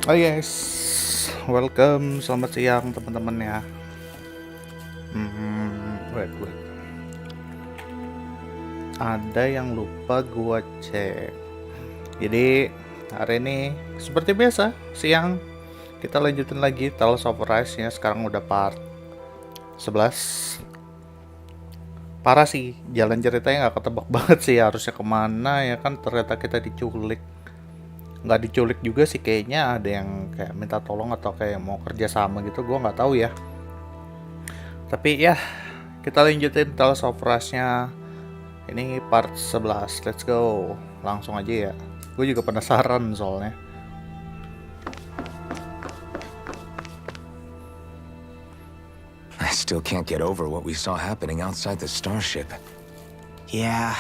Oh yes, welcome, selamat siang teman-teman ya. Wait. Ada yang lupa gua cek. Jadi hari ini seperti biasa siang kita lanjutin lagi Tales of Arise ya. Sekarang udah part 11. Parah sih, jalan ceritanya nggak ketebak banget sih harusnya kemana ya kan. Ternyata kita diculik. Nggak diculik juga sih, kayaknya ada yang kayak minta tolong atau kayak mau kerja sama gitu, gue nggak tahu ya. Tapi ya kita lanjutin Tales of Arise-nya. Ini part 11. Let's go, langsung aja ya. Gue juga penasaran soalnya. I still can't get over what we saw happening outside the starship. Yeah,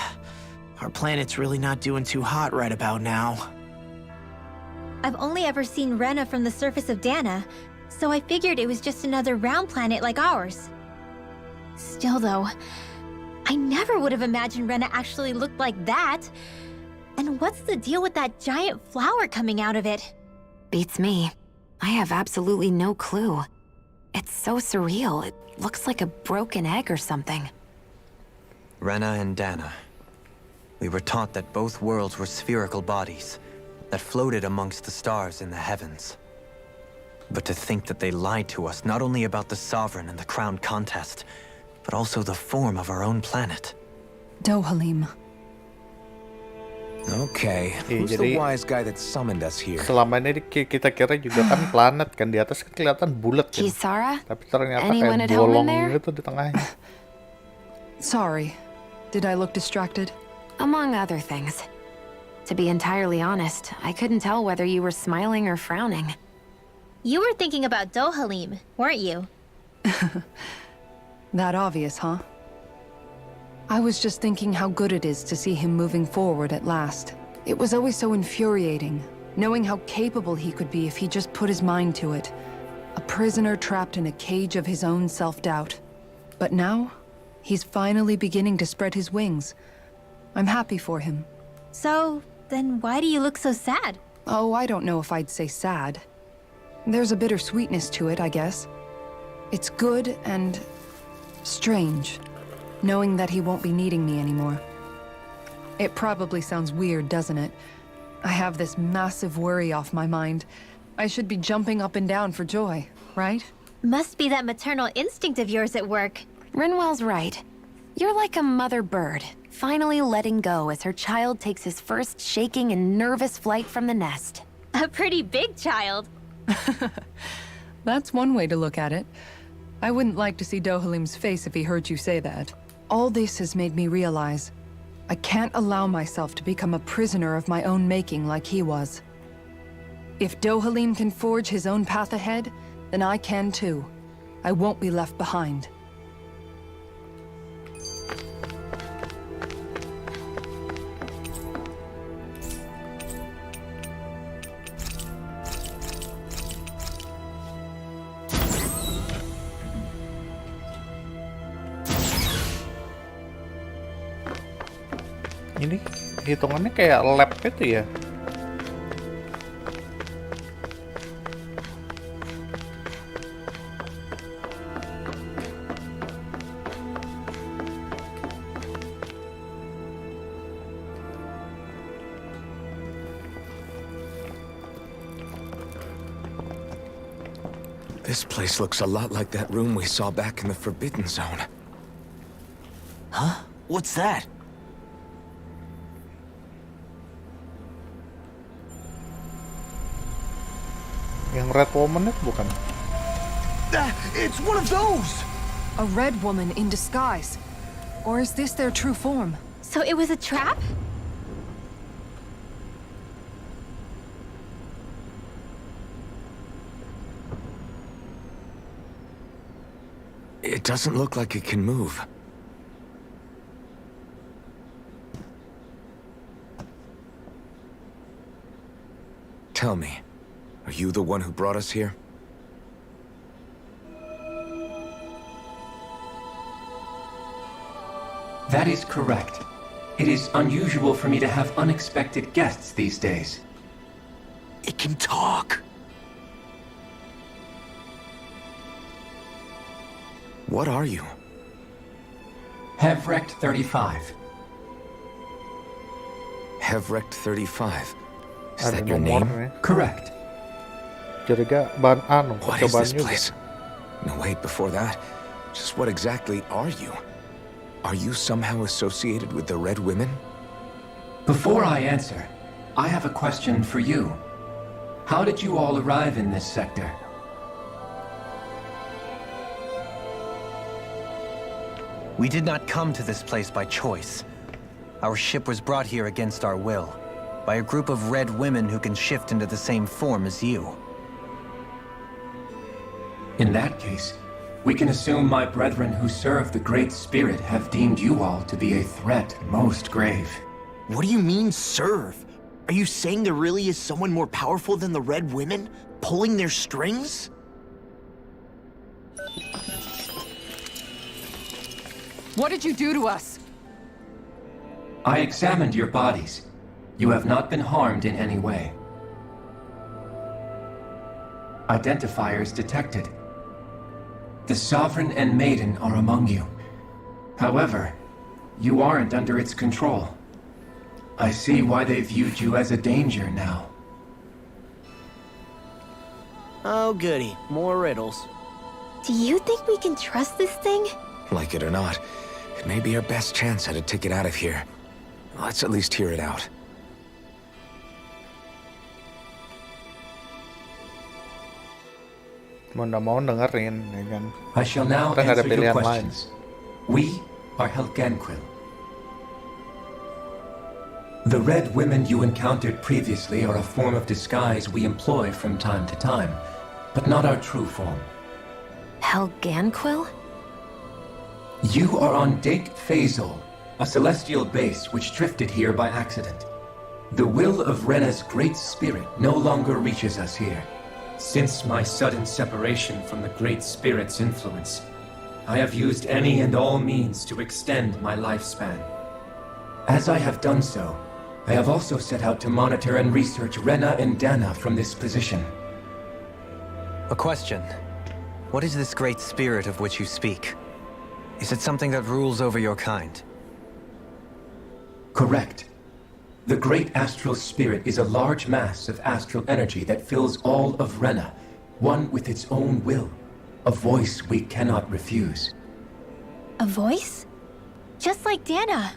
our planet's really not doing too hot right about now. I've only ever seen Rena from the surface of Dana, so I figured it was just another round planet like ours. Still though, I never would have imagined Rena actually looked like that. And what's the deal with that giant flower coming out of it? Beats me. I have absolutely no clue. It's so surreal. It looks like a broken egg or something. Rena and Dana. We were taught that both worlds were spherical bodies that floated amongst the stars in the heavens. But to think that they lied to us not only about the Sovereign and the Crown contest, but also the form of our own planet. Dohalim. Okay, who's the wise guy that summoned us here? Selama ini kita kira juga kan planet kan, di atas kelihatan bulat kan. Kisara? Tapi ternyata Anyone kayak at home bolong in there? gitu di tengahnya. Sorry. Did I look distracted? Among other things. To be entirely honest, I couldn't tell whether you were smiling or frowning. You were thinking about Dohalim, weren't you? That obvious, huh? I was just thinking how good it is to see him moving forward at last. It was always so infuriating, knowing how capable he could be if he just put his mind to it. A prisoner trapped in a cage of his own self-doubt. But now, he's finally beginning to spread his wings. I'm happy for him. So, then why do you look so sad? Oh, I don't know if I'd say sad. There's a bittersweetness to it, I guess. It's good and strange, knowing that he won't be needing me anymore. It probably sounds weird, doesn't it? I have this massive worry off my mind. I should be jumping up and down for joy, right? Must be that maternal instinct of yours at work. Rinwell's right. You're like a mother bird, finally letting go as her child takes his first shaking and nervous flight from the nest. A pretty big child. That's one way to look at it. I wouldn't like to see Dohalim's face if he heard you say that. All this has made me realize I can't allow myself to become a prisoner of my own making like he was. If Dohalim can forge his own path ahead, then I can too. I won't be left behind. Ini hitungannya kayak lab itu ya. This place looks a lot like that room we saw back in the Forbidden Zone. Huh? What's that? Yang Red Woman itu bukan? It's one of those! A red woman in disguise. Or is this their true form? So it was a trap? It doesn't look like it can move. Tell me, are you the one who brought us here? That is correct. It is unusual for me to have unexpected guests these days. It can talk. What are you? Hevrect 35. Hevrect 35. Is Ada that your name? nomornya. Correct. Curiga bahan What is percobaan this juga. place? No, wait, before that, just what exactly are you? Are you somehow associated with the Red Women? Before I answer, I have a question for you. How did you all arrive in this sector? We did not come to this place by choice. Our ship was brought here against our will, by a group of red women who can shift into the same form as you. In that case, we can assume my brethren who serve the Great Spirit have deemed you all to be a threat most grave. What do you mean, serve? Are you saying there really is someone more powerful than the Red Women, pulling their strings? What did you do to us? I examined your bodies. You have not been harmed in any way. Identifiers detected. The Sovereign and Maiden are among you. However, you aren't under its control. I see why they viewed you as a danger now. Oh, goody. More riddles. Do you think we can trust this thing? Like it or not, it may be our best chance at a ticket out of here. Let's at least hear it out. Mau nggak mau dengerin, ya kan? I shall now Kita nggak ada answer your pilihan lain. questions. We are Helganquil. The Red Women you encountered previously are a form of disguise we employ from time to time, but not our true form. Helganquil? You are on Dake Phasol, a celestial base which drifted here by accident. The will of Rena's great spirit no longer reaches us here. Since my sudden separation from the Great Spirit's influence, I have used any and all means to extend my lifespan. As I have done so, I have also set out to monitor and research Rena and Dana from this position. A question. What is this great spirit of which you speak? Is it something that rules over your kind? Correct. The Great Astral Spirit is a large mass of astral energy that fills all of Rena, one with its own will, a voice we cannot refuse. A voice? Just like Dana.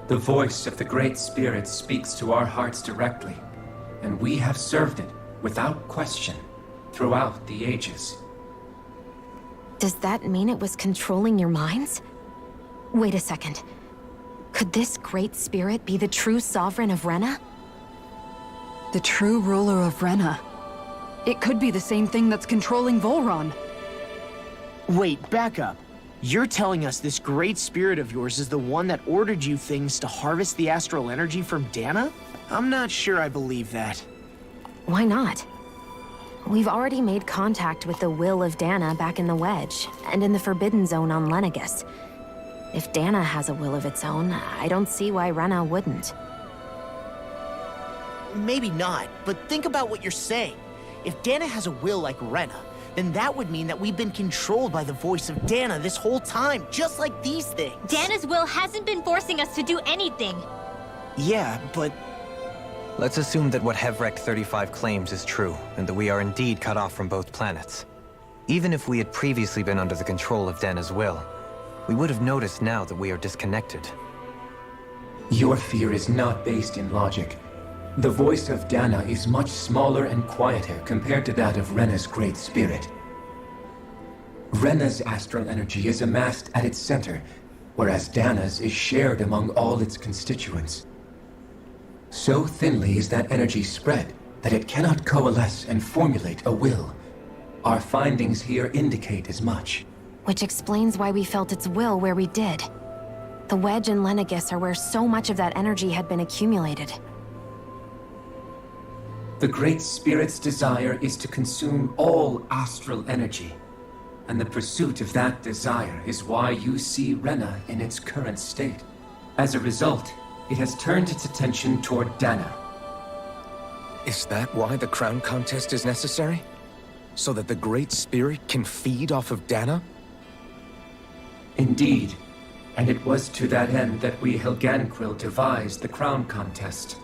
The voice of the Great Spirit speaks to our hearts directly, and we have served it without question throughout the ages. Does that mean it was controlling your minds? Wait a second. Could this great spirit be the true sovereign of Rena? The true ruler of Rena. It could be the same thing that's controlling Volron. Wait, back up. You're telling us this great spirit of yours is the one that ordered you things to harvest the astral energy from Dana? I'm not sure I believe that. Why not? We've already made contact with the will of Dana back in the Wedge, and in the Forbidden Zone on Lenegus. If Dana has a will of its own, I don't see why Rena wouldn't. Maybe not, but think about what you're saying. If Dana has a will like Rena, then that would mean that we've been controlled by the voice of Dana this whole time, just like these things. Dana's will hasn't been forcing us to do anything. Yeah, but Let's assume that what Hevrect 35 claims is true, and that we are indeed cut off from both planets. Even if we had previously been under the control of Dana's will, we would have noticed now that we are disconnected. Your fear is not based in logic. The voice of Dana is much smaller and quieter compared to that of Rena's great spirit. Rena's astral energy is amassed at its center, whereas Dana's is shared among all its constituents. So thinly is that energy spread that it cannot coalesce and formulate a will. Our findings here indicate as much. Which explains why we felt its will where we did. The Wedge and Lenegus are where so much of that energy had been accumulated. The Great Spirit's desire is to consume all astral energy. And the pursuit of that desire is why you see Rena in its current state. As a result, it has turned its attention toward Dana. Is that why the crown contest is necessary? So that the Great Spirit can feed off of Dana? Indeed. And it was to that end that we Helganquil devised the crown contest.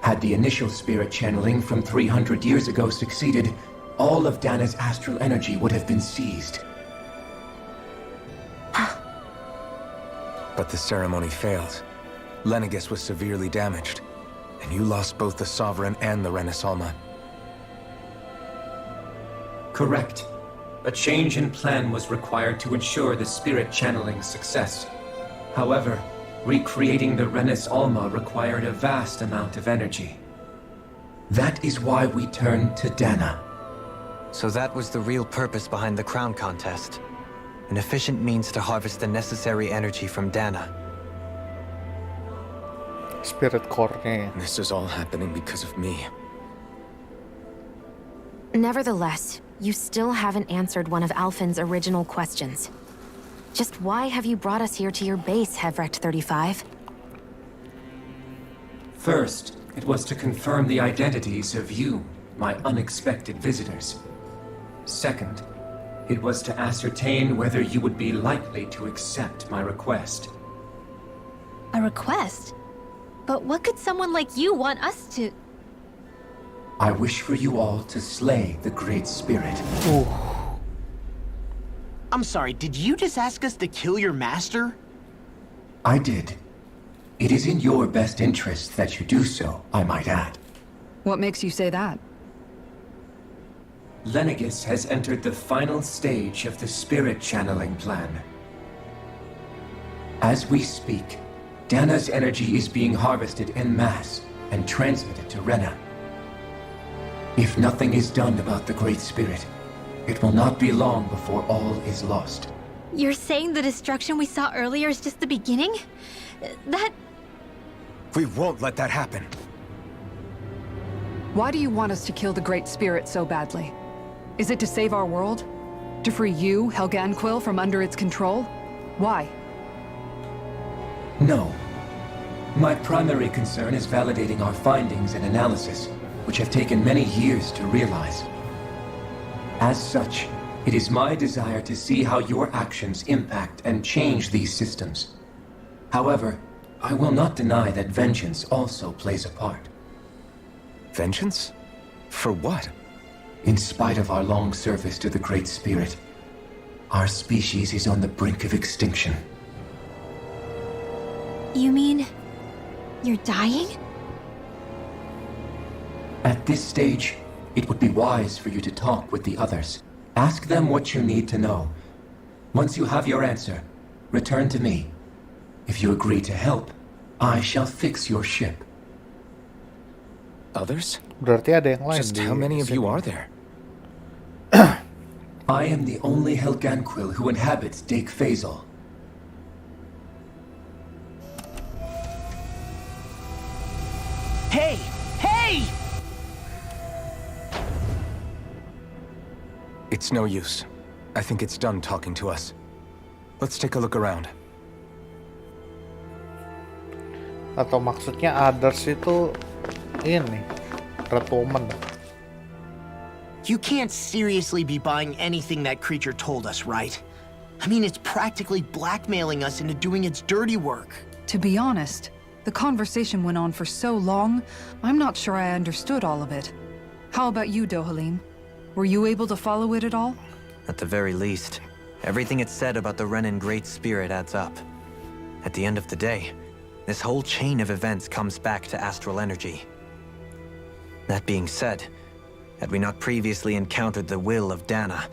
Had the initial spirit channeling from 300 years ago succeeded, all of Dana's astral energy would have been seized. But the ceremony failed. Lenegis was severely damaged, and you lost both the Sovereign and the Renaissance. Correct. A change in plan was required to ensure the spirit channeling's success. However, recreating the Renis Alma required a vast amount of energy. That is why we turned to Dana. So that was the real purpose behind the crown contest. An efficient means to harvest the necessary energy from Dana. Spirit core-nya ya. This is all happening because of me. Nevertheless, you still haven't answered one of Alphen's original questions. Just why have you brought us here to your base, Hevrecht 35? First, it was to confirm the identities of you, my unexpected visitors. Second, it was to ascertain whether you would be likely to accept my request. A request? But what could someone like you want us to... I wish for you all to slay the Great Spirit. I'm sorry, did you just ask us to kill your master? I did. It is in your best interest that you do so, I might add. What makes you say that? Lenegis has entered the final stage of the spirit channeling plan. As we speak, Dana's energy is being harvested en masse and transmitted to Rena. If nothing is done about the Great Spirit, it will not be long before all is lost. You're saying the destruction we saw earlier is just the beginning? That... We won't let that happen. Why do you want us to kill the Great Spirit so badly? Is it to save our world? To free you, Helganquil, from under its control? Why? No. My primary concern is validating our findings and analysis, which have taken many years to realize. As such, it is my desire to see how your actions impact and change these systems. However, I will not deny that vengeance also plays a part. Vengeance? For what? In spite of our long service to the Great Spirit, our species is on the brink of extinction. You mean... you're dying? At this stage, it would be wise for you to talk with the others. Ask them what you need to know. Once you have your answer, return to me. If you agree to help, I shall fix your ship. Others? Berarti ada yang lain Just di how many of you sini. are there? I am the only Helganquil who inhabits Dake Faisal. Hey! Hey! It's no use. I think it's done talking to us. Let's take a look around. Atau maksudnya others itu ini Red Woman. You can't seriously be buying anything that creature told us, right? I mean, it's practically blackmailing us into doing its dirty work. To be honest, the conversation went on for so long, I'm not sure I understood all of it. How about you, Dohalim? Were you able to follow it at all? At the very least, everything it said about the Renan Great Spirit adds up. At the end of the day, this whole chain of events comes back to astral energy. That being said, had we not previously encountered the will of Dana,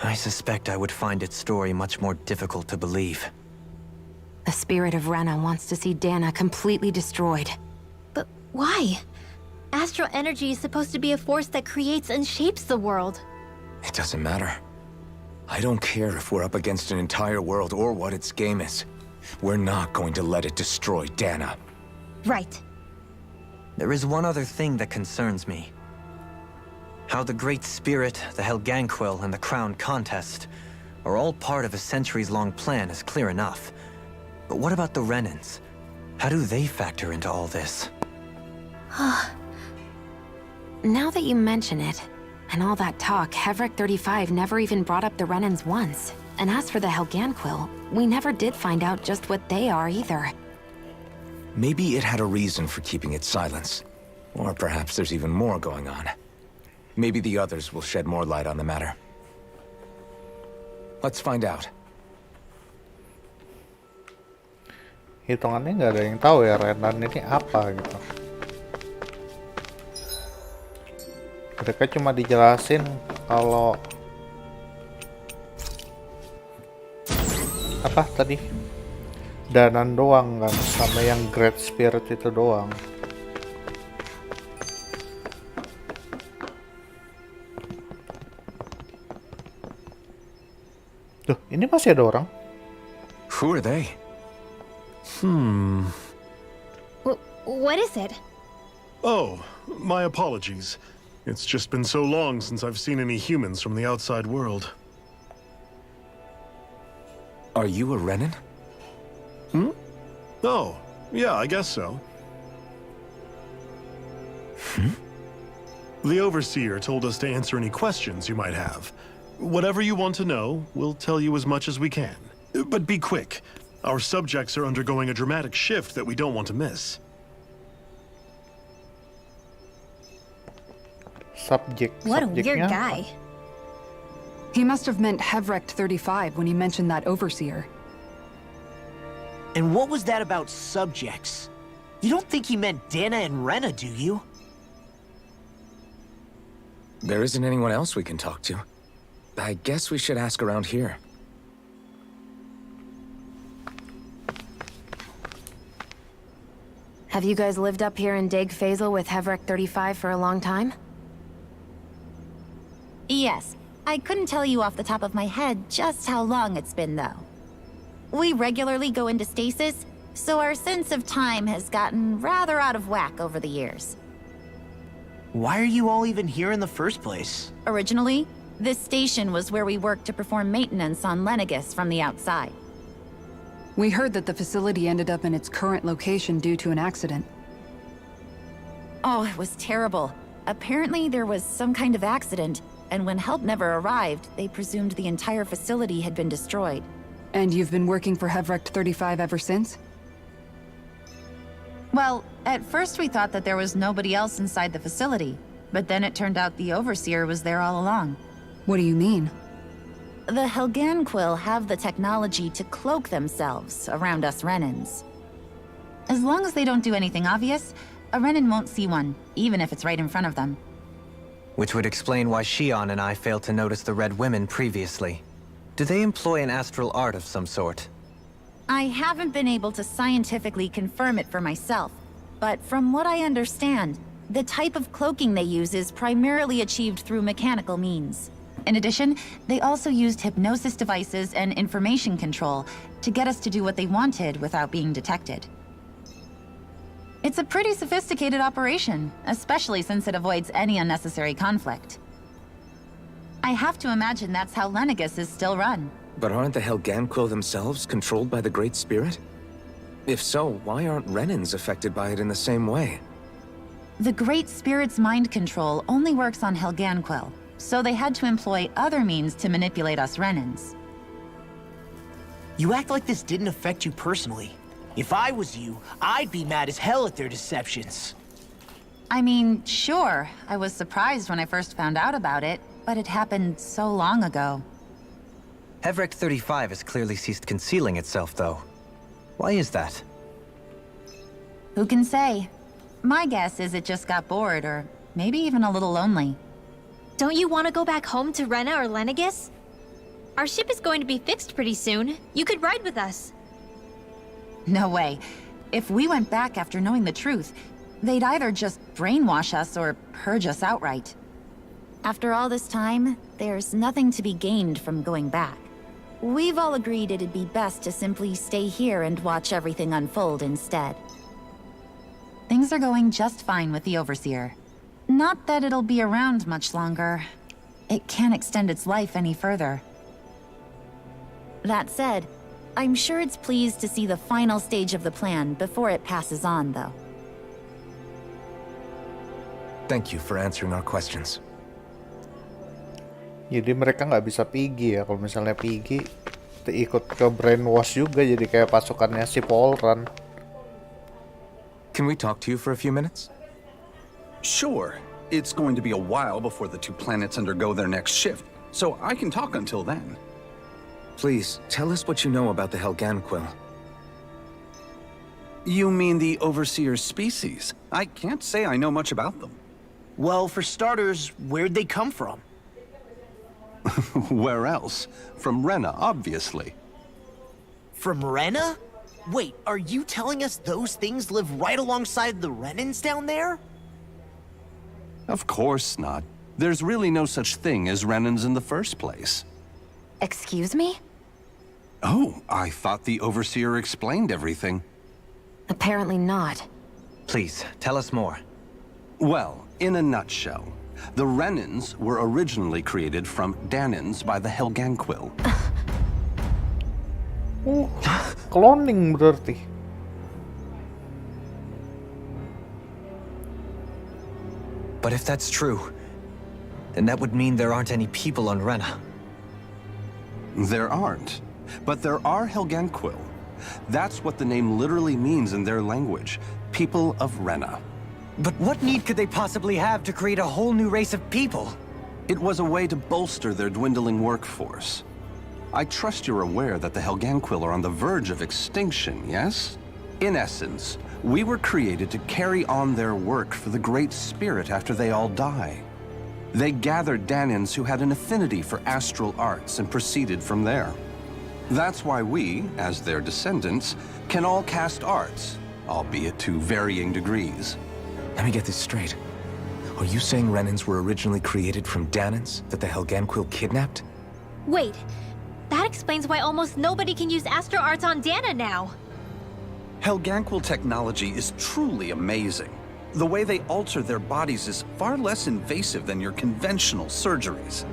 I suspect I would find its story much more difficult to believe. The spirit of Rena wants to see Dana completely destroyed. But why? Astral energy is supposed to be a force that creates and shapes the world. It doesn't matter. I don't care if we're up against an entire world or what its game is. We're not going to let it destroy Dana. Right. There is one other thing that concerns me. How the Great Spirit, the Helganquil, and the Crown Contest are all part of a centuries-long plan is clear enough. But what about the Renans? How do they factor into all this? Now that you mention it, And all that talk, Hevrek 35 never even brought up the Renans once. And as for the Helganquil, we never did find out just what they are either. Maybe it had a reason for keeping its silence. Or perhaps there's even more going on. Maybe the others will shed more light on the matter. Let's find out. Hitungannya nggak ada yang tahu ya Renan ini apa gitu. Mereka cuma dijelasin kalau apa tadi Danan doang kan, sama yang Great Spirit itu doang. Tuh, ini masih ada orang. Who are they? What is it? Oh, my apologies. It's just been so long since I've seen any humans from the outside world. Are you a Renan? Oh, yeah, I guess so. The Overseer told us to answer any questions you might have. Whatever you want to know, we'll tell you as much as we can. But be quick. Our subjects are undergoing a dramatic shift that we don't want to miss. What a weird Subjeknya guy. He must have meant Hevrek 35 when he mentioned that Overseer. And what was that about subjects? You don't think he meant Dana and Rena, do you? There isn't anyone else we can talk to. I guess we should ask around here. Have you guys lived up here in Deg Faisal with Hevrek 35 for a long time? Yes. I couldn't tell you off the top of my head just how long it's been, though. We regularly go into stasis, so our sense of time has gotten rather out of whack over the years. Why are you all even here in the first place? Originally, this station was where we worked to perform maintenance on Lenegis from the outside. We heard that the facility ended up in its current location due to an accident. Oh, it was terrible. Apparently there was some kind of accident, and when help never arrived, they presumed the entire facility had been destroyed. And you've been working for Hevrek 35 ever since? Well, at first we thought that there was nobody else inside the facility, but then it turned out the Overseer was there all along. What do you mean? The Helganquil have the technology to cloak themselves around us Renans. As long as they don't do anything obvious, a Renan won't see one, even if it's right in front of them. Which would explain why Shion and I failed to notice the Red Women previously. Do they employ an astral art of some sort? I haven't been able to scientifically confirm it for myself, but from what I understand, the type of cloaking they use is primarily achieved through mechanical means. In addition, they also used hypnosis devices and information control to get us to do what they wanted without being detected. It's a pretty sophisticated operation, especially since it avoids any unnecessary conflict. I have to imagine that's how Lenegis is still run. But aren't the Helganquil themselves controlled by the Great Spirit? If so, why aren't Renans affected by it in the same way? The Great Spirit's mind control only works on Helganquil, so they had to employ other means to manipulate us Renans. You act like this didn't affect you personally. If I was you, I'd be mad as hell at their deceptions. I mean, sure, I was surprised when I first found out about it, but it happened so long ago. Hevrek 35 has clearly ceased concealing itself, though. Why is that? Who can say? My guess is it just got bored, or maybe even a little lonely. Don't you want to go back home to Rena or Lenegis? Our ship is going to be fixed pretty soon. You could ride with us. No way. If we went back after knowing the truth, they'd either just brainwash us or purge us outright. After all this time, there's nothing to be gained from going back. We've all agreed it'd be best to simply stay here and watch everything unfold instead. Things are going just fine with the Overseer. Not that it'll be around much longer. It can't extend its life any further. That said, I'm sure it's pleased to see the final stage of the plan before it passes on, though. Thank you for answering our questions. Jadi mereka nggak bisa pergi ya. Kalau misalnya pergi, ikut ke brainwash juga, jadi kayak pasukannya si Polran. Can we talk to you for a few minutes? Sure. It's going to be a while before the two planets undergo their next shift, so I can talk until then. Please, tell us what you know about the Helganquill. You mean the Overseer species? I can't say I know much about them. Well, for starters, where'd they come from? Where else? From Rena, obviously. From Rena? Wait, are you telling us those things live right alongside the Renans down there? Of course not. There's really no such thing as Renans in the first place. Excuse me? Oh, I thought the Overseer explained everything. Apparently not. Please, tell us more. Well, in a nutshell, the Renans were originally created from Danans by the Helganquill. Cloning berarti. But if that's true, then that would mean there aren't any people on Rena. There aren't, but there are Helganquill. That's what the name literally means in their language, people of Rena. But what need could they possibly have to create a whole new race of people? It was a way to bolster their dwindling workforce. I trust you're aware that the Helganquill are on the verge of extinction, yes? In essence, we were created to carry on their work for the Great Spirit after they all die. They gathered Danans who had an affinity for astral arts and proceeded from there. That's why we, as their descendants, can all cast arts, albeit to varying degrees. Let me get this straight. Are you saying Renans were originally created from Danans that the Helganquill kidnapped? Wait, that explains why almost nobody can use Astro Arts on Dana now. Helganquill technology is truly amazing. The way they alter their bodies is far less invasive than your conventional surgeries.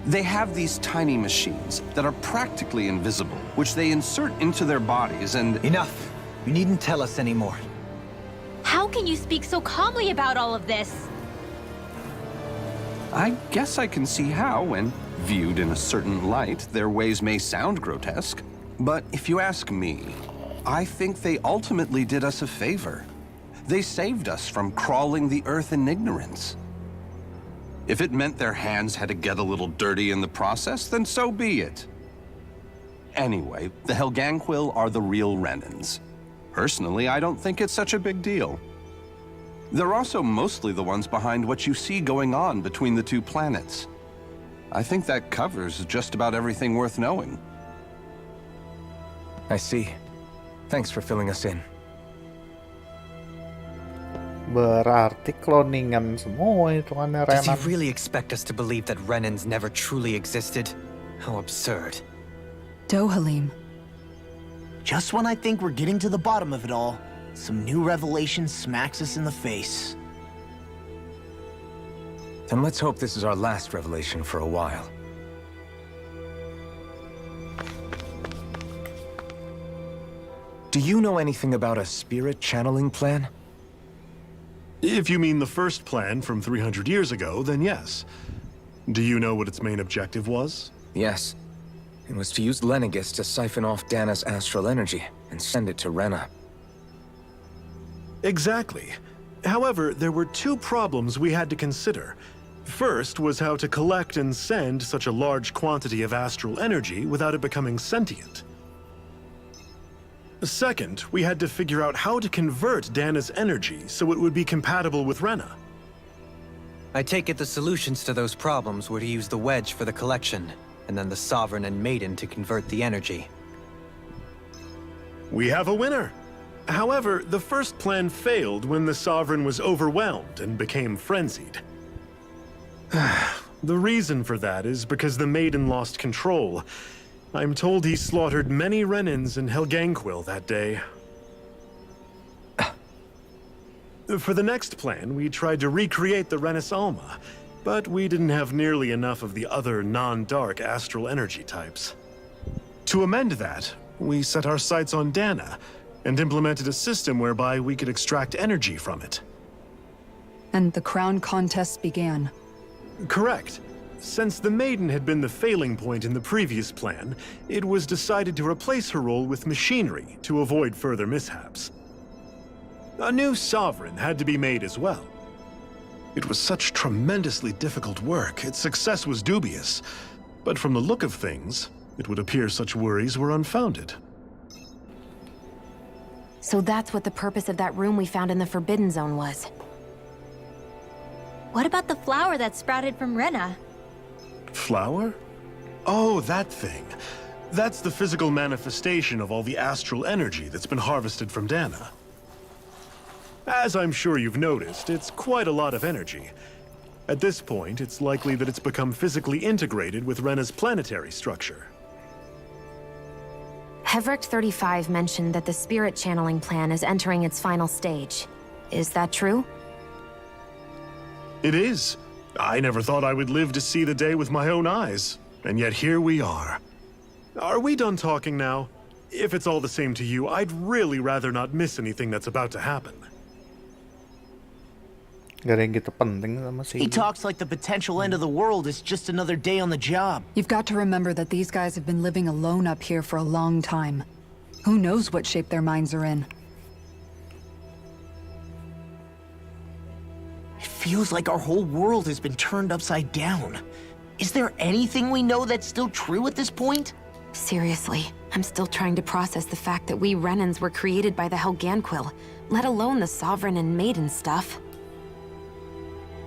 They have these tiny machines that are practically invisible, which they insert into their bodies and... Enough! You needn't tell us anymore. How can you speak so calmly about all of this? I guess I can see how, when viewed in a certain light, their ways may sound grotesque. But if you ask me, I think they ultimately did us a favor. They saved us from crawling the earth in ignorance. If it meant their hands had to get a little dirty in the process, then so be it. Anyway, the Helganquill are the real Renans. Personally, I don't think it's such a big deal. They're also mostly the ones behind what you see going on between the two planets. I think that covers just about everything worth knowing. I see. Thanks for filling us in. Berarti cloningan semua itu kan Does he Renan. really expect us to believe that Renans never truly existed? How absurd. Dohalim. Just when I think we're getting to the bottom of it all, some new revelation smacks us in the face. Then let's hope this is our last revelation for a while. Do you know anything about a spirit channeling plan? If you mean the first plan from 300 years ago, then yes. Do you know what its main objective was? Yes. It was to use Lenegis to siphon off Dana's astral energy and send it to Rena. Exactly. However, there were two problems we had to consider. First was how to collect and send such a large quantity of astral energy without it becoming sentient. Second, we had to figure out how to convert Dana's energy so it would be compatible with Rena. I take it the solutions to those problems were to use the wedge for the collection, and then the Sovereign and Maiden to convert the energy. We have a winner! However, the first plan failed when the Sovereign was overwhelmed and became frenzied. The reason for that is because the Maiden lost control. I'm told he slaughtered many Renans and Helganquill that day. For the next plan, we tried to recreate the Renis Alma, but we didn't have nearly enough of the other non-dark astral energy types. To amend that, we set our sights on Dana, and implemented a system whereby we could extract energy from it. And the crown contest began. Correct. Since the Maiden had been the failing point in the previous plan, it was decided to replace her role with machinery to avoid further mishaps. A new sovereign had to be made as well. It was such tremendously difficult work, its success was dubious. But from the look of things, it would appear such worries were unfounded. So that's what the purpose of that room we found in the Forbidden Zone was. What about the flower that sprouted from Rena? Flower? Oh, that thing. That's the physical manifestation of all the astral energy that's been harvested from Dana. As I'm sure you've noticed, it's quite a lot of energy. At this point, it's likely that it's become physically integrated with Rena's planetary structure. Hevric 35 mentioned that the spirit channeling plan is entering its final stage. Is that true? It is. I never thought I would live to see the day with my own eyes, and yet here we are. Are we done talking now? If it's all the same to you, I'd really rather not miss anything that's about to happen. Gak ada yang gitu penting sama si. He talks like the potential end of the world is just another day on the job. You've got to remember that these guys have been living alone up here for a long time. Who knows what shape their minds are in? It feels like our whole world has been turned upside down. Is there anything we know that's still true at this point? Seriously, I'm still trying to process the fact that we Renans were created by the Helganquil, let alone the Sovereign and Maiden stuff.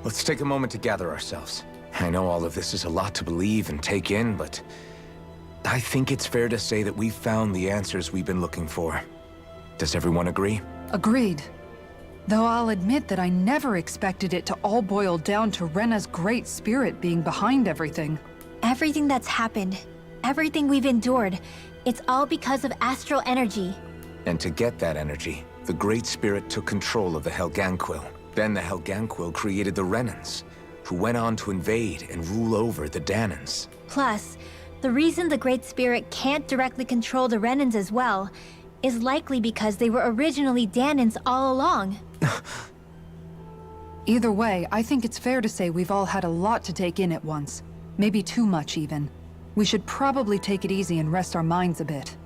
Let's take a moment to gather ourselves. I know all of this is a lot to believe and take in, but I think it's fair to say that we've found the answers we've been looking for. Does everyone agree? Agreed. Though I'll admit that I never expected it to all boil down to Rena's great spirit being behind everything. Everything that's happened, everything we've endured, it's all because of astral energy. And to get that energy, the Great Spirit took control of the Helganquil. Then the Helganquil created the Renans, who went on to invade and rule over the Danans. Plus, the reason the Great Spirit can't directly control the Renans as well is likely because they were originally Danans all along. Either way, I think it's fair to say we've all had a lot to take in at once. Maybe too much, even. We should probably take it easy and rest our minds a bit.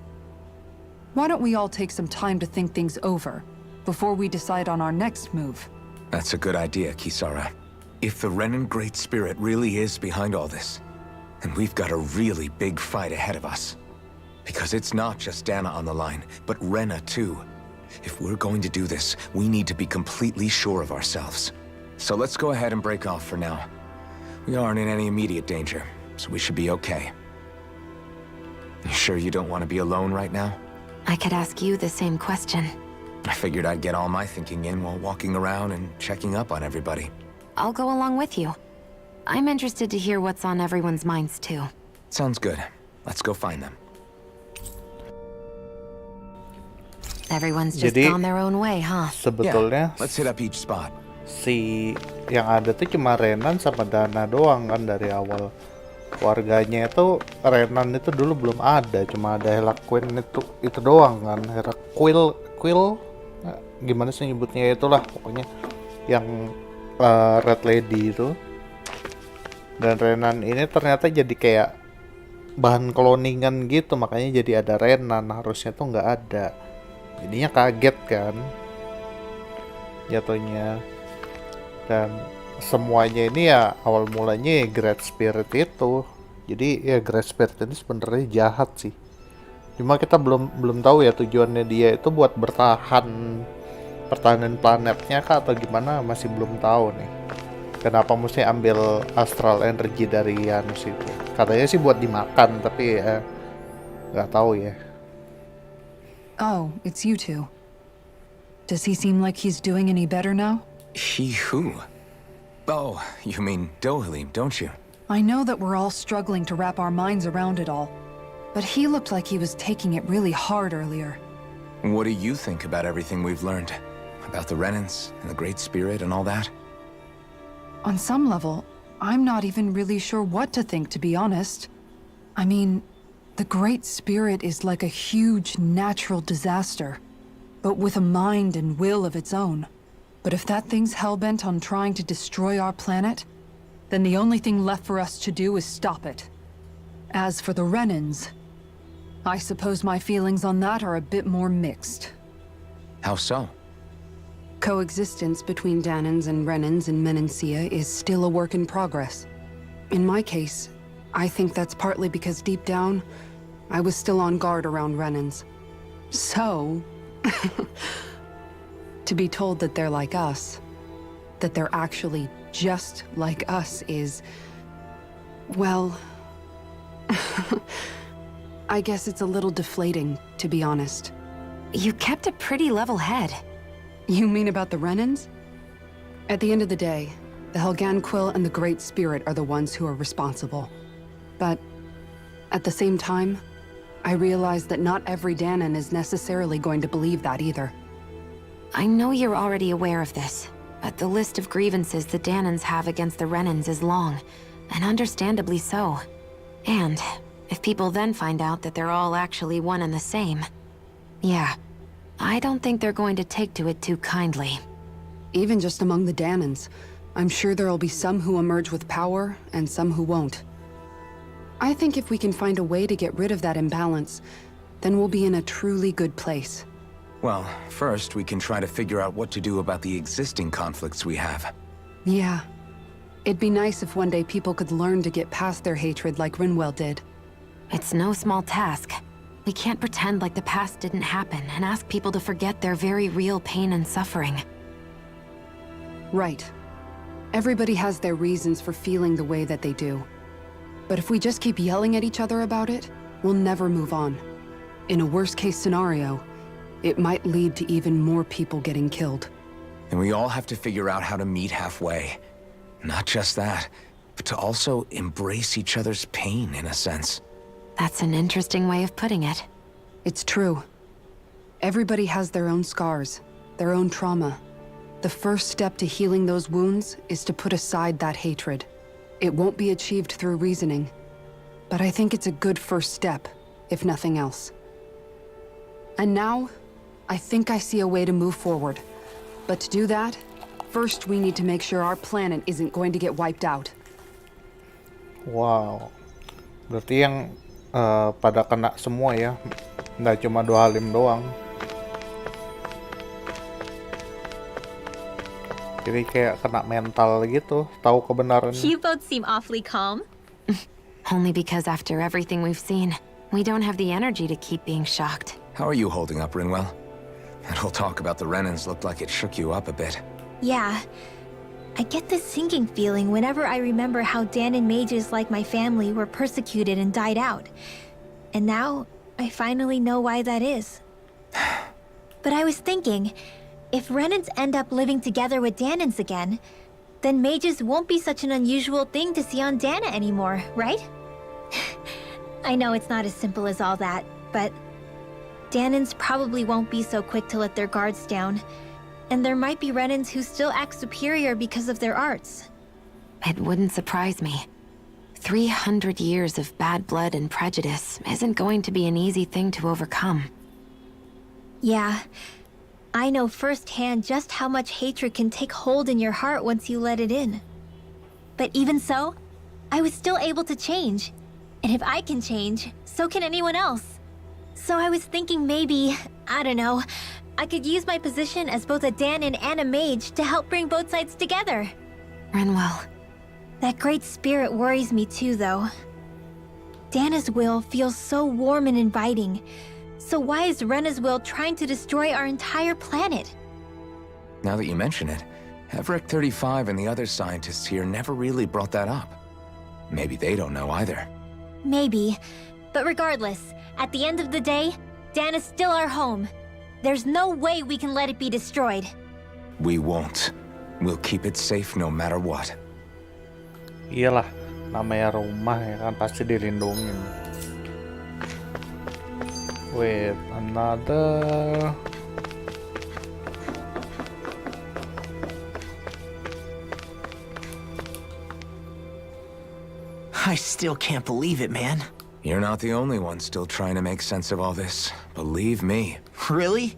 Why don't we all take some time to think things over, before we decide on our next move? That's a good idea, Kisara. If the Renan Great Spirit really is behind all this, then we've got a really big fight ahead of us. Because it's not just Dana on the line, but Rena too. If we're going to do this, we need to be completely sure of ourselves. So let's go ahead and break off for now. We aren't in any immediate danger, so we should be okay. You sure you don't want to be alone right now? I could ask you the same question. I figured I'd get all my thinking in while walking around and checking up on everybody. I'll go along with you. I'm interested to hear what's on everyone's minds too. Sounds good. Let's go find them. Everyone's just Jadi, gone their own way, huh? sebetulnya Let's hit up each spot. si yang ada tuh cuma Renan sama Dana doang kan dari awal. Keluarganya itu Renan itu dulu belum ada, cuma ada Helaquin itu doang kan. Helaquil gimana sih nyebutnya, itulah pokoknya yang Red Lady itu. Dan Renan ini ternyata jadi kayak bahan cloningan gitu, makanya jadi ada Renan, harusnya tuh nggak ada. Jadinya kaget kan jatuhnya. Dan semuanya ini ya awal mulanya ya Great Spirit itu. Jadi ya Great Spirit ini sebenarnya jahat sih. Cuma kita belum tahu ya tujuannya dia itu buat pertahanan planetnya kah atau gimana, masih belum tahu nih. Kenapa mesti ambil astral energy dari Janus itu? Katanya sih buat dimakan, tapi ya nggak tahu ya. Oh, it's you two. Does he seem like he's doing any better now? He who? Oh, you mean Dohalim, don't you? I know that we're all struggling to wrap our minds around it all, but he looked like he was taking it really hard earlier. What do you think about everything we've learned? About the Renans and the Great Spirit and all that? On some level, I'm not even really sure what to think, to be honest. I mean, the Great Spirit is like a huge natural disaster, but with a mind and will of its own. But if that thing's hellbent on trying to destroy our planet, then the only thing left for us to do is stop it. As for the Renans, I suppose my feelings on that are a bit more mixed. How so? Coexistence between Danans and Renans in Menancia is still a work in progress. In my case, I think that's partly because deep down, I was still on guard around Renans. So, to be told that they're like us, that they're actually just like us is, well, I guess it's a little deflating, to be honest. You kept a pretty level head. You mean about the Renans? At the end of the day, the Helgan Quill and the Great Spirit are the ones who are responsible. But at the same time, I realize that not every Danan is necessarily going to believe that either. I know you're already aware of this, but the list of grievances the Danans have against the Renans is long, and understandably so. And if people then find out that they're all actually one and the same, yeah, I don't think they're going to take to it too kindly. Even just among the Danans, I'm sure there'll be some who emerge with power and some who won't. I think if we can find a way to get rid of that imbalance, then we'll be in a truly good place. Well, first we can try to figure out what to do about the existing conflicts we have. Yeah. It'd be nice if one day people could learn to get past their hatred like Rinwell did. It's no small task. We can't pretend like the past didn't happen and ask people to forget their very real pain and suffering. Right. Everybody has their reasons for feeling the way that they do. But if we just keep yelling at each other about it, we'll never move on. In a worst-case scenario, it might lead to even more people getting killed. And we all have to figure out how to meet halfway. Not just that, but to also embrace each other's pain, in a sense. That's an interesting way of putting it. It's true. Everybody has their own scars, their own trauma. The first step to healing those wounds is to put aside that hatred. It won't be achieved through reasoning, but I think it's a good first step, if nothing else. And now, I think I see a way to move forward. But to do that, first we need to make sure our planet isn't going to get wiped out. Wow. Berarti yang pada kena semua ya. Nggak cuma dua halim doang. Jadi kayak kena mental gitu, tahu kebenaran. You both seem awfully calm. Only because after everything we've seen, we don't have the energy to keep being shocked. How are you holding up, Rinwell? That whole talk about the Renans looked like it shook you up a bit. Yeah. I get this sinking feeling whenever I remember how Danan mages like my family were persecuted and died out. And now, I finally know why that is. But I was thinking, if Renans end up living together with Danans again, then mages won't be such an unusual thing to see on Dana anymore, right? I know it's not as simple as all that, but Danans probably won't be so quick to let their guards down. And there might be Renans who still act superior because of their arts. It wouldn't surprise me. 300 years of bad blood and prejudice isn't going to be an easy thing to overcome. Yeah. I know firsthand just how much hatred can take hold in your heart once you let it in. But even so, I was still able to change. And if I can change, so can anyone else. So I was thinking maybe, I don't know, I could use my position as both a Danan and a mage to help bring both sides together. Rinwell. That great spirit worries me too, though. Dana's will feels so warm and inviting. So why is Rena's will trying to destroy our entire planet? Now that you mention it, Everett 35 and the other scientists here never really brought that up. Maybe they don't know either. Maybe. But regardless, at the end of the day, Dana's still our home. There's no way we can let it be destroyed. We won't. We'll keep it safe no matter what. Iyalah, namanya rumah ya kan pasti dilindungin. Wait, another. I still can't believe it, man. You're not the only one still trying to make sense of all this. Believe me. Really?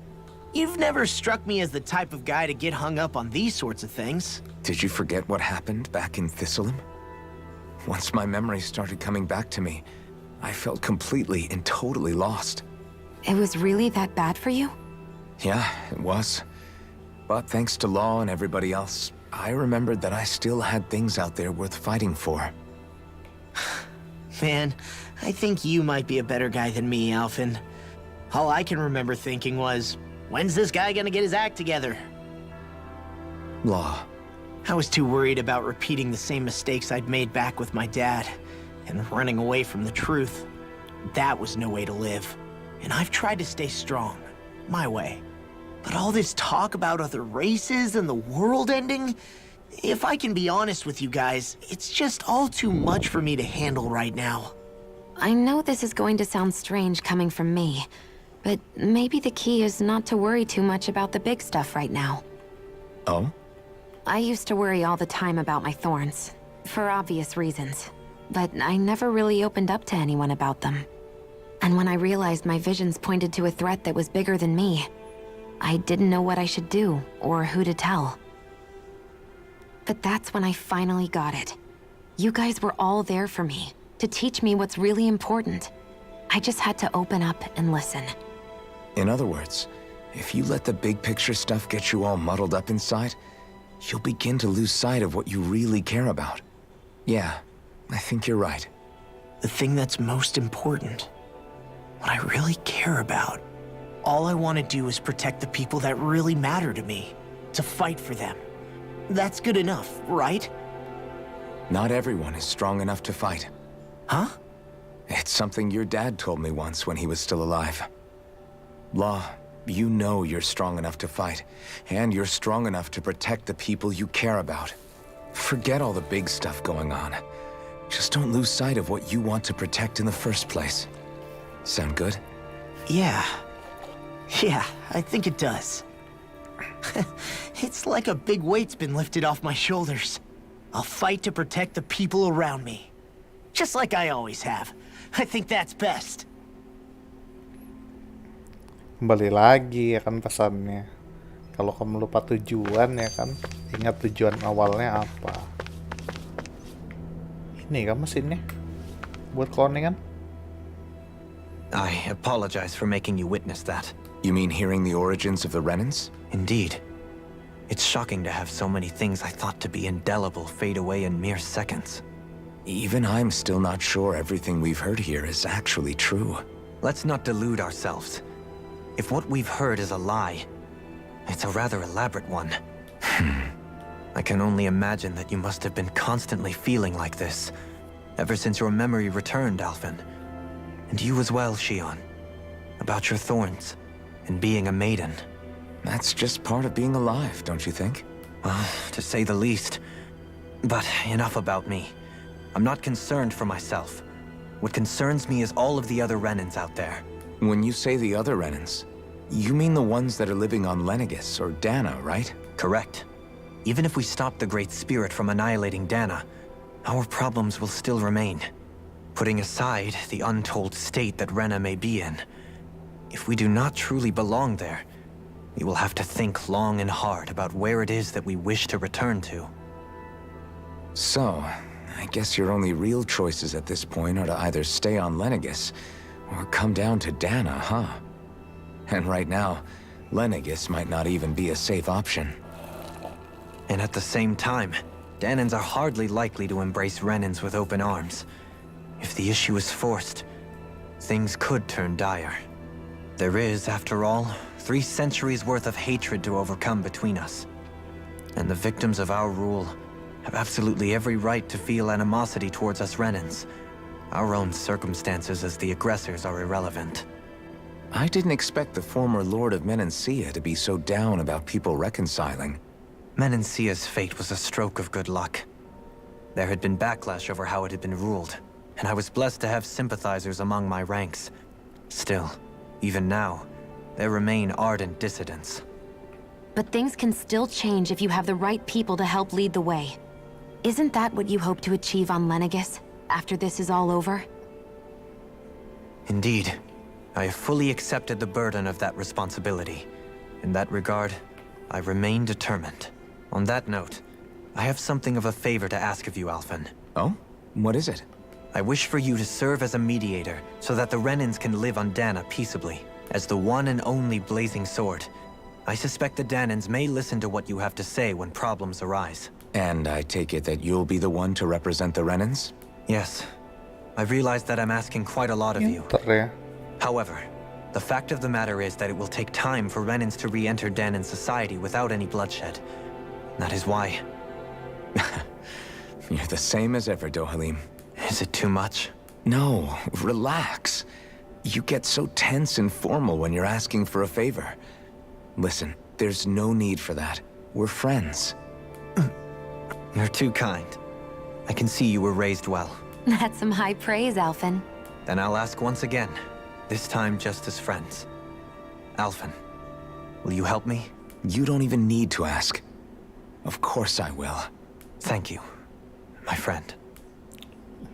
You've never struck me as the type of guy to get hung up on these sorts of things. Did you forget what happened back in Thistleum? Once my memories started coming back to me, I felt completely and totally lost. It was really that bad for you? Yeah, it was. But thanks to Law and everybody else, I remembered that I still had things out there worth fighting for. Man, I think you might be a better guy than me, Alphen. All I can remember thinking was, when's this guy gonna get his act together? Law. I was too worried about repeating the same mistakes I'd made back with my dad, and running away from the truth. That was no way to live. And I've tried to stay strong, my way. But all this talk about other races and the world ending, if I can be honest with you guys, it's just all too much for me to handle right now. I know this is going to sound strange coming from me, but maybe the key is not to worry too much about the big stuff right now. Oh? I used to worry all the time about my thorns, for obvious reasons, but I never really opened up to anyone about them. And when I realized my visions pointed to a threat that was bigger than me, I didn't know what I should do or who to tell. But that's when I finally got it. You guys were all there for me, to teach me what's really important. I just had to open up and listen. In other words, if you let the big picture stuff get you all muddled up inside, you'll begin to lose sight of what you really care about. Yeah, I think you're right. The thing that's most important, what I really care about. All I want to do is protect the people that really matter to me, to fight for them. That's good enough, right? Not everyone is strong enough to fight. Huh? It's something your dad told me once when he was still alive. Law, you know you're strong enough to fight, and you're strong enough to protect the people you care about. Forget all the big stuff going on. Just don't lose sight of what you want to protect in the first place. Sound good? Yeah. Yeah, I think it does. It's like a big weight's been lifted off my shoulders. I'll fight to protect the people around me. Just like I always have. I think that's best. Kembali lagi ya kan pesannya. Kalau kamu lupa tujuan ya kan, ingat tujuan awalnya apa. Ini kan mesinnya buat cloning kan? I apologize for making you witness that. You mean hearing the origins of the Renans? Indeed. It's shocking to have so many things I thought to be indelible fade away in mere seconds. Even I'm still not sure everything we've heard here is actually true. Let's not delude ourselves. If what we've heard is a lie, it's a rather elaborate one. I can only imagine that you must have been constantly feeling like this, ever since your memory returned, Alphen. And you as well, Shion. About your thorns, and being a maiden. That's just part of being alive, don't you think? Well, to say the least. But enough about me. I'm not concerned for myself. What concerns me is all of the other Renans out there. When you say the other Renans, you mean the ones that are living on Lenegis or Dana, right? Correct. Even if we stop the Great Spirit from annihilating Dana, our problems will still remain. Putting aside the untold state that Rena may be in, if we do not truly belong there, we will have to think long and hard about where it is that we wish to return to. So, I guess your only real choices at this point are to either stay on Lenegis or come down to Dana, huh? And right now, Lenegis might not even be a safe option. And at the same time, Danans are hardly likely to embrace Renans with open arms. If the issue is forced, things could turn dire. There is, after all, 3 centuries worth of hatred to overcome between us. And the victims of our rule have absolutely every right to feel animosity towards us Renans. Our own circumstances as the aggressors are irrelevant. I didn't expect the former Lord of Menancia to be so down about people reconciling. Menancia's fate was a stroke of good luck. There had been backlash over how it had been ruled, and I was blessed to have sympathizers among my ranks. Still, even now, there remain ardent dissidents. But things can still change if you have the right people to help lead the way. Isn't that what you hope to achieve on Lenegis, after this is all over? Indeed. I have fully accepted the burden of that responsibility. In that regard, I remain determined. On that note, I have something of a favor to ask of you, Alphen. Oh? What is it? I wish for you to serve as a mediator so that the Renans can live on Dana peaceably, as the one and only blazing sword. I suspect the Danans may listen to what you have to say when problems arise. And I take it that you'll be the one to represent the Renans? Yes. I realize that I'm asking quite a lot of you. Pinter ya. However, the fact of the matter is that it will take time for Renans to re-enter Danan society without any bloodshed. That is why. You're the same as ever, Dohalim. Is it too much? No, relax. You get so tense and formal when you're asking for a favor. Listen, there's no need for that. We're friends. You're too kind. I can see you were raised well. That's some high praise, Alphen. Then I'll ask once again, this time just as friends. Alphen, will you help me? You don't even need to ask. Of course I will. Thank you, my friend.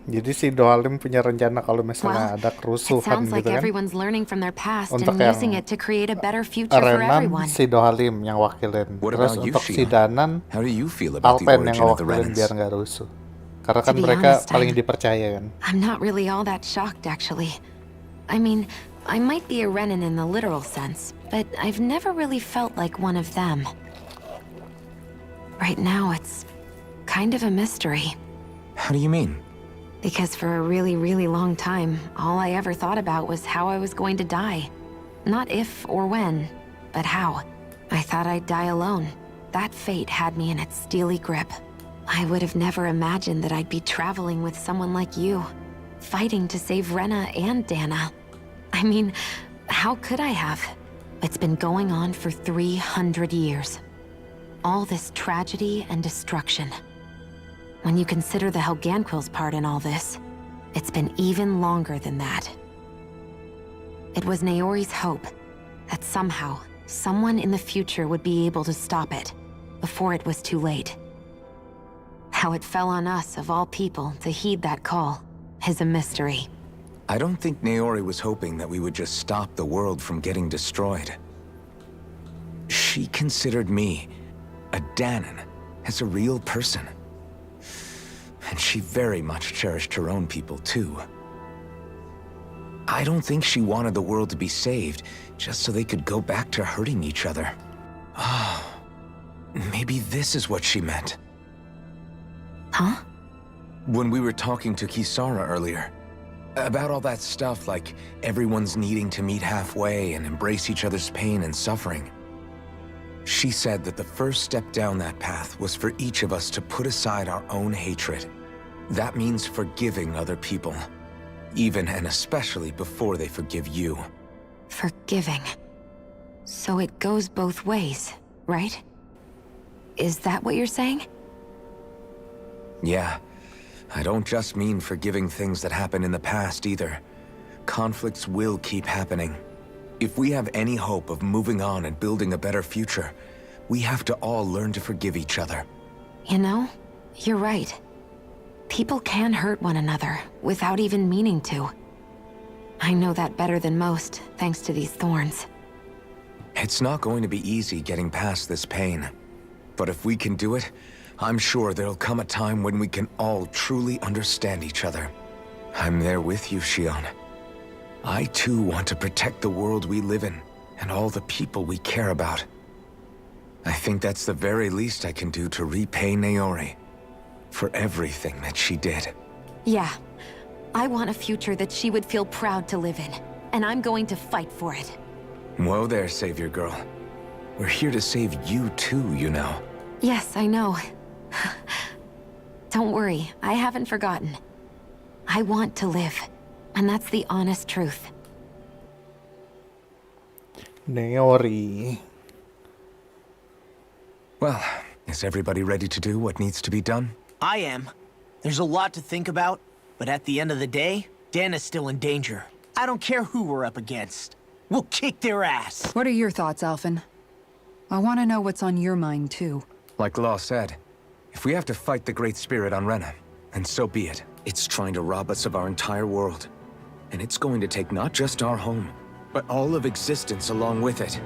Jadi si Dohalim punya rencana kalau misalnya ada It kerusuhan sounds like gitu kan. everyone's learning from their past Untuk and yang using it to create a better future for Renan everyone. si Dohalim yang wakilin. What Terus about you, untuk si Sheila? Danan How do you feel about the Alpen yang origin of the ngewakilin Renans? biar nggak rusuh. Karena kan To be mereka honest, paling I'm- dipercaya kan. I'm not really all that shocked, actually. I mean, I might be a Renan in the literal sense, but I've never really felt like one of them. Right now, it's kind of a mystery. How do you mean? Because for a really, really long time, all I ever thought about was how I was going to die. Not if or when, but how. I thought I'd die alone. That fate had me in its steely grip. I would have never imagined that I'd be traveling with someone like you, fighting to save Rena and Dana. I mean, how could I have? It's been going on for 300 years. All this tragedy and destruction. When you consider the Helganquil's part in all this, it's been even longer than that. It was Naori's hope that somehow, someone in the future would be able to stop it, before it was too late. How it fell on us, of all people, to heed that call, is a mystery. I don't think Naori was hoping that we would just stop the world from getting destroyed. She considered me, a Danan, as a real person. And she very much cherished her own people, too. I don't think she wanted the world to be saved, just so they could go back to hurting each other. Ah, maybe this is what she meant. Huh? When we were talking to Kisara earlier, about all that stuff like everyone's needing to meet halfway and embrace each other's pain and suffering. She said that the first step down that path was for each of us to put aside our own hatred. That means forgiving other people, even and especially before they forgive you. Forgiving. So it goes both ways, right? Is that what you're saying? Yeah, I don't just mean forgiving things that happened in the past either. Conflicts will keep happening. If we have any hope of moving on and building a better future, we have to all learn to forgive each other. You know, you're right. People can hurt one another without even meaning to. I know that better than most, thanks to these thorns. It's not going to be easy getting past this pain. But if we can do it, I'm sure there'll come a time when we can all truly understand each other. I'm there with you, Shion. I too want to protect the world we live in, and all the people we care about. I think that's the very least I can do to repay Naori for everything that she did. Yeah. I want a future that she would feel proud to live in, and I'm going to fight for it. Whoa there, Savior Girl. We're here to save you too, you know. Yes, I know. Don't worry, I haven't forgotten. I want to live, and that's the honest truth. Naori. Well, is everybody ready to do what needs to be done? I am. There's a lot to think about, but at the end of the day, Dana's still in danger. I don't care who we're up against. We'll kick their ass. What are your thoughts, Alphen? I want to know what's on your mind, too. Like Law said, if we have to fight the Great Spirit on Rena, then so be it. It's trying to rob us of our entire world. And it's going to take not just our home, but all of existence along with it.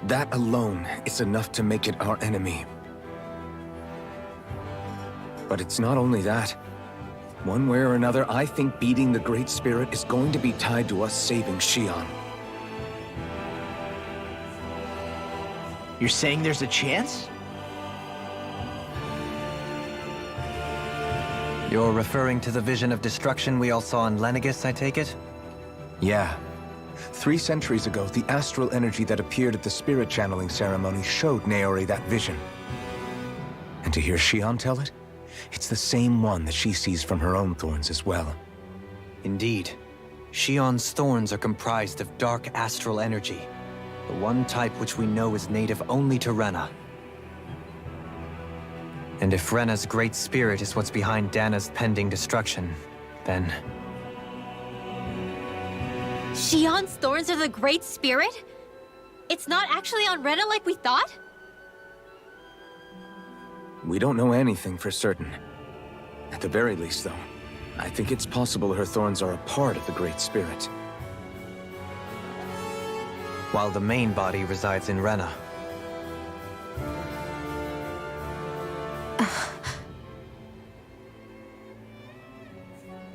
That alone is enough to make it our enemy. But it's not only that. One way or another, I think beating the Great Spirit is going to be tied to us saving Xion. You're saying there's a chance? You're referring to the vision of destruction we all saw in Lenegis, I take it? Yeah. 3 centuries ago, the astral energy that appeared at the spirit channeling ceremony showed Naori that vision. And to hear Xion tell it, it's the same one that she sees from her own thorns as well. Indeed. Xion's thorns are comprised of dark astral energy, the one type which we know is native only to Rena. And if Rena's great spirit is what's behind Dana's pending destruction, then... Xion's thorns are the Great Spirit? It's not actually on Rena like we thought? We don't know anything for certain. At the very least, though, I think it's possible her thorns are a part of the Great Spirit. While the main body resides in Rena.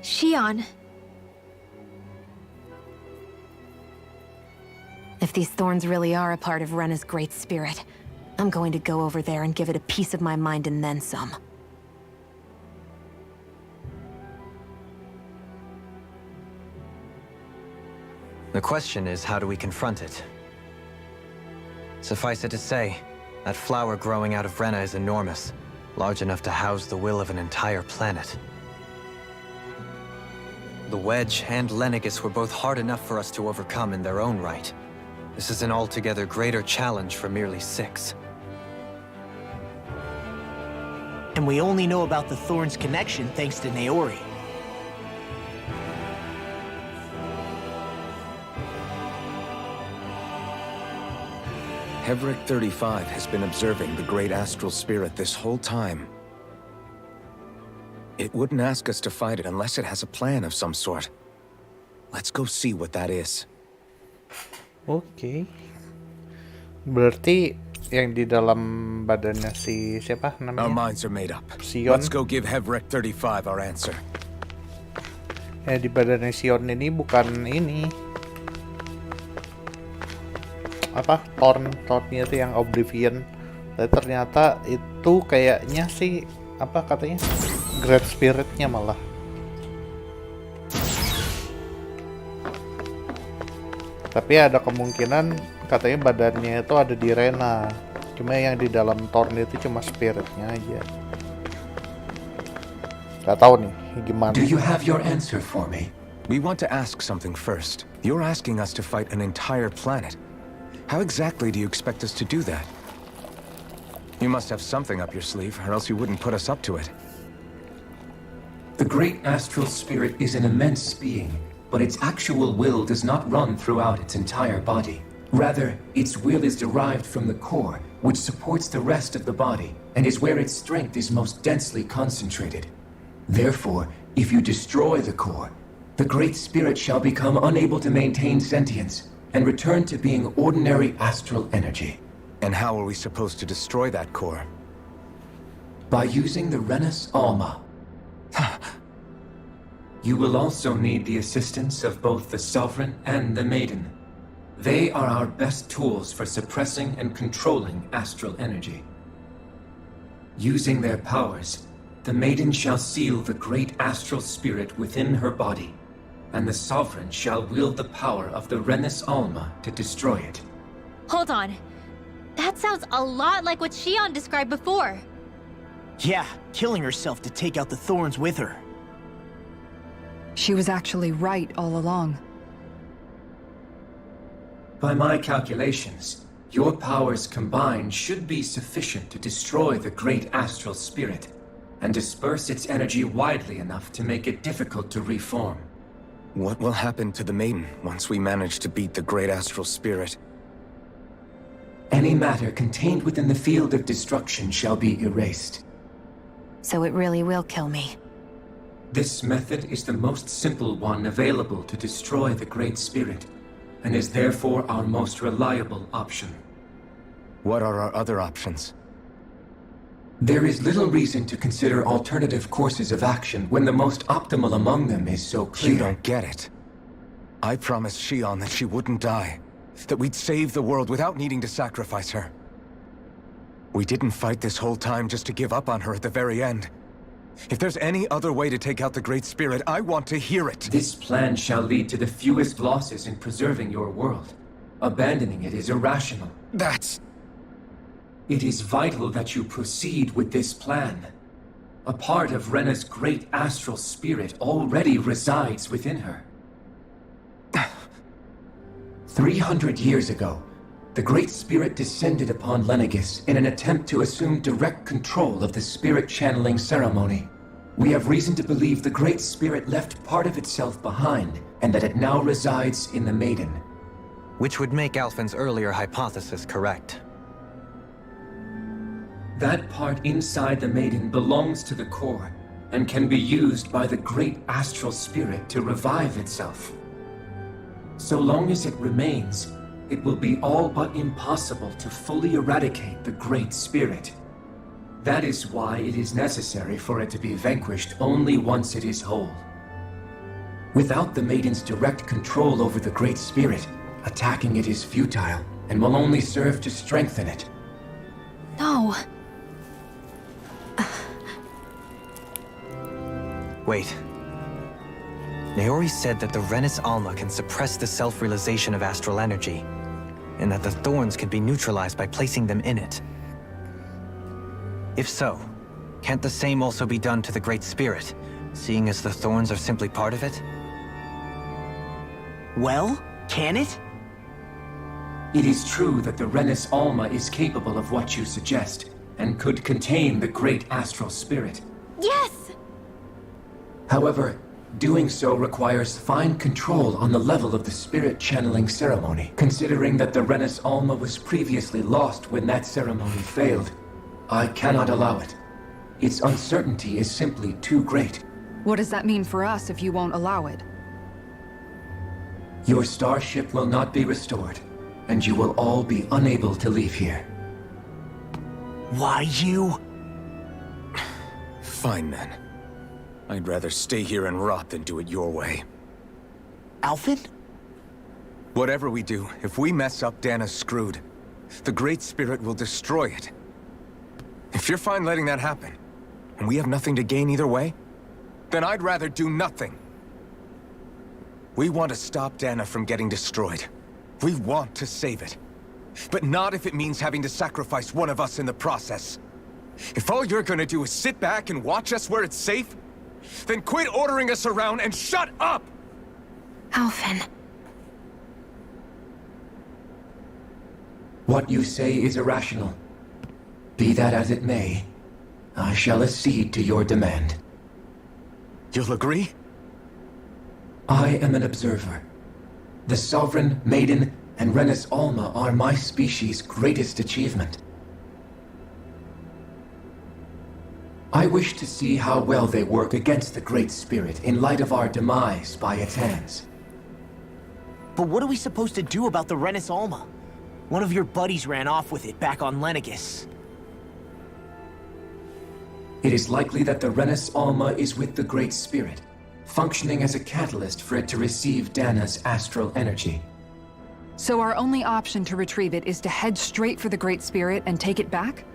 Xion. If these thorns really are a part of Rena's great spirit, I'm going to go over there and give it a piece of my mind and then some. The question is, how do we confront it? Suffice it to say, that flower growing out of Rena is enormous, large enough to house the will of an entire planet. The Wedge and Lenegis were both hard enough for us to overcome in their own right. This is an altogether greater challenge for merely 6. And we only know about the Thorns' connection thanks to Naori. Hevric 35 has been observing the Great Astral Spirit this whole time. It wouldn't ask us to fight it unless it has a plan of some sort. Let's go see what that is. Oke. Berarti yang di dalam badannya si siapa Our namanya? minds are made up. Xion. Let's go give Hevric 35 our answer. Di badannya Xion ini bukan ini. Apa? Thornnya itu yang Oblivion. Tapi ternyata itu kayaknya sih apa katanya? Great Spirit-nya malah. Tapi ada kemungkinan katanya badannya itu ada di Rena. Cuma yang di dalam Thorn itu cuma spiritnya aja. Gak tahu nih gimana. Do you have your answer for me? We want to ask something first. You're asking us to fight an entire planet. How exactly do you expect us to do that? You must have something up your sleeve, or else you wouldn't put us up to it. The great astral spirit is an immense being, but its actual will does not run throughout its entire body. Rather, its will is derived from the core, which supports the rest of the body, and is where its strength is most densely concentrated. Therefore, if you destroy the core, the great spirit shall become unable to maintain sentience, and return to being ordinary astral energy. And how are we supposed to destroy that core? By using the Renis Alma. You will also need the assistance of both the Sovereign and the Maiden. They are our best tools for suppressing and controlling astral energy. Using their powers, the Maiden shall seal the great astral spirit within her body, and the Sovereign shall wield the power of the Renis Alma to destroy it. Hold on. That sounds a lot like what Xion described before. Yeah, killing herself to take out the Thorns with her. She was actually right all along. By my calculations, your powers combined should be sufficient to destroy the great astral spirit, and disperse its energy widely enough to make it difficult to reform. What will happen to the Maiden once we manage to beat the Great Astral Spirit? Any matter contained within the field of destruction shall be erased. So it really will kill me. This method is the most simple one available to destroy the Great Spirit, and is therefore our most reliable option. What are our other options? There is little reason to consider alternative courses of action when the most optimal among them is so clear. You don't get it. I promised Shion that she wouldn't die. That we'd save the world without needing to sacrifice her. We didn't fight this whole time just to give up on her at the very end. If there's any other way to take out the Great Spirit, I want to hear it. This plan shall lead to the fewest losses in preserving your world. Abandoning it is irrational. That's... It is vital that you proceed with this plan. A part of Rena's great astral spirit already resides within her. 300 years ago, the Great Spirit descended upon Lenegis in an attempt to assume direct control of the spirit channeling ceremony. We have reason to believe the Great Spirit left part of itself behind, and that it now resides in the Maiden. Which would make Alphen's earlier hypothesis correct. That part inside the Maiden belongs to the core, and can be used by the Great Astral Spirit to revive itself. So long as it remains, it will be all but impossible to fully eradicate the Great Spirit. That is why it is necessary for it to be vanquished only once it is whole. Without the Maiden's direct control over the Great Spirit, attacking it is futile, and will only serve to strengthen it. No. Wait. Naori said that the Renis Alma can suppress the self-realization of astral energy, and that the thorns can be neutralized by placing them in it. If so, can't the same also be done to the Great Spirit, seeing as the thorns are simply part of it? Well, can it? It is true that the Renis Alma is capable of what you suggest, and could contain the Great Astral Spirit. Yes! However, doing so requires fine control on the level of the spirit channeling ceremony, considering that the Renis Alma was previously lost when that ceremony failed. I cannot allow it. Its uncertainty is simply too great. What does that mean for us if you won't allow it? Your starship will not be restored, and you will all be unable to leave here. Why you? Fine then. I'd rather stay here and rot than do it your way. Alphen? Whatever we do, if we mess up, Dana's screwed. The Great Spirit will destroy it. If you're fine letting that happen, and we have nothing to gain either way, then I'd rather do nothing. We want to stop Dana from getting destroyed. We want to save it. But not if it means having to sacrifice one of us in the process. If all you're gonna do is sit back and watch us where it's safe, then quit ordering us around and shut up! Alphen. What you say is irrational. Be that as it may, I shall accede to your demand. You'll agree? I am an observer. The Sovereign, Maiden, and Renis Alma are my species' greatest achievement. I wish to see how well they work against the Great Spirit in light of our demise by its hands. But what are we supposed to do about the Renis Alma? One of your buddies ran off with it back on Lenegis. It is likely that the Renis Alma is with the Great Spirit, functioning as a catalyst for it to receive Dana's astral energy. So our only option to retrieve it is to head straight for the Great Spirit and take it back?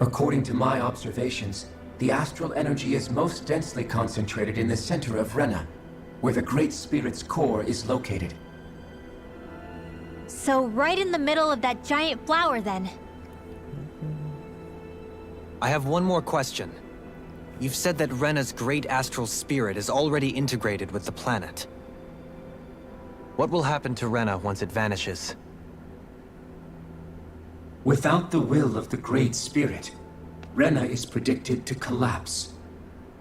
According to my observations, the astral energy is most densely concentrated in the center of Rena, where the Great Spirit's core is located. So right in the middle of that giant flower, then. I have one more question. You've said that Rena's great astral spirit is already integrated with the planet. What will happen to Rena once it vanishes? Without the will of the Great Spirit, Rena is predicted to collapse.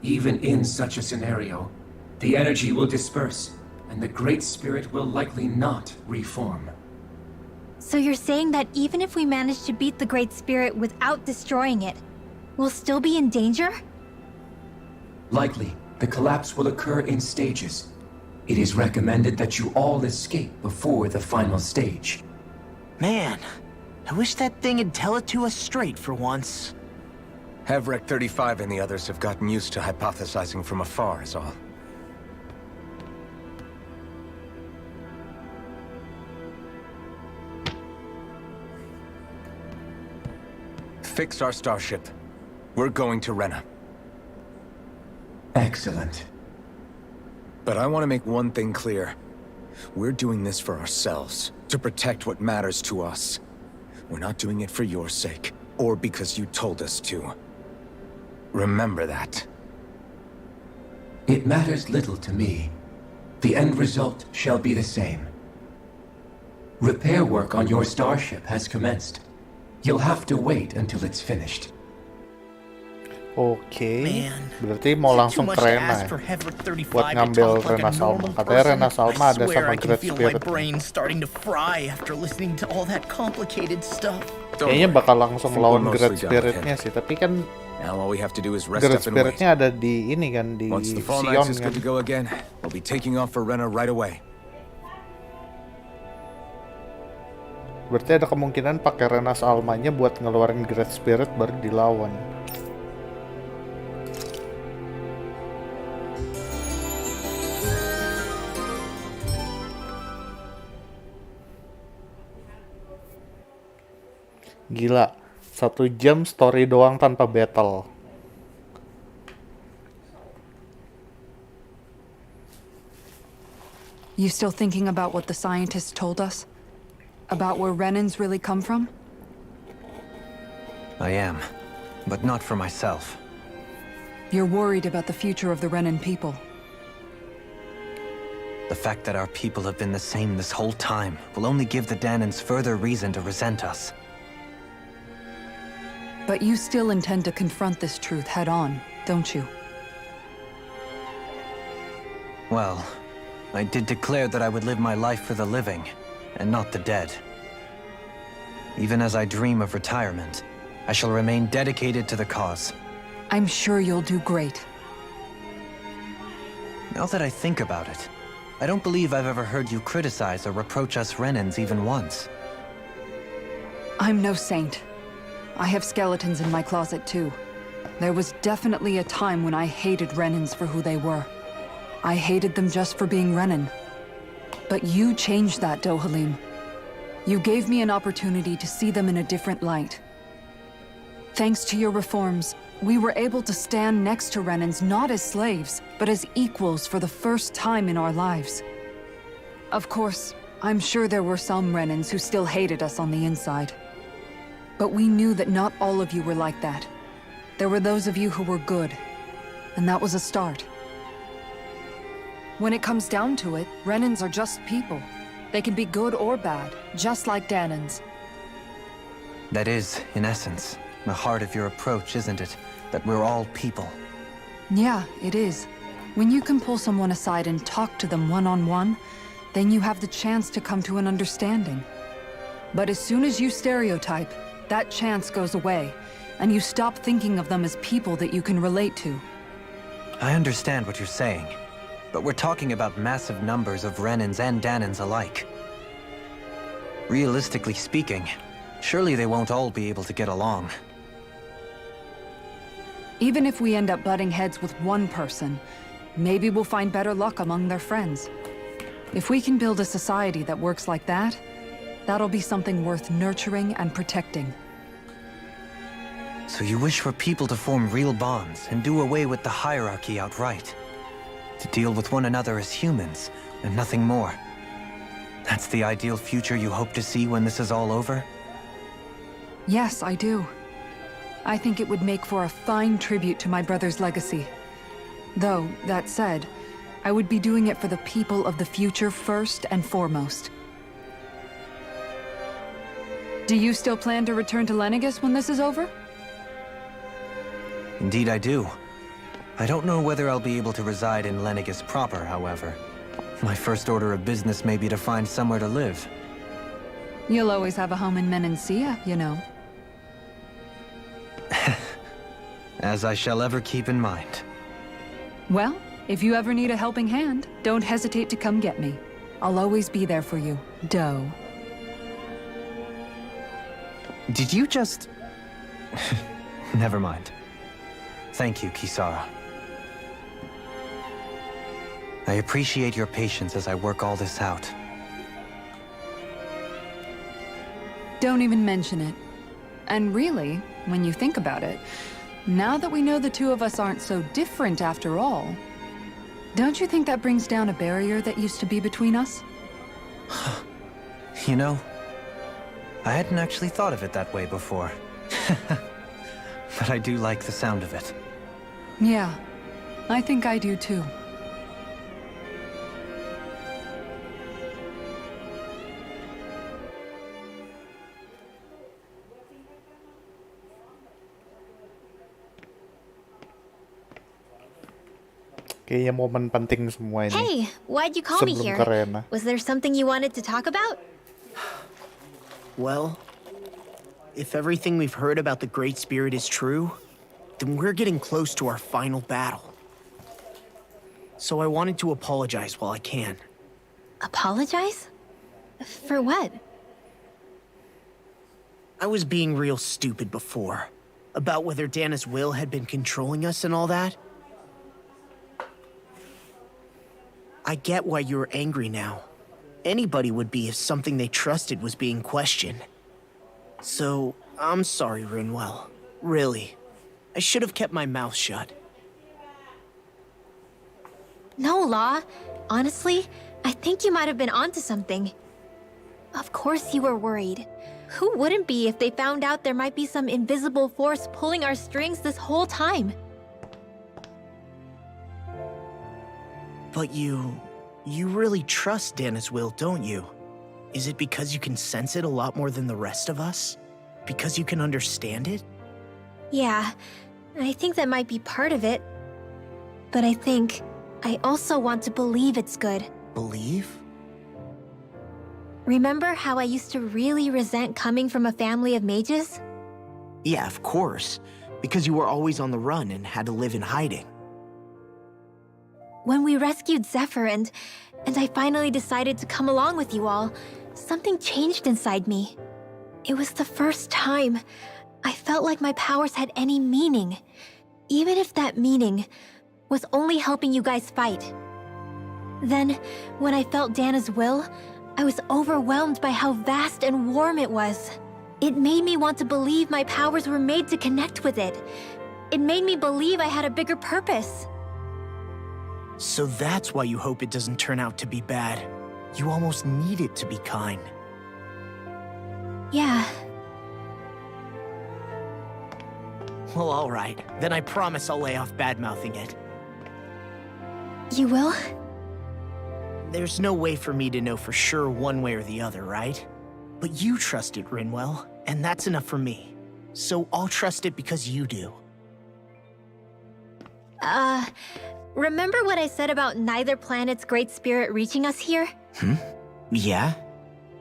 Even in such a scenario, the energy will disperse, and the Great Spirit will likely not reform. So you're saying that even if we manage to beat the Great Spirit without destroying it, we'll still be in danger? Likely, the collapse will occur in stages. It is recommended that you all escape before the final stage. Man, I wish that thing would tell it to us straight for once. Havrek 35 and the others have gotten used to hypothesizing from afar, is all. Fix our starship. We're going to Rena. Excellent. But I want to make one thing clear. We're doing this for ourselves, to protect what matters to us. We're not doing it for your sake, or because you told us to. Remember that. It matters little to me. The end result shall be the same. Repair work on your starship has commenced. You'll have to wait until it's finished. Oke, Man, berarti mau is it too langsung much ke to Rena ask ya? for Havrek 35 Buat to ngambil talk like a Rena Salma. normal Katanya person? Rena Salma I ada swear sama I can Great feel my Spirit. brain starting to fry after listening to all that complicated stuff. Kayaknya bakal langsung Think lawan we're Great mostly done with Spiritnya him. sih, tapi kan Now all we have to do is rest Great up and wait. Spiritnya ada di ini kan, di Once the Fall Sion Knights is kan. good to go again, we'll be taking off for Rena right away. Berarti ada kemungkinan pakai Rena Salmanya buat ngeluarin Great Spirit baru dilawan. Gila, 1 jam story doang tanpa battle. You still thinking about what the scientists told us? About where Renans really come from? I am, but not for myself. You're worried about the future of the Renan people. The fact that our people have been the same this whole time will only give the Danans further reason to resent us. But you still intend to confront this truth head-on, don't you? Well, I did declare that I would live my life for the living, and not the dead. Even as I dream of retirement, I shall remain dedicated to the cause. I'm sure you'll do great. Now that I think about it, I don't believe I've ever heard you criticize or reproach us Renans even once. I'm no saint. I have skeletons in my closet too. There was definitely a time when I hated Renans for who they were. I hated them just for being Renan. But you changed that, Dohalim. You gave me an opportunity to see them in a different light. Thanks to your reforms, we were able to stand next to Renans not as slaves, but as equals for the first time in our lives. Of course, I'm sure there were some Renans who still hated us on the inside. But we knew that not all of you were like that. There were those of you who were good, and that was a start. When it comes down to it, Renans are just people. They can be good or bad, just like Danans. That is, in essence, the heart of your approach, isn't it? That we're all people. Yeah, it is. When you can pull someone aside and talk to them one-on-one, then you have the chance to come to an understanding. But as soon as you stereotype, that chance goes away, and you stop thinking of them as people that you can relate to. I understand what you're saying, but we're talking about massive numbers of Renans and Danans alike. Realistically speaking, surely they won't all be able to get along. Even if we end up butting heads with one person, maybe we'll find better luck among their friends. If we can build a society that works like that, that'll be something worth nurturing and protecting. So you wish for people to form real bonds and do away with the hierarchy outright? To deal with one another as humans, and nothing more? That's the ideal future you hope to see when this is all over? Yes, I do. I think it would make for a fine tribute to my brother's legacy. Though, that said, I would be doing it for the people of the future first and foremost. Do you still plan to return to Lenegis when this is over? Indeed I do. I don't know whether I'll be able to reside in Lenegis proper, however. My first order of business may be to find somewhere to live. You'll always have a home in Menancia, you know. As I shall ever keep in mind. Well, if you ever need a helping hand, don't hesitate to come get me. I'll always be there for you, Doe. Did you just... Never mind. Thank you, Kisara. I appreciate your patience as I work all this out. Don't even mention it. And really, when you think about it, now that we know the two of us aren't so different after all, don't you think that brings down a barrier that used to be between us? You know, I hadn't actually thought of it that way before. But I do like the sound of it. Yeah, I think I do too. Kayaknya momen penting semua ini. Hey, why'd you call me Sebelum here? ke Rena. Was there something you wanted to talk about? Well, if everything we've heard about the Great Spirit is true, then we're getting close to our final battle. So I wanted to apologize while I can. Apologize? For what? I was being real stupid before. About whether Dana's will had been controlling us and all that. I get why you're angry now. Anybody would be if something they trusted was being questioned. So, I'm sorry, Rinwell. Really. I should have kept my mouth shut. No, Law. Honestly, I think you might have been onto something. Of course you were worried. Who wouldn't be if they found out there might be some invisible force pulling our strings this whole time? But you really trust Dana's will, don't you? Is it because you can sense it a lot more than the rest of us? Because you can understand it? Yeah, I think that might be part of it. But I think I also want to believe it's good. Believe? Remember how I used to really resent coming from a family of mages? Yeah, of course. Because you were always on the run and had to live in hiding. When we rescued Zephyr and I finally decided to come along with you all, something changed inside me. It was the first time I felt like my powers had any meaning, even if that meaning was only helping you guys fight. Then, when I felt Dana's will, I was overwhelmed by how vast and warm it was. It made me want to believe my powers were made to connect with it. It made me believe I had a bigger purpose. So that's why you hope it doesn't turn out to be bad. You almost need it to be kind. Yeah. Well, all right. Then I promise I'll lay off bad-mouthing it. You will? There's no way for me to know for sure one way or the other, right? But you trust it, Rinwell, and that's enough for me. So I'll trust it because you do. Remember what I said about neither planet's great spirit reaching us here? Yeah?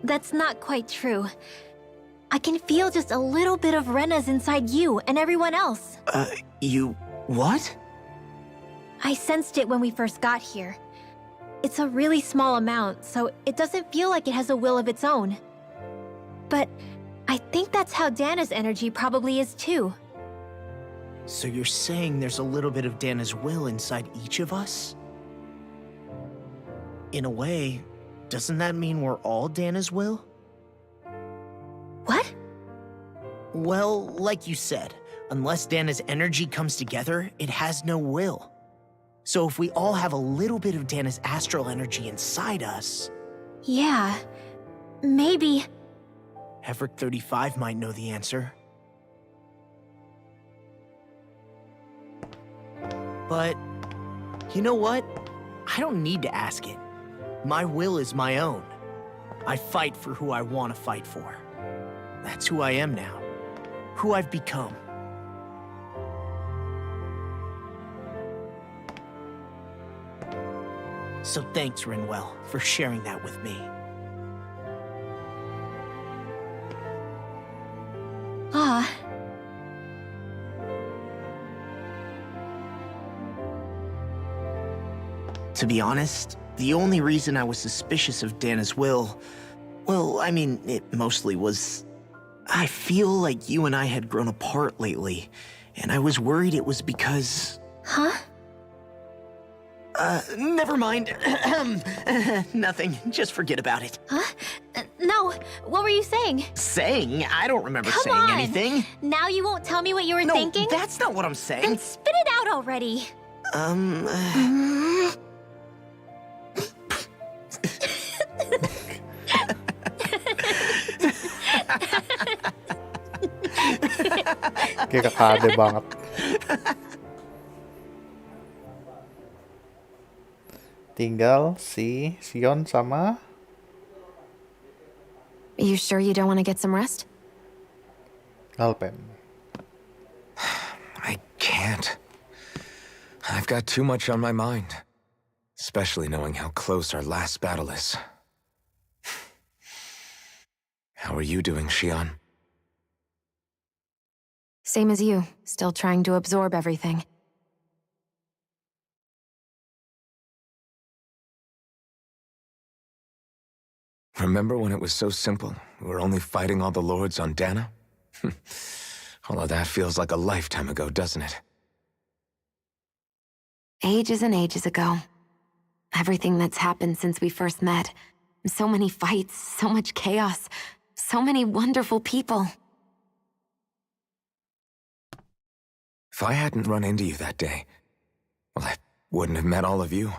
That's not quite true. I can feel just a little bit of Rena's inside you and everyone else. What? I sensed it when we first got here. It's a really small amount, so it doesn't feel like it has a will of its own. But I think that's how Dana's energy probably is too. So you're saying there's a little bit of Dana's will inside each of us? In a way, doesn't that mean we're all Dana's will? What? Well, like you said, unless Dana's energy comes together, it has no will. So if we all have a little bit of Dana's astral energy inside us... Yeah, maybe... Hevrick 35 might know the answer. But, you know what? I don't need to ask it. My will is my own. I fight for who I want to fight for. That's who I am now. Who I've become. So thanks, Rinwell, for sharing that with me. Ah. To be honest, the only reason I was suspicious of Dana's will... Well, I mean, it mostly was... I feel like you and I had grown apart lately, and I was worried it was because... Huh? Never mind. Nothing. Just forget about it. Huh? No, what were you saying? Saying? I don't remember Come saying on. anything. Now you won't tell me what you were No, thinking? that's not what I'm saying. Then spit it out already. Kayak kakade banget. Tinggal si Sion sama You sure you don't want to get some rest? Alpen. I can't. I've got too much on my mind. Especially knowing how close our last battle is. How are you doing, Xion? Same as you, still trying to absorb everything. Remember when it was so simple? We were only fighting all the lords on Dana? All of that feels like a lifetime ago, doesn't it? Ages and ages ago. Everything that's happened since we first met. So many fights, so much chaos, so many wonderful people. If I hadn't run into you that day, well, I wouldn't have met all of you.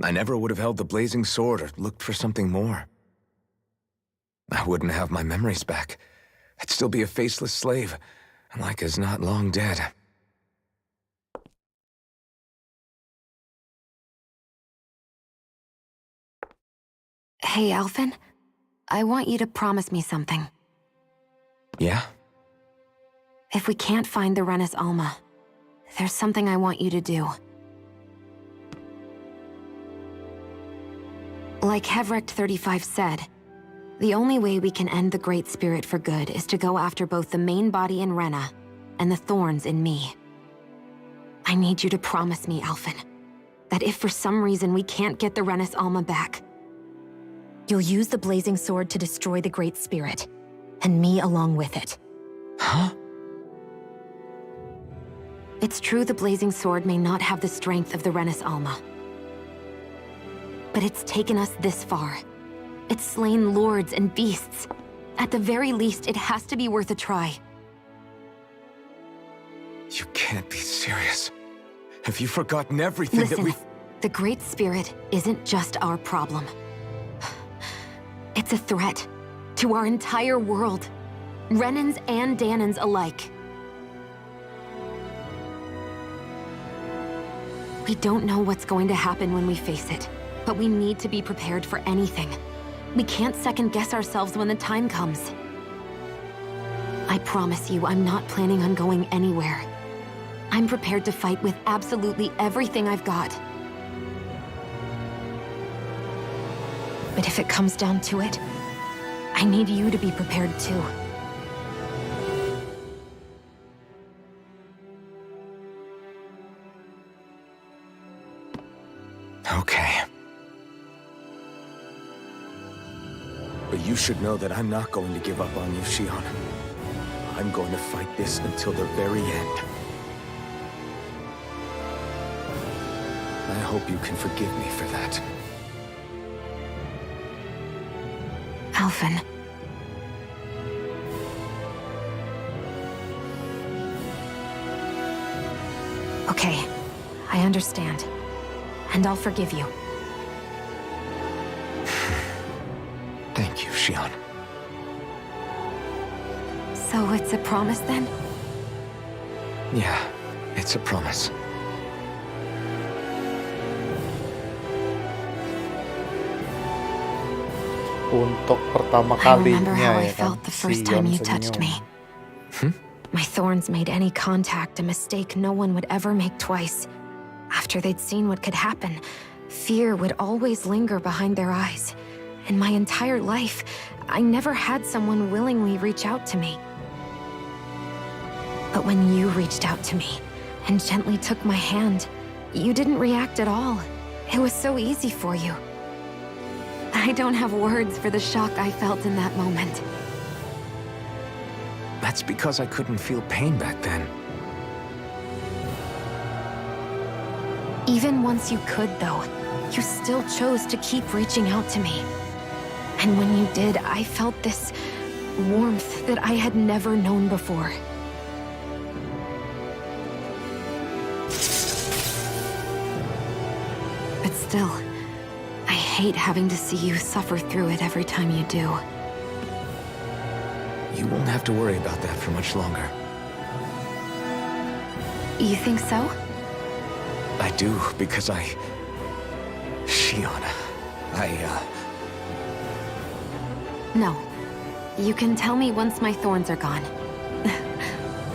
I never would have held the blazing sword or looked for something more. I wouldn't have my memories back. I'd still be a faceless slave, like as not long dead. Hey, Alphen. I want you to promise me something. Yeah? If we can't find the Renis Alma, there's something I want you to do. Like Hevrect 35 said, the only way we can end the Great Spirit for good is to go after both the main body in Rena and the thorns in me. I need you to promise me, Alphen, that if for some reason we can't get the Renis Alma back, you'll use the blazing sword to destroy the Great Spirit, and me along with it. Huh? It's true the blazing sword may not have the strength of the Renis Alma. But it's taken us this far. It's slain lords and beasts. At the very least, it has to be worth a try. You can't be serious. Have you forgotten everything Listen, that we've... the Great Spirit isn't just our problem. It's a threat to our entire world. Renans and Danans alike. We don't know what's going to happen when we face it, but we need to be prepared for anything. We can't second-guess ourselves when the time comes. I promise you, I'm not planning on going anywhere. I'm prepared to fight with absolutely everything I've got. But if it comes down to it, I need you to be prepared too. Okay. But you should know that I'm not going to give up on you, Xion. I'm going to fight this until the very end. I hope you can forgive me for that. Alphen. Okay, I understand. And I'll forgive you. Thank you, Xion. So it's a promise then? Yeah, it's a promise. Untuk pertama I remember how kalinya I ya kan, felt the first time Sion you touched senyum. me. My thorns made any contact a mistake no one would ever make twice. After they'd seen what could happen, fear would always linger behind their eyes. In my entire life, I never had someone willingly reach out to me. But when you reached out to me and gently took my hand, you didn't react at all. It was so easy for you. I don't have words for the shock I felt in that moment. That's because I couldn't feel pain back then. Even once you could, though, you still chose to keep reaching out to me. And when you did, I felt this warmth that I had never known before. But still, I hate having to see you suffer through it every time you do. You won't have to worry about that for much longer. You think so? I do, because Shion, No. You can tell me once my thorns are gone.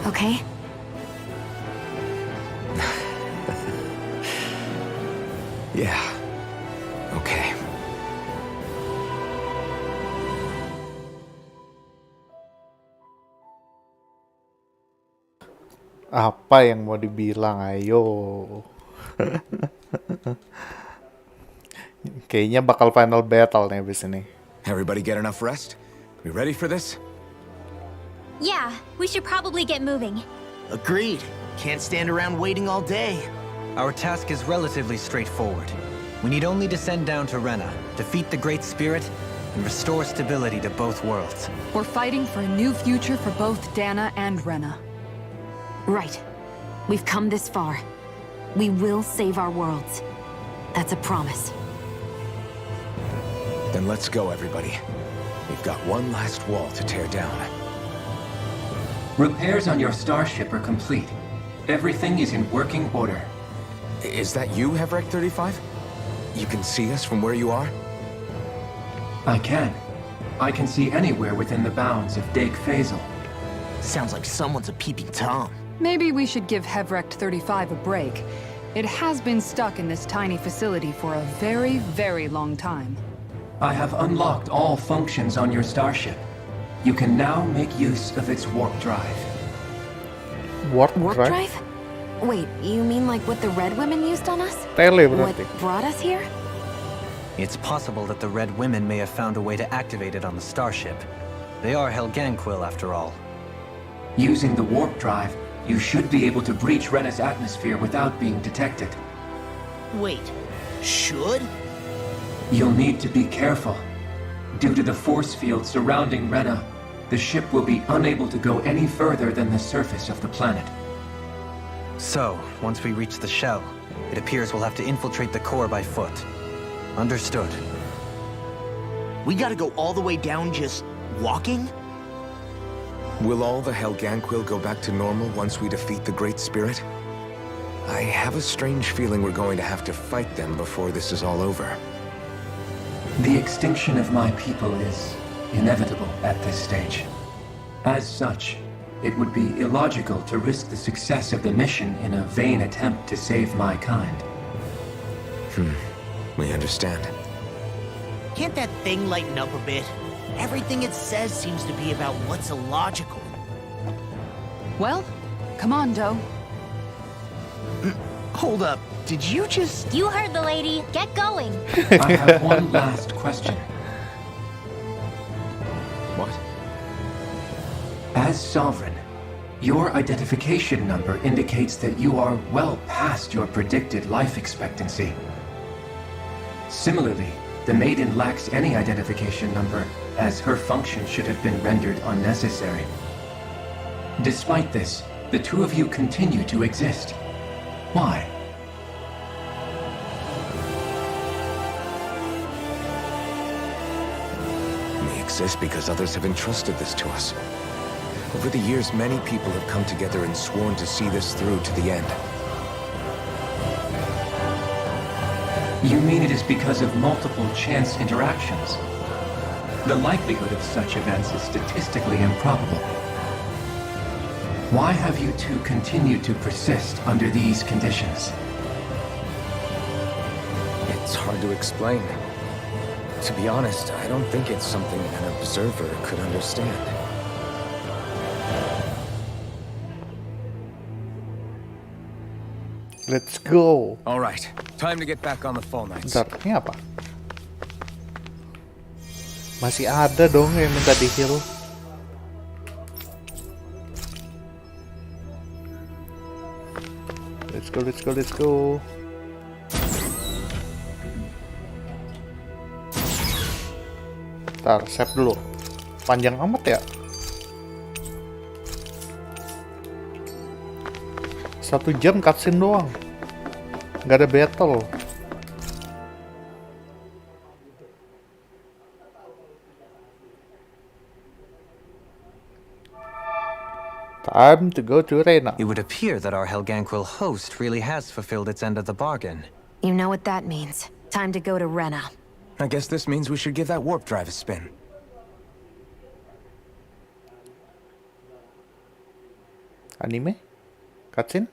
Okay? Yeah. Okay. Apa yang mau dibilang, ayo. Kayaknya bakal final battle nih abis ini. Everybody get enough rest? We ready for this? Yeah, we should probably get moving. Agreed. Can't stand around waiting all day. Our task is relatively straightforward. We need only descend down to Rena, defeat the Great Spirit, and restore stability to both worlds. We're fighting for a new future for both Dana and Rena. Right. We've come this far. We will save our worlds. That's a promise. Then let's go, everybody. We've got one last wall to tear down. Repairs on your starship are complete. Everything is in working order. Is that you, Hevrek 35? You can see us from where you are? I can. I can see anywhere within the bounds of Dake Faisal. Sounds like someone's a peeping Tom. Maybe we should give Hevrect 35 a break. It has been stuck in this tiny facility for a very, very long time. I have unlocked all functions on your starship. You can now make use of its warp drive. Warp drive? Wait, you mean like what the Red Women used on us? Tele What berarti. brought us here? It's possible that the Red Women may have found a way to activate it on the starship. They are Helganquil, after all. Using the warp drive, you should be able to breach Rena's atmosphere without being detected. Wait, should? You'll need to be careful. Due to the force field surrounding Rena, the ship will be unable to go any further than the surface of the planet. So, once we reach the shell, it appears we'll have to infiltrate the core by foot. Understood. We gotta go all the way down just walking? Will all the Helganquil go back to normal once we defeat the Great Spirit? I have a strange feeling we're going to have to fight them before this is all over. The extinction of my people is inevitable at this stage. As such, it would be illogical to risk the success of the mission in a vain attempt to save my kind. We understand. Can't that thing lighten up a bit? Everything it says seems to be about what's illogical. Well, come on, Doe. Hold up, did you just... You heard the lady. Get going. I have one last question. What? As Sovereign, your identification number indicates that you are well past your predicted life expectancy. Similarly, the Maiden lacks any identification number, as her function should have been rendered unnecessary. Despite this, the two of you continue to exist. Why? We exist because others have entrusted this to us. Over the years, many people have come together and sworn to see this through to the end. You mean it is because of multiple chance interactions? The likelihood of such events is statistically improbable. Why have you two continued to persist under these conditions? It's hard to explain. To be honest, I don't think it's something an observer could understand. Let's go. All right, time to get back on the fall nights. Bentar, ini apa? Masih ada dong yang minta di heal. let's go. Ntar, save dulu. Panjang amat ya. 1 jam cutscene doang. Nggak ada battle. Time to go to Rena. It would appear that our Helganquil host really has fulfilled its end of the bargain. You know what that means. Time to go to Rena. I guess this means we should give that warp drive a spin. Anime? Cutscene?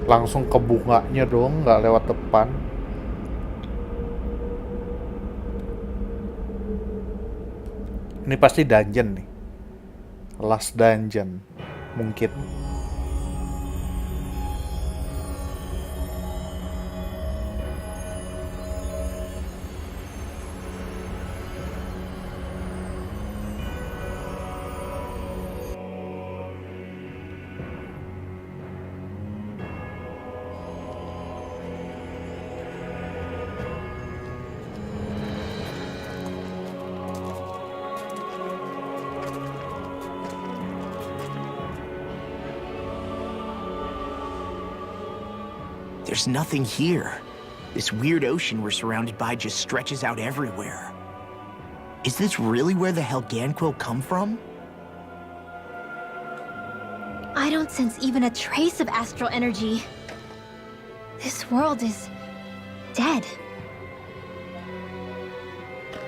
Langsung ke bunganya dong, nggak lewat depan. Ini pasti dungeon nih. Last dungeon. Mungkin. There's nothing here. This weird ocean we're surrounded by just stretches out everywhere. Is this really where the Helganquil come from? I don't sense even a trace of astral energy. This world is dead.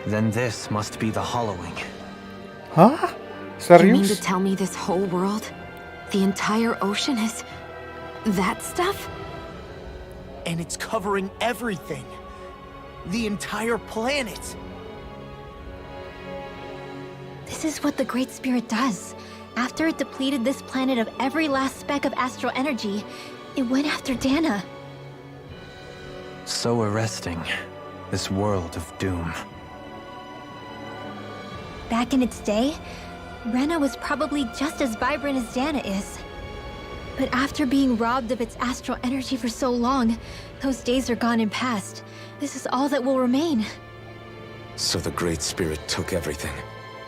Then this must be the hollowing. Hah? You mean to Serius? tell me this whole world, the entire ocean is that stuff? And it's covering everything. The entire planet. This is what the Great Spirit does. After it depleted this planet of every last speck of astral energy, it went after Dana. So arresting. This world of doom. Back in its day, Rena was probably just as vibrant as Dana is. But after being robbed of its astral energy for so long, those days are gone and past. This is all that will remain. So the Great Spirit took everything.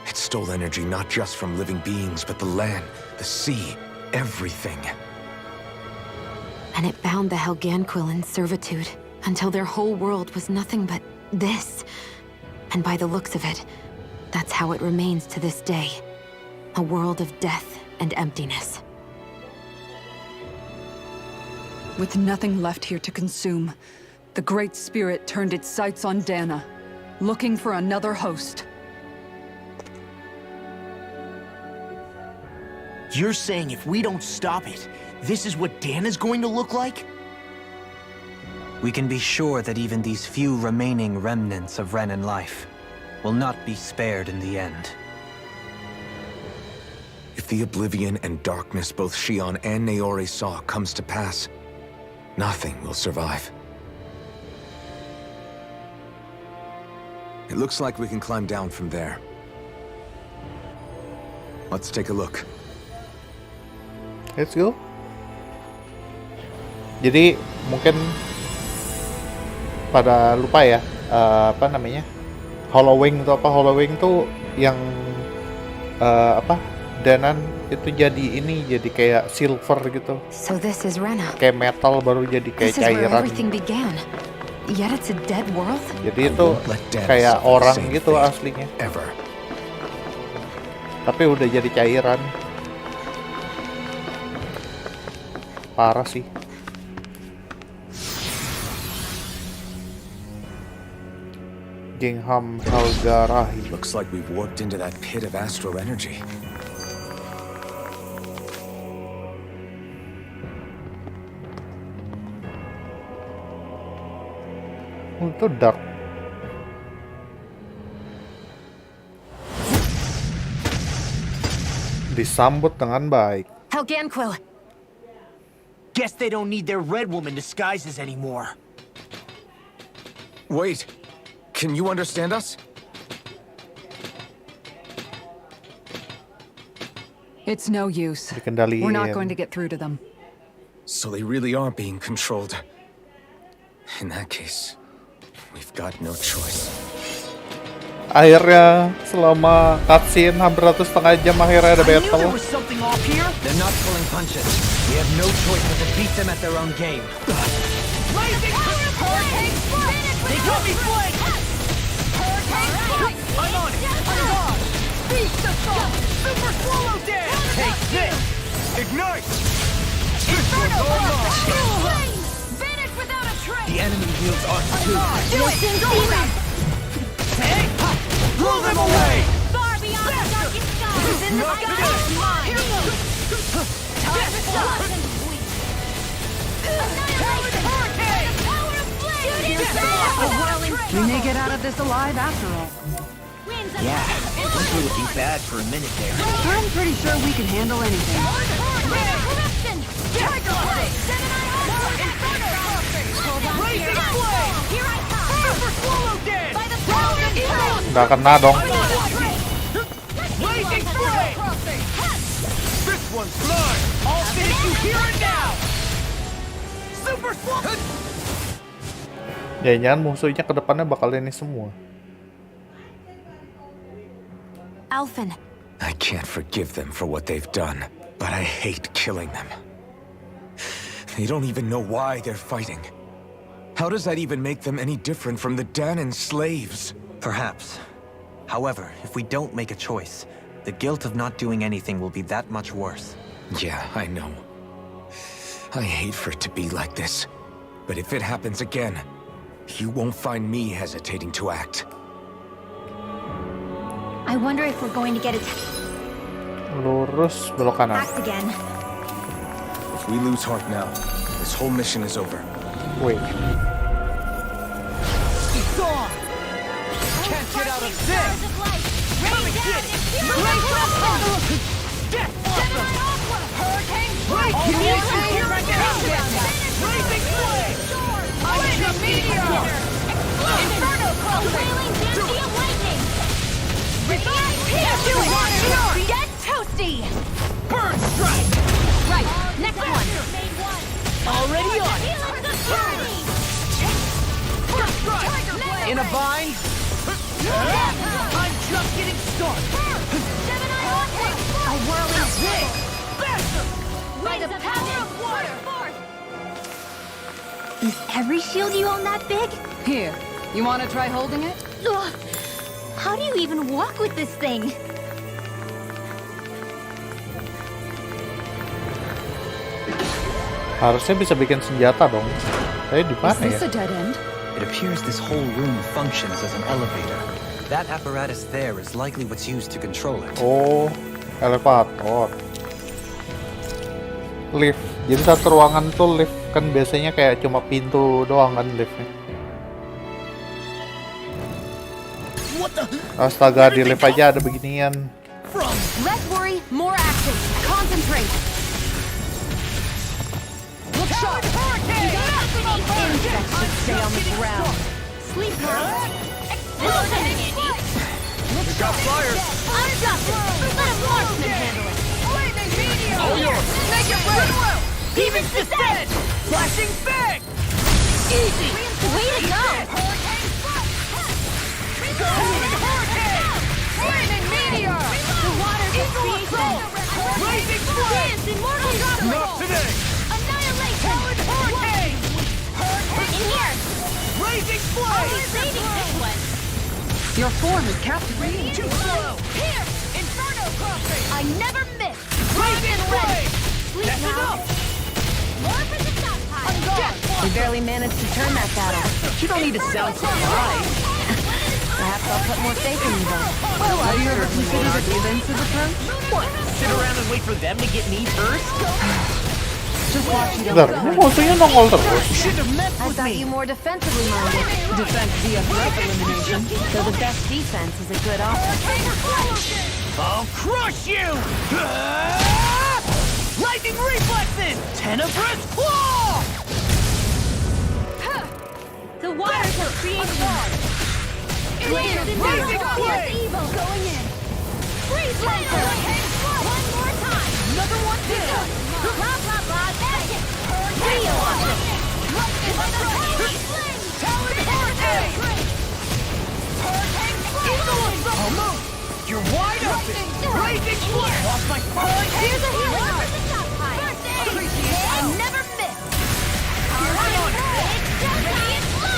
It stole energy not just from living beings, but the land, the sea, everything. And it bound the Helganquil in servitude until their whole world was nothing but this. And by the looks of it, that's how it remains to this day. A world of death and emptiness. With nothing left here to consume, the Great Spirit turned its sights on Dana, looking for another host. You're saying if we don't stop it, this is what Dana's going to look like? We can be sure that even these few remaining remnants of Renan life will not be spared in the end. If the oblivion and darkness both Shion and Naori saw comes to pass, nothing will survive. It looks like we can climb down from there. Let's take a look. Let's go. Jadi mungkin pada lupa ya, apa namanya? Hollowing itu apa? Hollowing tuh yang apa? Danan itu jadi ini, jadi kayak silver gitu. So this is Rena. Kayak metal baru jadi kayak This is where cairan. everything began. Yet it's a dead world? Jadi itu kayak orang gitu aslinya. Ever. Tapi udah jadi cairan. Parah sih. Gingham Halgarahi. Looks like we've warped into that pit of astral energy. Itu dark. Disambut dengan baik. Helganquil! Guess they don't need their Red Woman disguises anymore. Wait, can you understand us? It's no use. Dikendaliin. We're not going to get through to them. So they really are being controlled. In that case, we've got no choice. Akhirnya selama cutscene hampir 1,5 jam akhirnya ada battle. Something off here. They're not pulling punches. We have no choice but to beat them at their own game. They got me flanked! I'm on it! I'm on! Beast assault! Super swallow dance! Take this! Ignite! Inferno blast! Vanish without a trace! The enemy wields arts too. Do it! Hey! Blow them away! Far beyond the darkest skies! Who's in the sky? Here goes! Time to stop! Annihilation! Hurricane! Power of flame! We may get out of this alive after all. Yeah, things were looking bad for a minute there. I'm pretty sure we can handle anything. Corruption! Tiger Blade! Blazing Flame! Here I come! Super Swallow Dance! By the power of flame! Nggak kena dong. Blazing Flame! This one's mine! I'll finish you here and now! Super Swallow! Jangan-jangan musuhnya ke depannya bakal ini semua. Alphen, I can't forgive them for what they've done, but I hate killing them. They don't even know why they're fighting. How does that even make them any different from the Danan slaves? Perhaps. However, if we don't make a choice, the guilt of not doing anything will be that much worse. Yeah, I know. I hate for it to be like this. But if it happens again, you won't find me hesitating to act. I wonder if we're going to get Lurus, belok kanan. attacked again. If we lose heart now, this whole mission is over. Wait. It's on! Can't get out of this! Come and get it! Death awesome! Hurricane! Here I go! Blazing Flame! Blazing Meteor! Inferno Wailing Dempsey of Lightning! Get toasty! Burn Strike! Right, next one! Already on it! First Strike! In a bind? I'm just getting started! A whirling This! Bastard! by the power of water! Is every shield you own that big? Here, you want to try holding it? Ugh. How do you even walk with this thing? Harusnya bisa bikin senjata dong. Tapi di Is mana this ya? a dead end? It appears this whole room functions as an elevator. That apparatus there is likely what's used to control it. Oh, elevator. Lift. Jadi satu ruangan tuh lift kan biasanya kayak cuma pintu doang kan liftnya. Astaga, di lift aja ada beginian. less worry, more action. Concentrate. Look sharp! Hurricane! Insects should stay on the ground. Sleep now. You got fire! Unstoppable. Let a marksman handle it. Blazing Meteor! All yours! Make it rain! Demons descend! Flashing Fang! Easy! Way to go. Hurricane! Flaming Meteor! The waters of creation. Blazing Flame! Dance immortal drop. Not today! Annihilation. Hurricane! In here. Blazing Flame! Saving this one. Your form is captivating. Too slow! Here. Inferno Crossing! I never miss. Blazing Flame! Sleep That's now. enough! More for the stockpile. We barely managed to turn that battle. You don't need to sound surprised! Perhaps I'll put more faith in you then. Well, Have you ever considered a defensive approach? What? Sit around and wait for them to get me first? Just watch you Bentar, don't ini musuhnya nongol terus. You shouldn't have messed I with thought me! you more defensively minded. defend via threat elimination. Though the best defense is a good offense. I'll crush you! Ah! Lightning reflexes! Tenebrous claw! The waters of creation. Cleanse and Blazing immortal Flame! evil. Going in. Freeze Lancer. One more time. Another one down. Blah, blah, blah, that's it. Real awesome. Talon Hurricane! Eagle Assault! You're wide open! Blazing Flare! Lost my Here's a hero. Appreciate I never miss.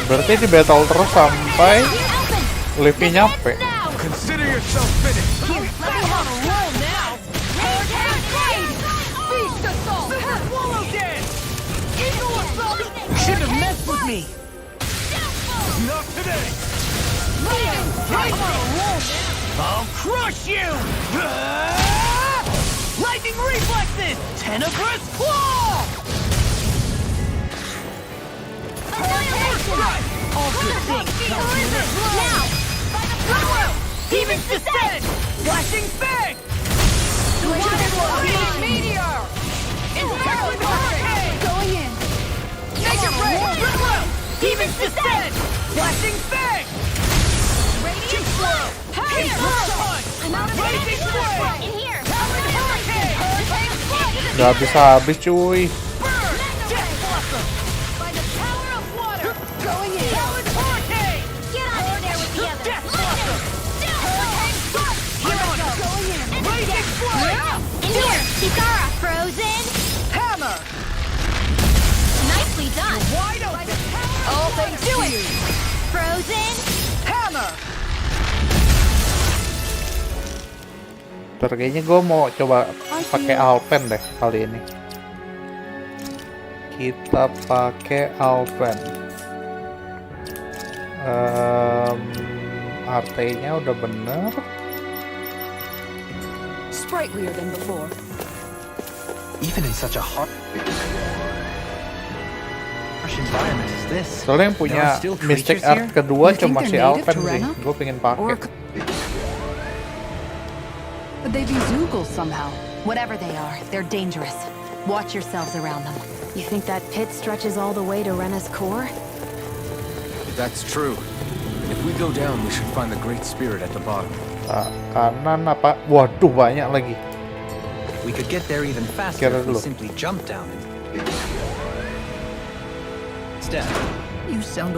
Berarti di battle terus sampai Livy nyampe. Consider yourself finished. Here, let me on a roll now! Beast Assault! Swallow Dance! Eagle Assault! Shouldn't have messed with me! Not today. I'm on a roll now! I'll crush you! Lightning Reflexes! Tenebrous Claw! All good things come to this. Now, Demon's Descent! Flashing Fang! Meteor! Impacting Hurricane! Going in! Make it rain! Demon's Descent! Flashing Fang! Radiant Flow! I'm out of Blazing Flame! in here. Hurricane! Hurricane Strike! Gak habis cuy. Burn! Death Blossom! By the power of water! Going in! Talon Hurricane! Get on in there with the others. Death Blossom! Hurricane Strike! Here I go! Going in! Blazing Flame! In here, Kikara, frozen. Hammer! Nicely done. Wide open! All thanks to you! Frozen. Hammer! Kayaknya gue mau coba pakai Alpen deh kali ini. Kita pakai Alpen. RT-nya udah bener. Sprightlier than before. Even in such a harsh environment as this, Soalnya yang punya there are still Mystic creatures Art here? kedua You cuma think si they're native Alpen to sih. Rena? Gue pengen pakai. Could they be Zoogles somehow? Whatever they are, they're dangerous. Watch yourselves around them. You think that pit stretches all the way to Rena's core? That's true. If we go down, we should find the Great Spirit at the bottom. Kanan apa? Waduh, banyak lagi. We could get there even faster Kira if we dulu. simply jump down. Instead, You sound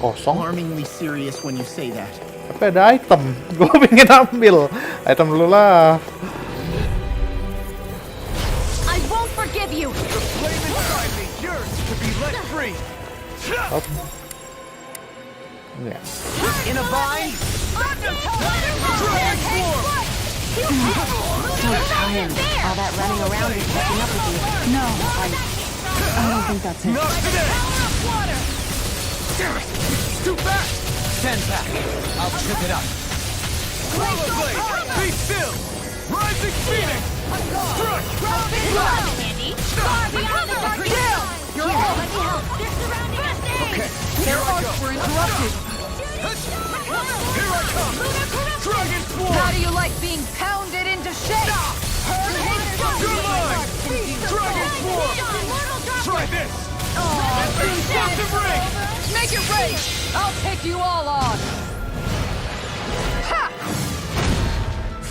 Kosong. alarmingly serious when you say that. Tapi ada item. Gue pengen ambil. Item dulu lah. I won't forgive you! The flame inside me yearns to be let free. Oh. Ya. In a bind! Dragon Form! So tired. All that running around is catching up with you. No, I don't think that's it. Not today. Damn it! It's too fast. stand back. I'll trip it up. Rollerblade! Be still! Rising Phoenix! Struck! You're all let me help! They're surrounding us! Okay, Their arcs were interrupted. here I come! Dragon Swarm! How do you like being pounded into shape? You're mine! Dragon Swarm! Try this! Explosive Ring! Make it rain! I'll take you all on! Ha!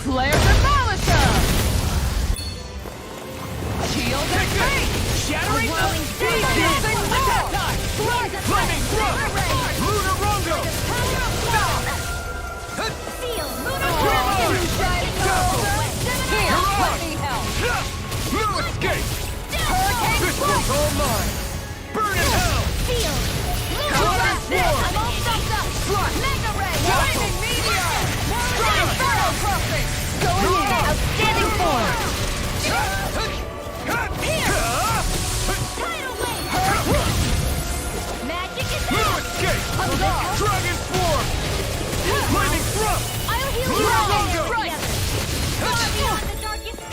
Flare Demolition! Shield and Fate! Shattering Whirling Beacon! Using Attack time! Flaming Thrust! Lunar Rondo! Here, let me help! No escape! This one's all mine! Burn in hell! Dragon Swarm! I'm all stuffed up! Mega Ray! Lightning Meteor! Inferno Crossing! Going in! Outstanding form! Tidal Wave! Magic is No out! escape! Dragon Swarm! Lightning Thrust! I'll heal you Lunar all! Rondo!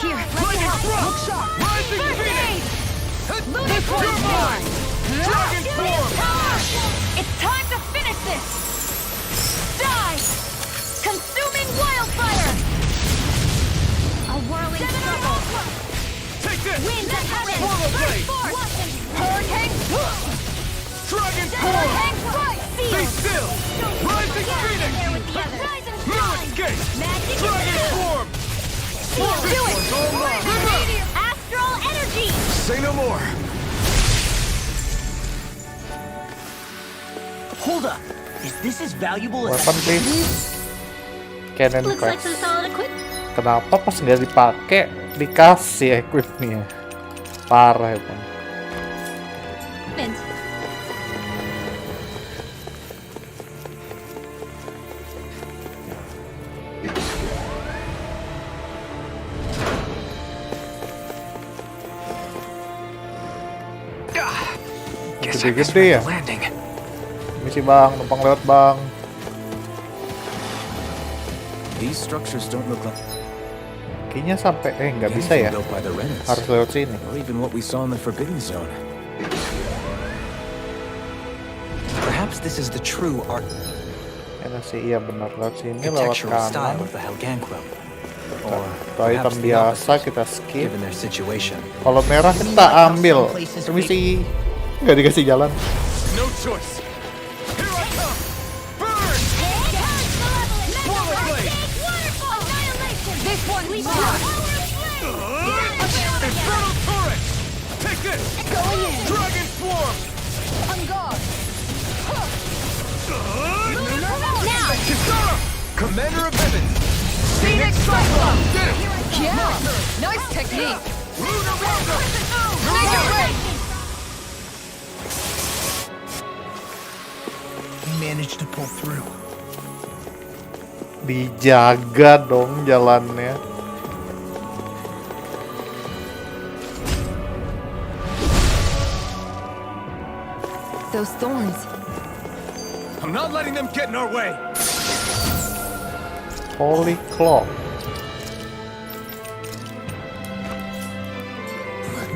Here, let me Lightning help! Thrust! Rising Phoenix! You're mine! Dragon Swarm! It's time to finish this! Die! Consuming Wildfire! A whirling trouble! Take this! Wind that happens! Whirlblade! Hurricane! Dragon Hurricane Swarm! strike! Be still! Rising Phoenix! Rise and No shine! escape! Magic is Dragon out! Swarm! Do it! Astral energy! Say no more. Hold up. Is this as valuable as Weapon please. Cannon Looks like packs. some solid equipment. Kenapa pas nggak dipakai dikasih equipnya? Parah emang. Gede-gede ya. Misi bang, numpang lewat bang. These structures don't look like Kayaknya sampai nggak bisa ya. built by the Renans, Harus lewat sini. or even what we saw in the Forbidden Zone. Perhaps this is the true Enak sih, iya benar lewat sini lewat architectural style kanan. of the Helganquil. Or Kalau item perhaps the biasa opposite, kita skip. given their situation. Kalau merah kita ambil. Permisi. Nggak dikasih jalan. No choice. Here I come. Burn! This one's mine! Infernal turret! Take this! Going in! Dragon swarm! On guard! Now! Kisara! Commander of Heaven! Phoenix Cyclone! Did it! Yeah! Nice technique! Lunar Rondo! Make it rain! We managed to pull through. Dijaga dong jalannya. Those thorns. I'm not letting them get in our way! Holy clock.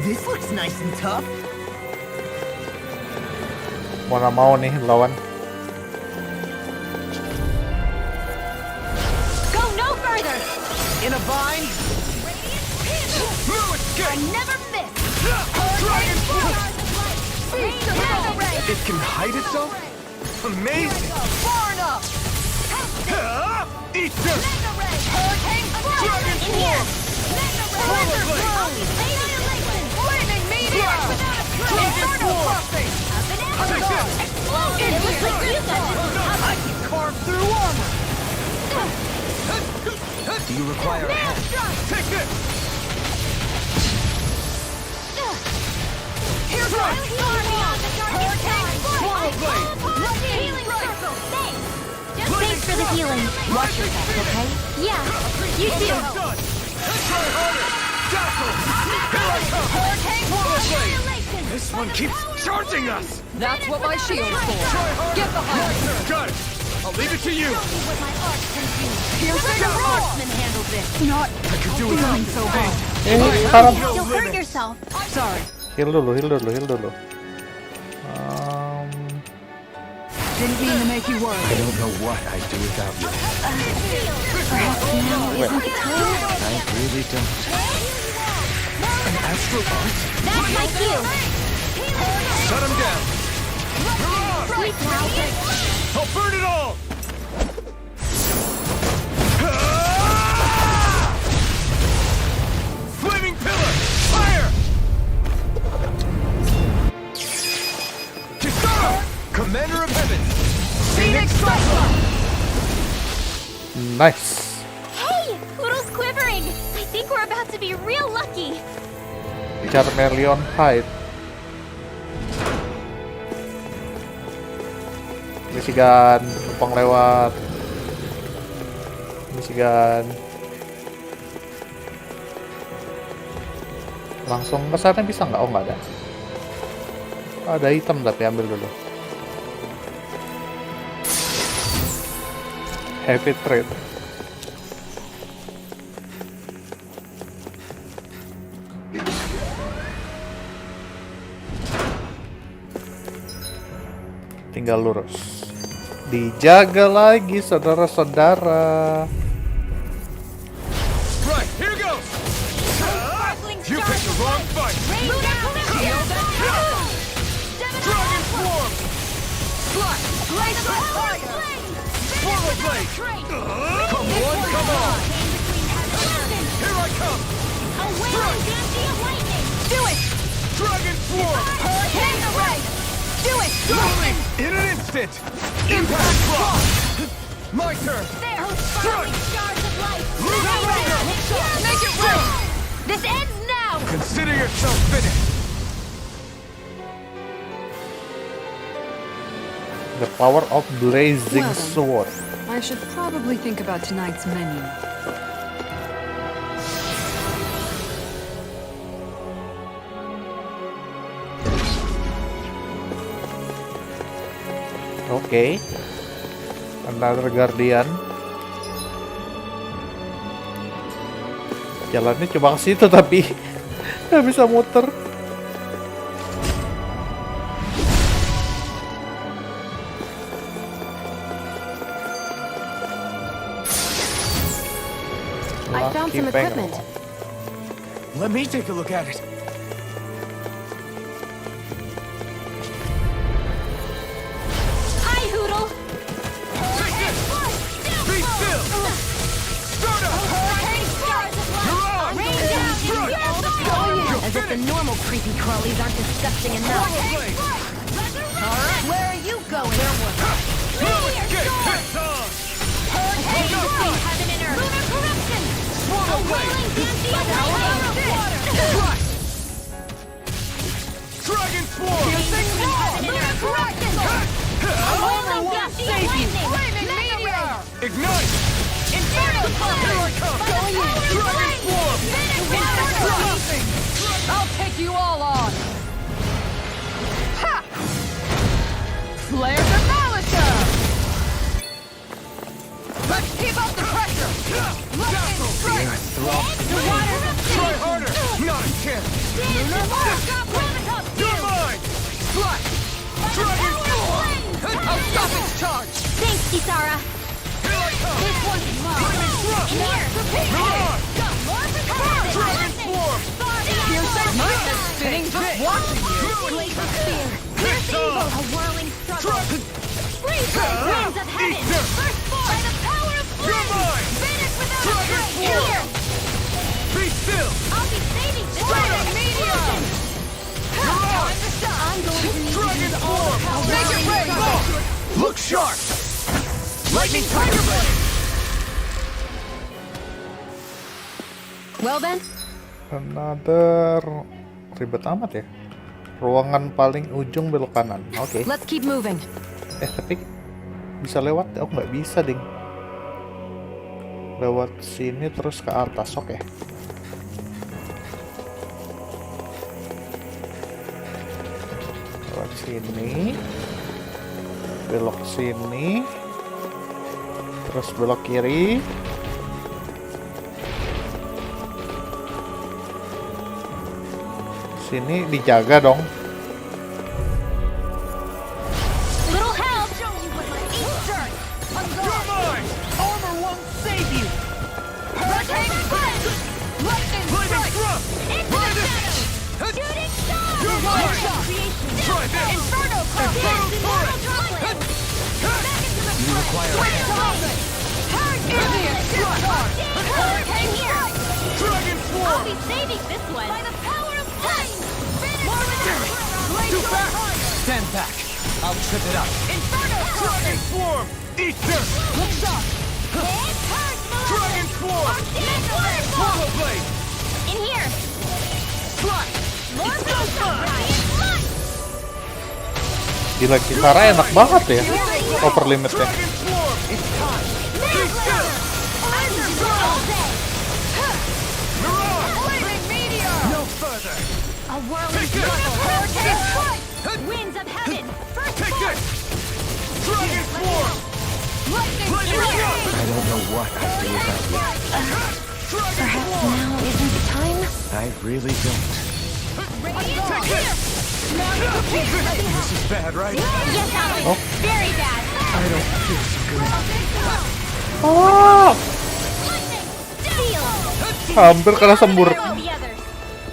This looks nice and tough. Mana mau nih lawan. Go no further! In a bind. No escape! I never miss! Dragon swarm! It can hide itself? Amazing! Far enough! Eat this! Hurricane Dragon swarm! Flaming meteor! Dragon swarm! Take this! I can carve through armor. Do you require a hand? Take this! Here's one! Hurricane Swallow blade! Healing circle! Thanks for the healing. Watch yourself, okay? Yeah, you too. Done! Try harder! Dazzle! Here I come! Hurricane Swallow blade! This one keeps charging us! That's what my shield's for. Try harder! Get behind me. Got it! I'll leave it to you! Here's the marksman handled this. Not I could do without this pain! Parah. You'll hurt yourself. sorry. Heal dulu. Didn't mean to make you worry. I don't know what I'd do without you. I really don't. An astral art? That's my cue. Shut him down! Sweet now. I'll burn it all! Flaming pillar! Fire! Kisara! Commander of Heaven! Phoenix Cyclone! Nice. Hey, Poodle's quivering. I think we're about to be real lucky. Charmeleon Hide. Michigan, numpang lewat. Michigan. Langsung ke sana bisa nggak? Oh, nggak ada. Ada item tapi ambil dulu. Heavy trade. Tinggal lurus. Dijaga lagi saudara-saudara. Right, here goes! You picked the wrong fight! Dragon swarm! Slash! Swallow blade! Come on, come on! Here I come! A wailing banshee of lightning! Do it! Dragon Swarm! Hurricane the right! Do it! Doubling in an instant! Impact block! My turn! There! Sparkling stars of light! Make it rain! This ends now! Consider yourself finished! The power of blazing Well then. sword. I should probably think about tonight's menu. Oke. Another Guardian. Jalannya cuma ke situ tapi nggak bisa muter. I found some Lucky equipment. pengen. Let me take a look at it. Hi, Hoodle! Be still! Start up! Hurricane stars of light! Rain down! As if the normal creepy crawlies aren't disgusting enough. Where are you going? Get pissed on! Hurricane between heaven and earth! Lunar corruption! A wailing banshee of lightning! Dragon Swarm! Lunar corruption! A wailing banshee of lightning! Flaming meteor! Ignite! Inferno Here I come! Dragon Swarm! I'll take you all on! Ha! Flare the Malika! Let's keep up the pressure! Lightning strike! The water! Try harder! Not a chance! Lunar You're mine! Slut! Dragon Swarm! I'll stop its charge! Thanks, Kisara! Here I come! This one's mine! Flaming thrust! In here! Luar! Dragon Swarm! Sitting just watching you! Laser spear! Piss on! A whirling struggle! Dragon! Freeze those winds of heaven! Eat them! First force! By the power of You're flame! mine! Finish without a Dragon trace! Swarm! Here! Be still! I'll be saving this Straight one! up! Explosion! Luar! I'm going to need Dragon to use all the Swarm! power Make it of rain! flame. Look sharp! Lightning Tiger Blade! Well then, Another ribet amat ya. Ruangan paling ujung belok kanan. Oke. let's keep moving. Tapi bisa lewat? Oh nggak bisa ding. Lewat sini terus ke atas. Oke. Lewat sini. Belok sini. Terus belok kiri. Sini dijaga dong. Little help! Eastern! You're mine! Armor won't save you! Hurricane strike! Lightning Flaming strike! thrust! Into the shadows! Shooting stars! You're mine! Creation! Try this! Inferno Inferno Cross! Torrent! Chocolate! You require Idiot! Hurricane here! Dragon I'll Swarm! be saving this one! By the power of flame! Too fast! stand back. I'll trip it up. Inferno Dragon Swarm! Eat them! Look sharp! Dragon Swarm! Swallow Blade! In here! Slut! More Radiant light! Gila, Kisara enak banget ya. Over limitnya. Dragon Swarm! It's time! Be still! All day! Luar! Flaming meteor! No further! A whirling Take this! struggle! Hurricane strike! Winds of heaven! First Take force! this! Dragon Swarm! Lightning Flaming strike! thrust! I don't know what I'd do without you. Dragon Perhaps Swarm! now isn't the time? I really don't. Radiant Take this! This is bad, right? Yes, Alex! Very bad! I don't feel so good. Oh, Lightning! Steel! hampir kena sembur. Follow the others!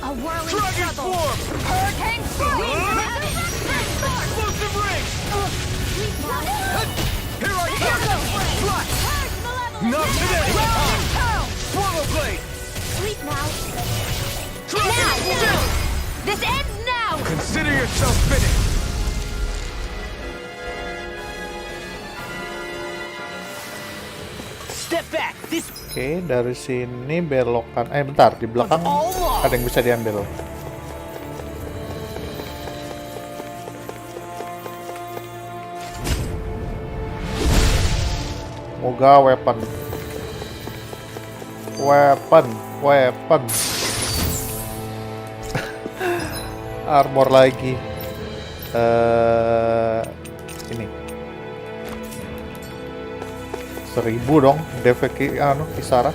A whirling Dragon struggle! Swarm! Hurricane strike! Explosive ring! Here I come! Slut! Not today! Swallow Blade! Leave now. Now! This ends now! Consider yourself finished! Step back. This Oke, dari sini belokan. Bentar, di belakang ada yang bisa diambil. Moga weapon. Armor lagi. Ini 1000 dong, DV Kisara.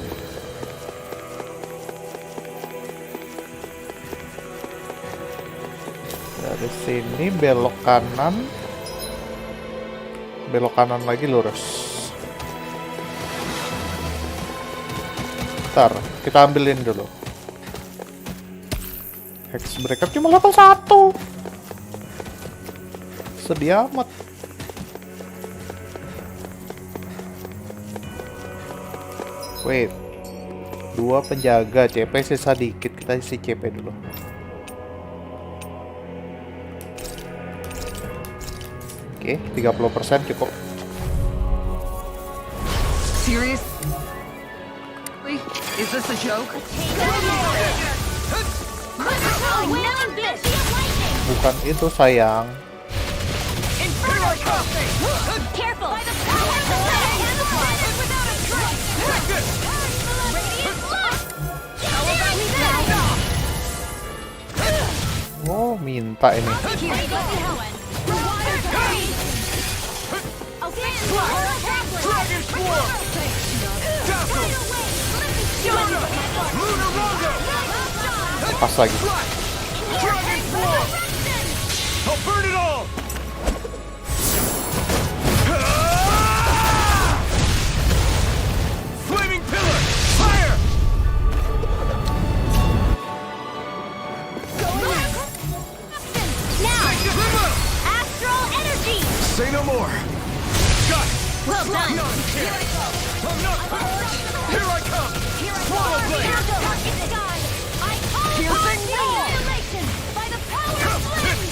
Dari sini belok kanan lagi lurus. Bentar, kita ambilin dulu. Hex breaker cuma level 1. Sedih amat. Wait, 2 penjaga, CP sisa dikit, kita isi CP dulu. Oke, 30% cukup. Serious? Is this a joke? Bukan itu sayang. Careful! Oh, minta ini. Pas lagi. I'll burn it all! Flaming pillar! Fire! Astral energy! Say no more! Got it! Well done! Here I come! Here I come! Swallow blade! Piercing annihilation by the power of flame!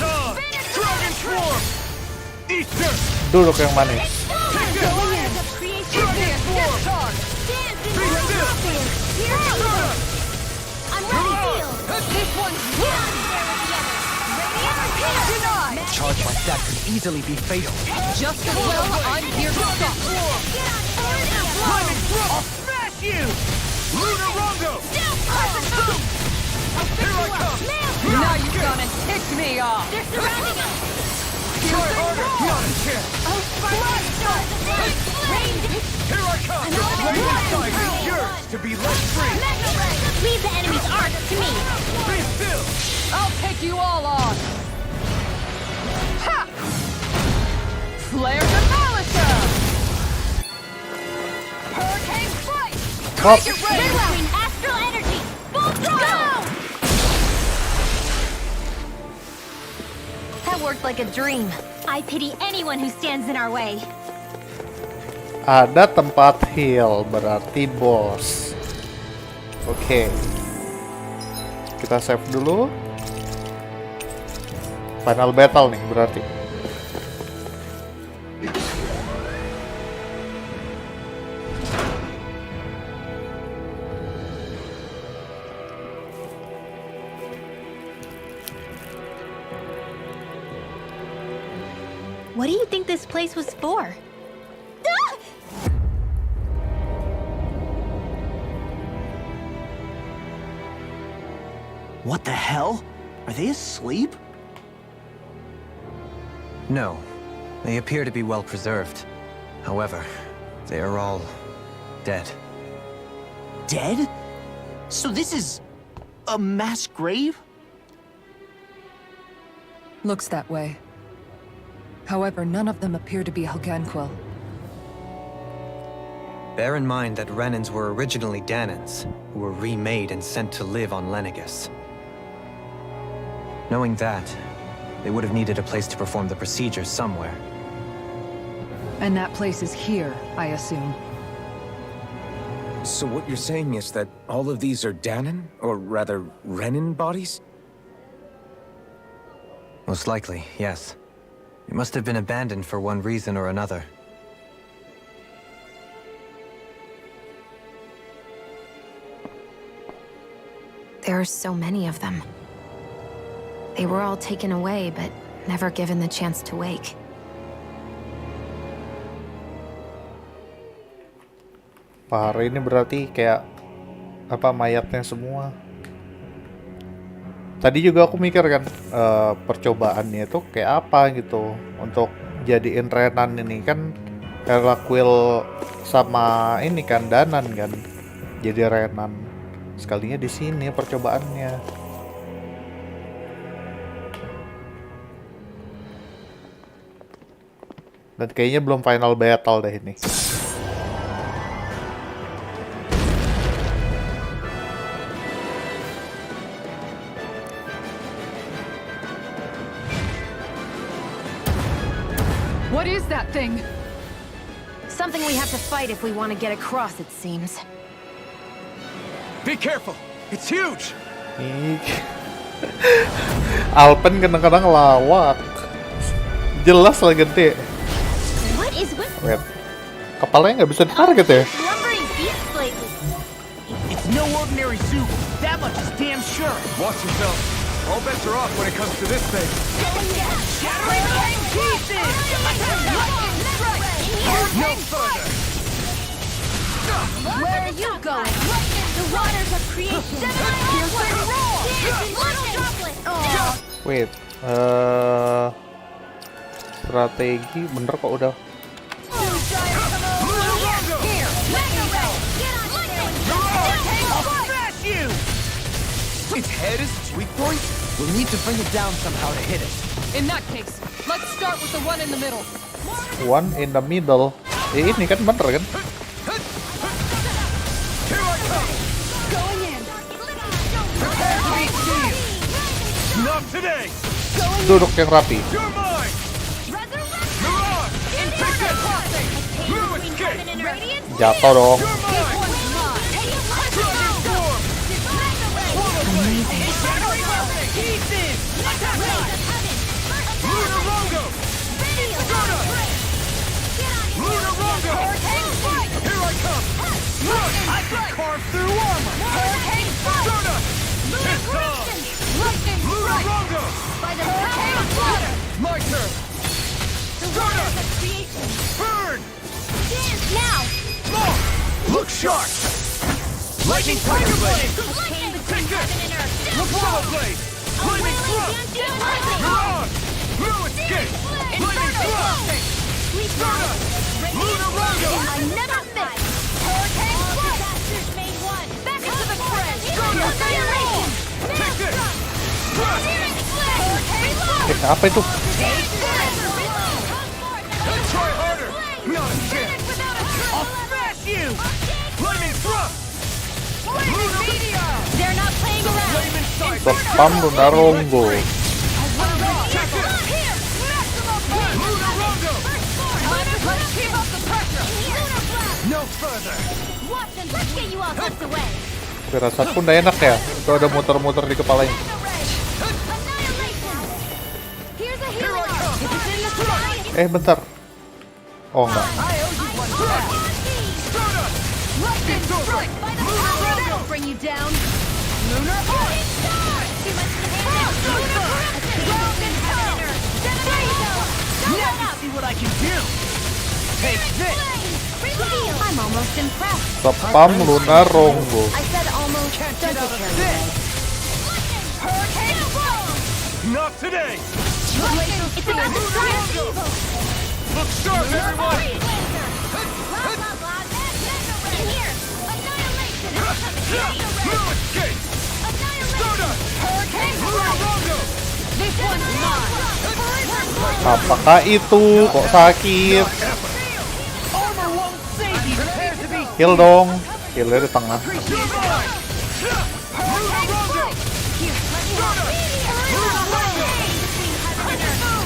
Dragon swarm! Easter! Duduk yang manis. Charge like that could easily be fatal. Just as well, I'm here to stop. I'll smash you! Lunar Rongo! Here I come! Now you've gone and ticked me off! They're surrounding us! Try harder! Not a chance! Here I come! The flame inside is yours to be let free! Leave the enemy's arc to me! Be still! I'll take you all on! Ha! Flare Demolisher! Hurricane Strike! Hop. Get ready! Astral energy! Full throttle! That worked like a dream. I pity anyone who stands in our way. Ada tempat heal, berarti bos. Oke. Kita save dulu. Final battle nih berarti. What do you think this place was for? What the hell? Are they asleep? No, they appear to be well preserved. However, they are all dead. Dead? So this is a mass grave? Looks that way. However, none of them appear to be Helganquil. Bear in mind that Renans were originally Danans, who were remade and sent to live on Lenegus. Knowing that, they would have needed a place to perform the procedures somewhere. And that place is here, I assume. So what you're saying is that all of these are Danon, or rather, Renan bodies? Most likely, yes. It must have been abandoned for one reason or another. There are so many of them. They were all taken away, but never given the chance to wake. Parah, ini berarti kayak apa mayatnya semua. Tadi juga aku mikir kan percobaannya itu kayak apa gitu untuk jadiin Renan ini kan Quill sama ini kan Danan kan jadi Renan. Sekalinya di sini percobaannya. Dan kayaknya belum final battle deh ini. What is that thing? Something we have to fight if we want to get across, it seems. Be careful! It's huge! Alpen kadang-kadang lawak. Jelas lah gede. What is with Wait. Kepalanya nggak bisa ditarget ya? lumbering beasts lately? It's no ordinary zoo. That much is damn sure. Watch yourself. All bets are off when it comes to this thing. Shattering them in pieces! No further! Where are you going? The waters of creation. Piercing roar. Wait. Strategi bener kok udah. Its head is its weak point? We'll need to bring it down somehow to hit it. In that case, let's start with the one in the middle. One in the middle. Ini kan bener kan? Going in. Not today! Duduk yang rapi. You're mine! Luar! Blue escape! Jatuh dong. You're mine! Here I come! I can carve through armor! Hurricane strike. It's on! Lightning strike. Lunarongo! By the power of water. My turn! The waters of creation. Burn! Dance now. Look sharp! Lightning Tiger Blade! A chain between heaven and earth. Lapala Blade! Flaming Thrust! Dancing lightning. You're on! Blue escape! Flaming Thrust! Sweet rise. Lunarongo! Another fit. Hurricane strike. Disasters made one. Back into the fray. Annihilation. Take this! Searing flame. Hurricane strike. Apa itu? Try harder! Not a chance! I'll smash you! Flaming Thrust! Flaming meteor. They're not playing around. Flame inside! Spam Lunarongo. Here. Maximum burn. Lunarongo! Let's keep up the pressure. No further! Watch and let's get you all tucked away. Firasatku nggak enak ya. Itu ada muter-muter di kepalanya. Annihilation. Here's a Here hero. I come! If it's in the sky, Bentar. Oh enggak. I owe you one. lightning strike. By the power of that'll bring you down. Lunar Arc. Too much to handle. Lunar Ground and heaven and earth. Now see what I can do! Take this! I'm almost impressed. Spam Lunarongo. I said almost. Can't Don't get out get of carried this! away. Hurricane strike. Not today! It's about to strike evil. Look sharp, everyone! In here. Annihilation. Blue escape! Annihilation. Hurricane strike. Lunarongo! This one's mine. Apakah itu? Kok sakit? Armor won't save you! Prepare to be Heal dong. Healnya di tengah. You're mine! Lunarongo!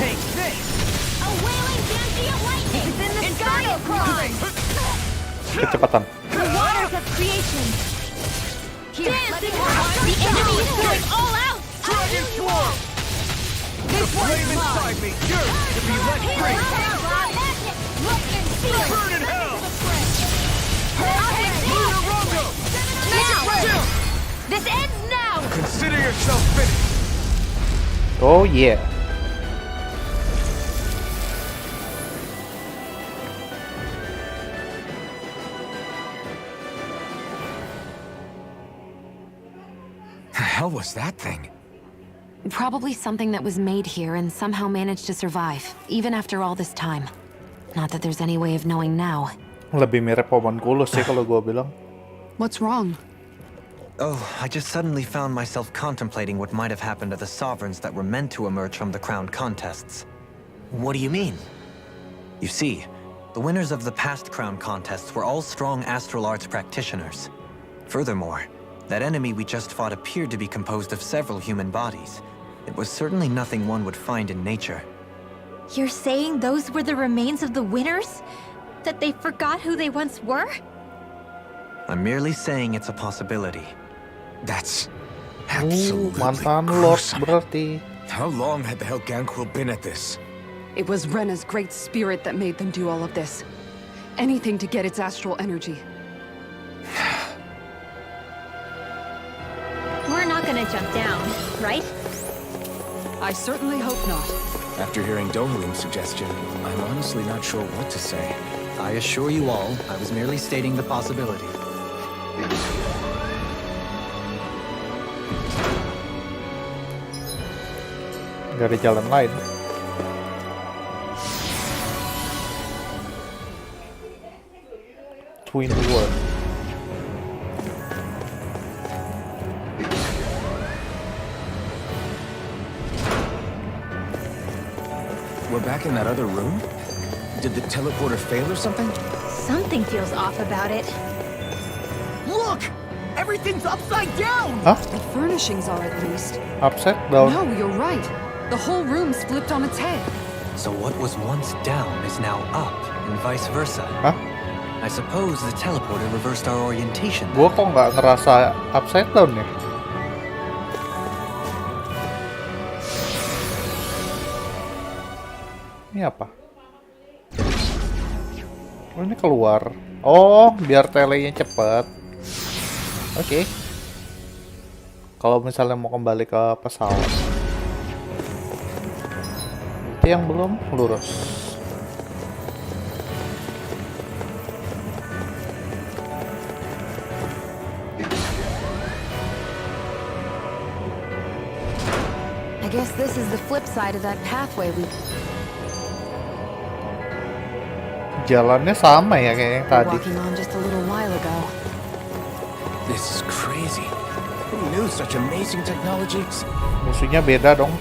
Take this! A wailing transient lightning. It's in the sky across. Kecepatan. The waters of creation. Here, let me have the enemy is going all out. Dragon Swarm! This Flame inside me, yours to be let free! Look and feel. Burn in hell! Lunar Rondo! Now, this ends now. Consider yourself finished! Oh yeah. The hell was that thing? Probably something that was made here and somehow managed to survive, even after all this time. Not that there's any way of knowing now. Lebih mirip homunculus sih kalau gua bilang. What's wrong? Oh, I just suddenly found myself contemplating what might have happened to the sovereigns that were meant to emerge from the crowned contests. What do you mean? You see, the winners of the past crown contests were all strong astral arts practitioners. Furthermore, that enemy we just fought appeared to be composed of several human bodies. It was certainly nothing one would find in nature. You're saying those were the remains of the winners? That they forgot who they once were? I'm merely saying it's a possibility. That's absolutely Mantan Lord gruesome. berarti. How long had the Helganquil been at this? It was Rena's great spirit that made them do all of this. Anything to get its astral energy. We're not gonna jump down, right? I certainly hope not. After hearing Dohalim's suggestion, I'm honestly not sure what to say. I assure you all, I was merely stating the possibility. Gak ada jalan lain. Twin Luar. We're back in that other room? Did the teleporter fail or something? Something feels off about it. Look! Everything's upside down! Hah? The furnishings are at least. Upside down. No, you're right. The whole room's flipped on its head. So what was once down is now up, and vice versa. Hah? I suppose the teleporter reversed our orientation. Gua kok nggak ngerasa upside down ya? Ini apa? Oh, ini keluar. Oh, biar telenya cepet. Oke. Kalau misalnya mau kembali ke pesawat. Itu yang belum lurus. I guess this is the flip side of that pathway we Jalannya sama ya kayak yang were tadi. walking on just a little while ago. This is crazy. Who knew such amazing technology? Musuhnya beda dong.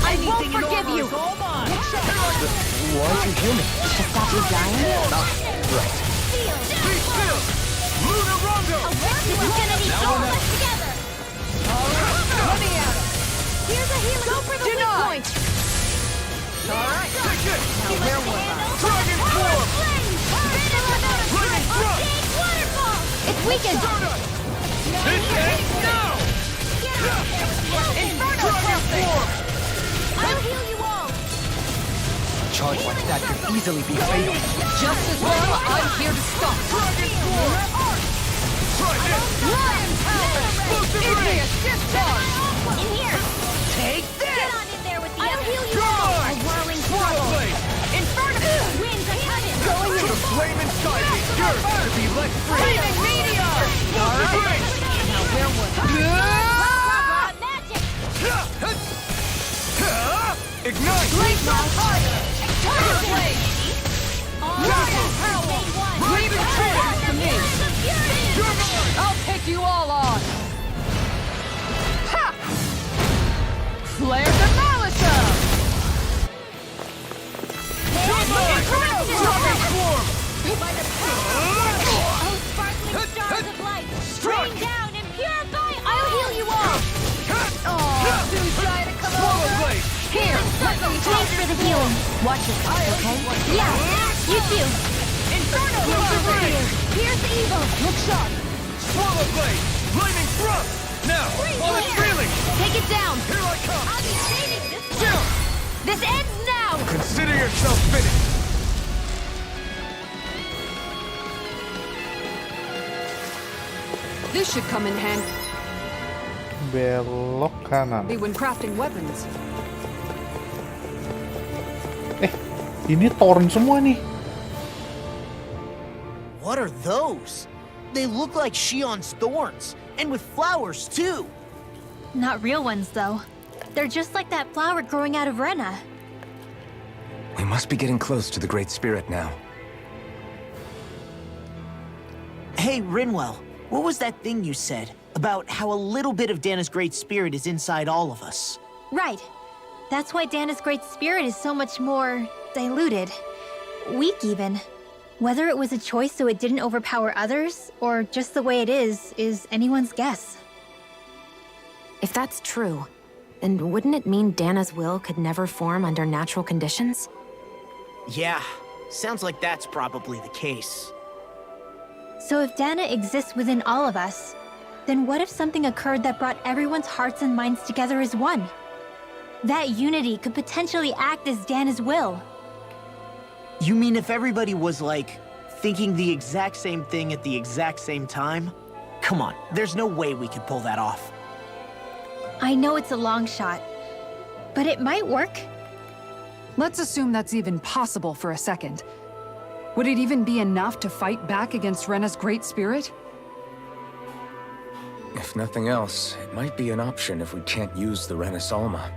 I won't forgive you. Why aren't you human? To stop you dying? Right. Be still. Lunar Rondo. We're gonna need all of us together. Let me at him. Here's a healing. Go for the weak point. All right. Take it! Now where was I? Dragon Swarm! Lightning thrust. Waterfall. It's weakened. It ends now! Inferno Swarm. I'll heal you all. A charge like that could easily be fatal. Just as well, I'm here to stop. Dragon Swarm! Try this! Lion power. Explosive ray! In here. Take Get this! on in there with the I'll heal you You're all. mine. A whirling Swirl trouble. blade! Inferno. Winds are coming. Going in. The flame inside me, yours to be let free! Flaming meteor. Explosive ray! Now where was I? Magic. Ignite! Blaze on fire. Explosive blade. Rocket power. Leave the troops to me. You're mine! I'll take you all on. Ha! Flare Demolition! You're mine! Dragon Swarm! By the power. Oh, sparkling stars of light. Rain down and purify. I'll heal you all. Oh, too shy to come Swallow over. blade! Here, let me Thanks for the healing. Watch yourself, okay? Yeah, you too. Inferno. Pierce evil. Look sharp. Swallow blade! Lightning thrust! Now, while it's reeling! Take it down! Here I come! I'll be saving this one. Down! This ends now! Consider yourself finished! This should come in handy Belok kanan. when crafting weapons. Ini thorn semua nih. What are those? They look like Shion's thorns, and with flowers too. Not real ones, though. They're just like that flower growing out of Rena. We must be getting close to the Great Spirit now. Hey, Rinwell, what was that thing you said about how a little bit of Dana's Great Spirit is inside all of us? Right. That's why Dana's Great Spirit is so much more diluted. Weak, even. Whether it was a choice so it didn't overpower others, or just the way it is anyone's guess. If that's true, then wouldn't it mean Dana's will could never form under natural conditions? Yeah, sounds like that's probably the case. So if Dana exists within all of us, then what if something occurred that brought everyone's hearts and minds together as one? That unity could potentially act as Dana's will. You mean if everybody was, like, thinking the exact same thing at the exact same time? Come on, there's no way we could pull that off. I know it's a long shot, but it might work. Let's assume that's even possible for a second. Would it even be enough to fight back against Rena's Great Spirit? If nothing else, it might be an option if we can't use the Renasalma.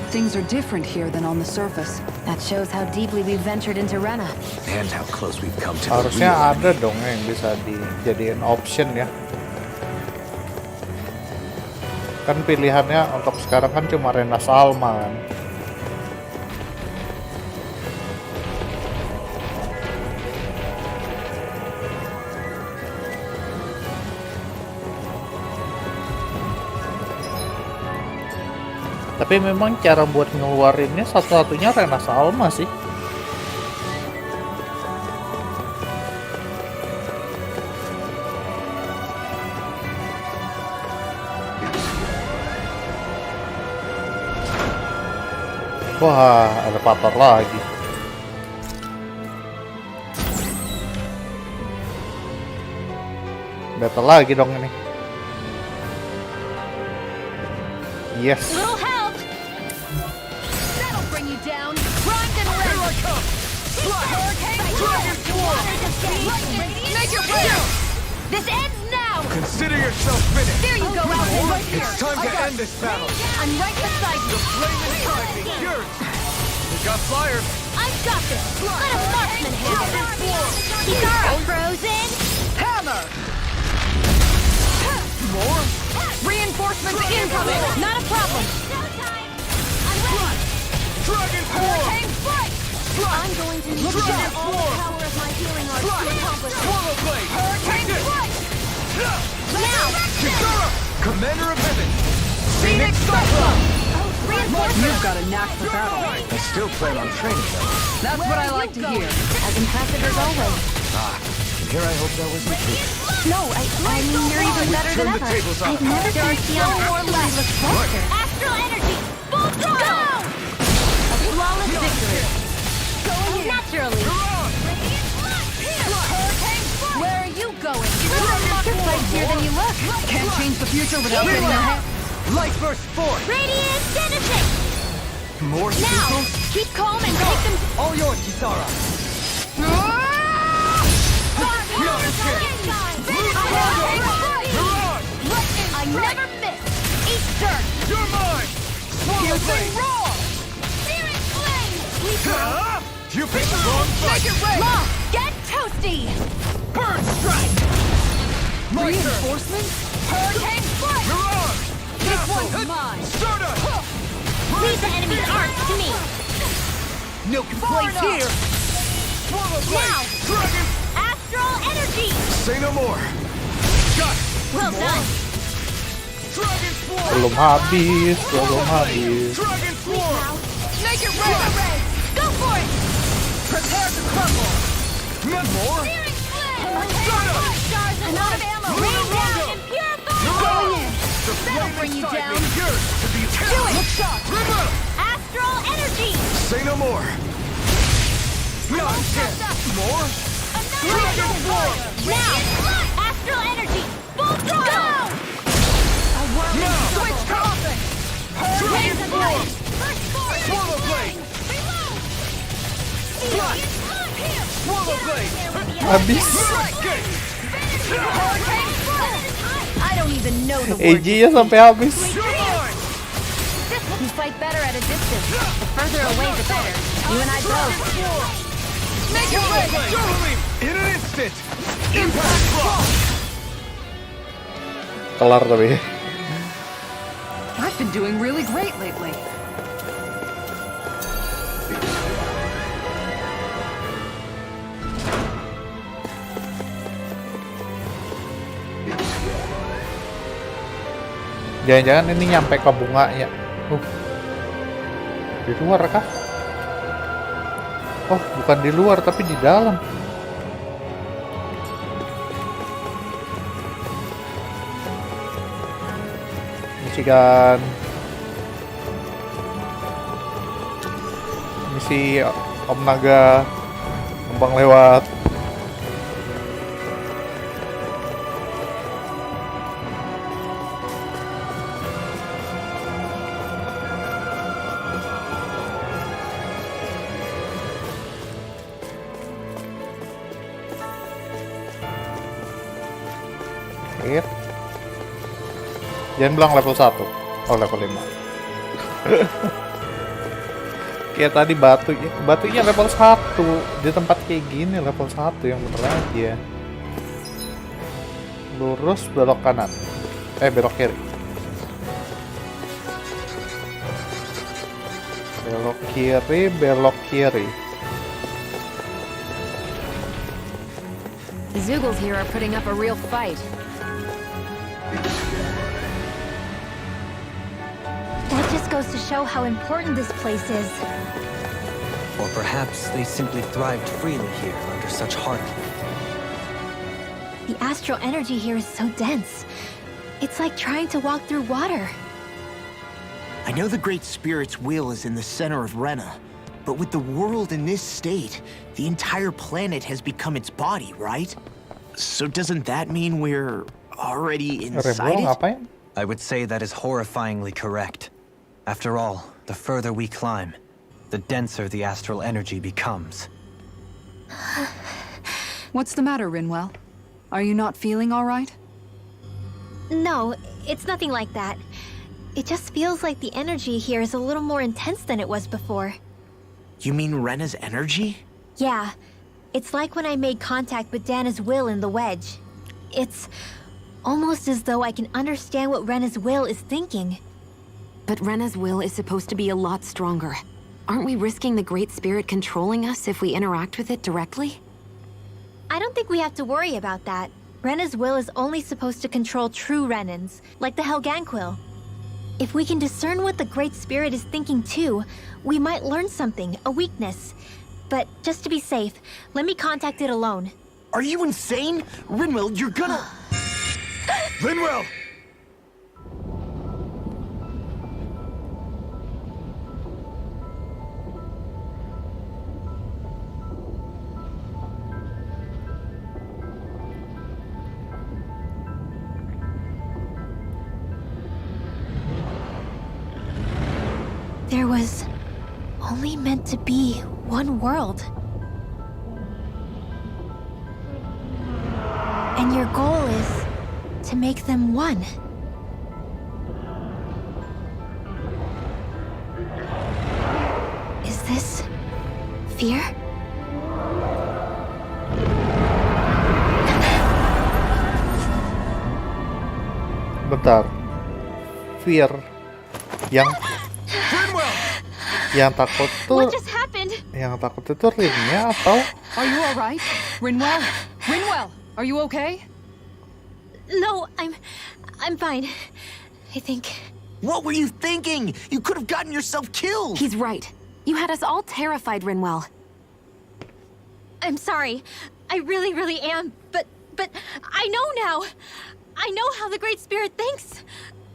Things are different here than on the surface. That shows how deeply we've ventured into Rena. And how close we've come to Harusnya the real ada dong yang bisa dijadiin option ya. Kan pilihannya untuk sekarang kan cuma Rena Salma kan. Tapi memang cara buat ngeluarinnya satu-satunya Rena Salma sih. Wah, ada pator lagi. Battle lagi dong ini. Yes. Little help! That'll bring you down! Primed and ready! Here I come! Fly! Hurricane! Dragon Swarm! Make it ready! This ends now! Consider yourself finished! There you go, Alvin! Right here! It's time to end this battle! I'm right beside you! The flame and time is yours! We got flyers! I've got this! Let a marksman handle it! Swarm! Kisara frozen! Hammer! More? Reinforcements incoming! Not a problem! Dragon Swarm! I'm going to need to channel all the power of my healing arts to accomplish this. Swallow blade! Hurricane Take this! Now! Kisara! Commander of Heaven! Phoenix Cyclone! Reinforcements! You've got a knack for battle. I still plan on training them. That's what I like to hear. As impressive as always. And here I hope that wasn't true. No, I mean, you're even better than Turn the ever. tables on I've never seen Sion actually look faster. Astral energy! Full throttle! A flawless victory. Going naturally. Where are you going? You're feistier than you look. Can't change the future without getting your head. Light burst forth! Radiant penetrate! More Now, signals? keep calm and take them. All yours, Kisara! I never miss. Each turn. You're mine! Swallow blade! Spirit flame! You picked the wrong fight! Law, get toasty. Burn strike! Reinforcements? Hurricane strike. You're on! This one's mine. Start up! Leave the enemy's arms to me. No complaints here! Swallow Now. blade! Dragon! Astral energy. Say no more! Got it! Well done. Dragon Swarm! Belum habis, belum habis. Dragon Swarm! Make it red. Go for it. Prepare to crumble! Not more! Stars and lot of ammo! Rain down and purify! Going in! That'll bring you down! Do it! Look sharp! Astral energy! Say no more. More? Now! Astral energy! Full throttle! A whirling switch coffin! Raise the blade! First force! Swallow blade! Reload! Swallow blade! Habis. I don't even know the word. AJ-nya sampai habis. You fight better at a distance. The further away, the better. You and I both. Make it ready! In an instant! Impact block! Kelar tapi. I've been doing really great lately. Jangan-jangan ini nyampe ke bunganya. Di luar kah? Oh, bukan di luar tapi di dalam. Misikan. Misi Om Naga numpang lewat. Jangan bilang level 1. Oh, level 5. Kayak tadi batunya level 1. Di tempat kayak gini level 1 yang bener aja. Lurus belok kanan. Belok kiri. Belok kiri, belok kiri. The Zoogles here are putting up a real fight. That just goes to show how important this place is. Or perhaps they simply thrived freely here under such hard. The astral energy here is so dense. It's like trying to walk through water. I know the Great Spirit's will is in the center of Rena, but with the world in this state, the entire planet has become its body, right? So doesn't that mean we're already inside it? I would say that is horrifyingly correct. After all, the further we climb, the denser the astral energy becomes. What's the matter, Rinwell? Are you not feeling all right? No, it's nothing like that. It just feels like the energy here is a little more intense than it was before. You mean Rena's energy? Yeah. It's like when I made contact with Dana's will in the wedge. It's almost as though I can understand what Rena's will is thinking. But Rena's will is supposed to be a lot stronger. Aren't we risking the Great Spirit controlling us if we interact with it directly? I don't think we have to worry about that. Rena's will is only supposed to control true Renans, like the Helganquil. If we can discern what the Great Spirit is thinking too, we might learn something, a weakness. But just to be safe, let me contact it alone. Are you insane? Rinwell, you're gonna... Rinwell! There was only meant to be one world. And your goal is to make them one. Is this fear? Bentar. Fear yang takut tuh. What just happened? Yang takut itu Rinnya atau? Are you all right? Rinwell? Rinwell, are you okay? No, I'm fine. I think. What were you thinking? You could have gotten yourself killed! He's right. You had us all terrified, Rinwell. I'm sorry. I really, really am. But I know now. I know how the Great Spirit thinks.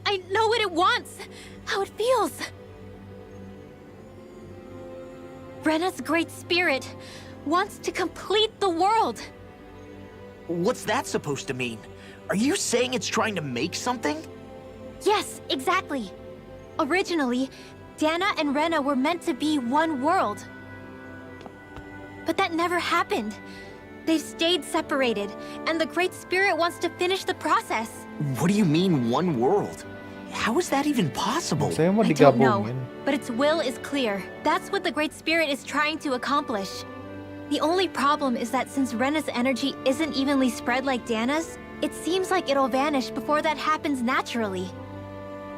I know what it wants, how it feels. Rena's Great Spirit wants to complete the world. What's that supposed to mean? Are you saying it's trying to make something? Yes, exactly. Originally, Dana and Rena were meant to be one world. But that never happened. They've stayed separated, and the Great Spirit wants to finish the process. What do you mean, one world? How is that even possible? Saya mau I don't know, digabungin. but its will is clear. That's what the Great Spirit is trying to accomplish. The only problem is that since Rena's energy isn't evenly spread like Dana's, it seems like it'll vanish before that happens naturally.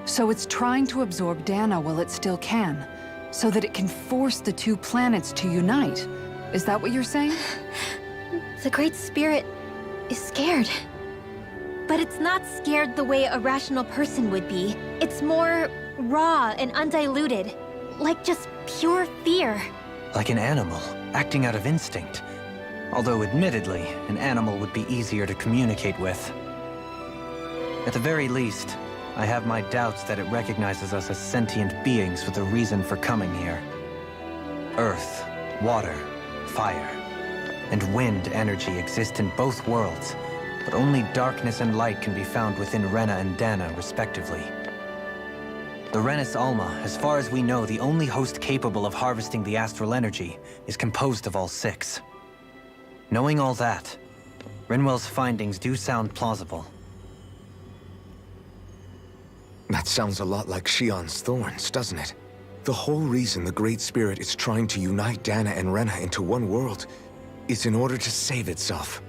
So it's trying to absorb Dana while it still can, so that it can force the two planets to unite. Is that what you're saying? The Great Spirit is scared. But it's not scared the way a rational person would be. It's more raw and undiluted, like just pure fear. Like an animal, acting out of instinct. Although admittedly, an animal would be easier to communicate with. At the very least, I have my doubts that it recognizes us as sentient beings with a reason for coming here. Earth, water, fire, and wind energy exist in both worlds, but only darkness and light can be found within Rena and Dana, respectively. The Renis Alma, as far as we know, the only host capable of harvesting the astral energy, is composed of all six. Knowing all that, Rinwell's findings do sound plausible. That sounds a lot like Shion's thorns, doesn't it? The whole reason the Great Spirit is trying to unite Dana and Rena into one world is in order to save itself.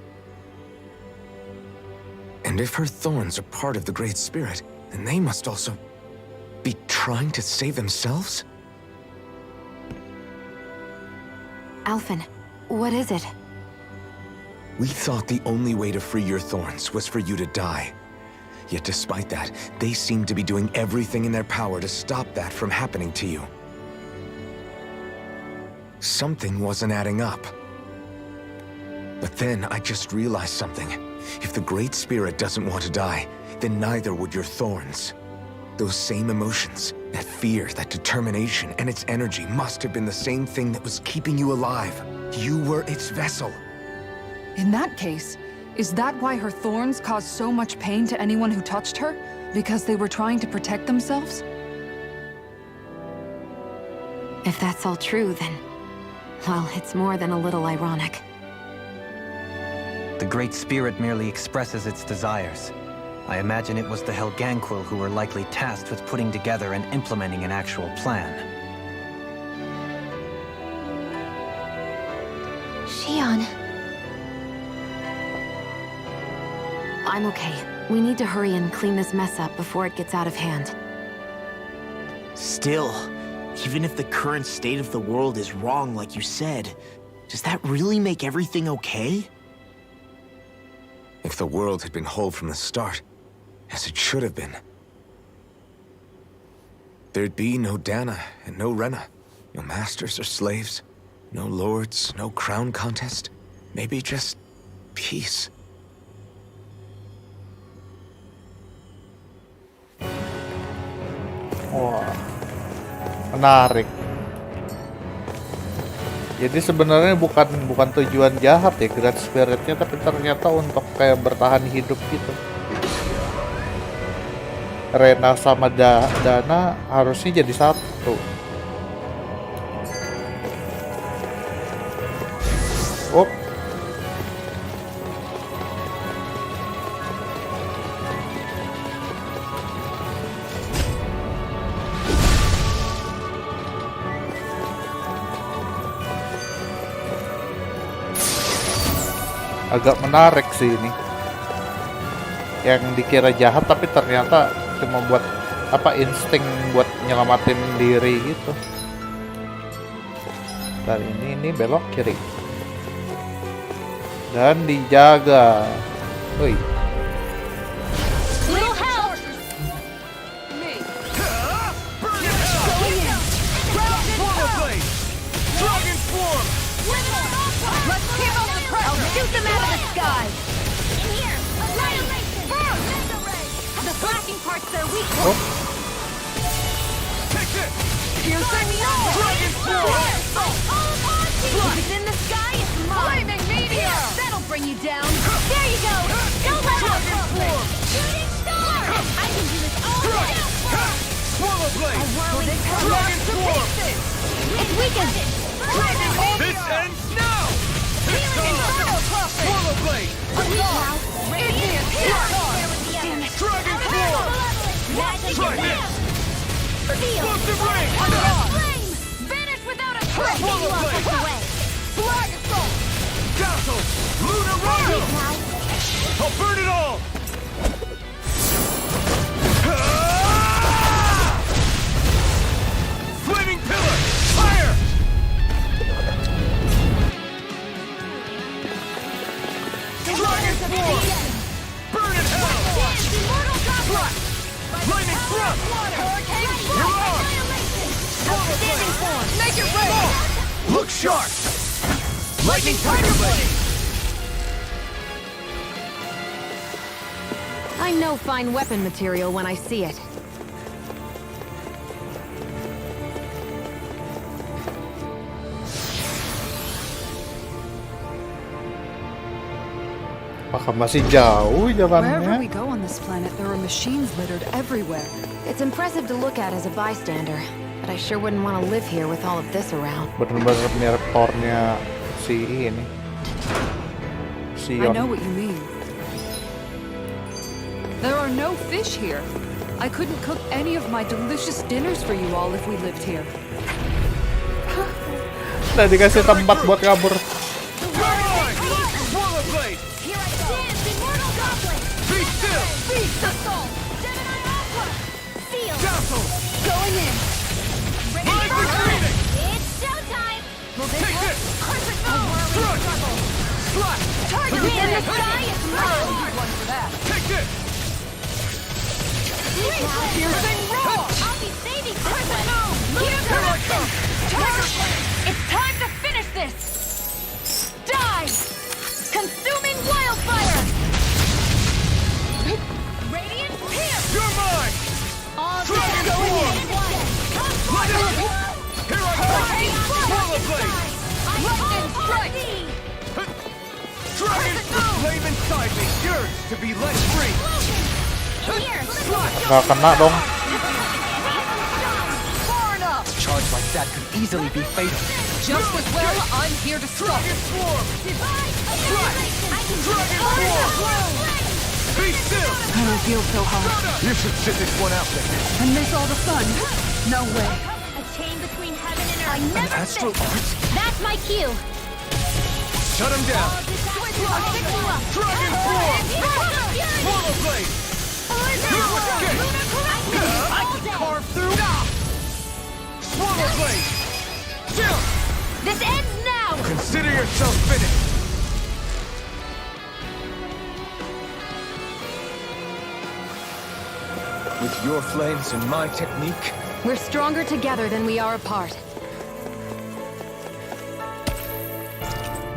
And if her thorns are part of the Great Spirit, then they must also be trying to save themselves? Alphen, what is it? We thought the only way to free your thorns was for you to die. Yet despite that, they seem to be doing everything in their power to stop that from happening to you. Something wasn't adding up. But then I just realized something. If the Great Spirit doesn't want to die, then neither would your thorns. Those same emotions, that fear, that determination, and its energy must have been the same thing that was keeping you alive. You were its vessel. In that case, is that why her thorns caused so much pain to anyone who touched her? Because they were trying to protect themselves? If that's all true, then... well, it's more than a little ironic. The Great Spirit merely expresses its desires. I imagine it was the Helganquil who were likely tasked with putting together and implementing an actual plan. Shion. I'm okay. We need to hurry and clean this mess up before it gets out of hand. Still, even if the current state of the world is wrong like you said, does that really make everything okay? If the world had been whole from the start, as it should have been, there'd be no Dana and no Rena, no masters or slaves, no lords, no crown contest, maybe just peace. Wah, menarik. Jadi sebenarnya bukan tujuan jahat ya Great Spirit-nya, tapi ternyata untuk kayak bertahan hidup gitu. Rena sama Dana harusnya jadi satu. Oh. Agak menarik sih ini. Yang dikira jahat tapi ternyata cuma buat insting buat nyelamatin diri gitu. Dan ini belok kiri. Dan dijaga. Woi. Let's give them the pressure! Shoot them out of the sky! In here! Annihilation! Burn! Mega ray! The flashing part's their weak point! Take this! Piercing Dragon Force! If it's in the sky, it's mine! Flaming meteor! That'll bring you down! There you go! Don't let out! Shooting star! I can do this all day! Swallow blade! A whirling Dragon Force! It's weakened! This ends now! Healing Inferno Crossing! Swallow blade! Radiant Dragon Force! Magic Try this! Explosive ring! Flame! Vanish without a trace! Swallow blade! Flag assault! Dazzle! Lunar Rondo! I'll burn it all! Flaming pillar! Fire! Dragon Force! Burn in hell! Immortal Goblet! Flaming thrust! Hurricane Luar! Outstanding form! Make it rain! Look sharp! Lightning Tiger Blade! I know fine weapon material when I see it. Apakah masih jauh Wherever we jalannya? go on this planet, there are machines littered everywhere. It's impressive to look at as a bystander, but I sure wouldn't want to live here with all of this around. Bener-bener mirip core-nya si ini. Si I Yon. know what you mean. There are no fish here. I couldn't cook any of my delicious dinners for you all if we lived here. Udah dikasih tempat buat kabur. Swallow blade! Here I dance! Immortal Goblet! Be still! Beast Assault! Gemini Aqua! Seal! Dazzle! Going in! Ready Mind for retreating! It's showtime! Will this Take help? this! Crimson Foam! Thrust! Struggle! Slash! Target me in the sky is mine! Take this! Piercing roar! I'll be saving Crimson Foam! Here I come! It's time to finish this! Die! Consuming wildfire! Radiant Pierce! You're mine! All Dragon going Force! in one! Let it go! Here I come! Swallow blade! Lightning strike! Dragon! The flame inside me yearns to be let free! Nggak kena dong. Far enough! A charge like that could easily be fatal. Just as well, I'm here to stop. Dragon Swarm! I can do Dragon it all! Force! Be still! I don't feel so hot. You should sit this one out there. And miss all the fun. No way. A chain between heaven and earth. I never Astral fit. art? That's my cue. Shut him down! Dragon Force! Swallow blade! I can Carve through! Swallow blade! Chill! This ends now! Consider yourself finished! With your flames and my technique, We're stronger together than we are apart.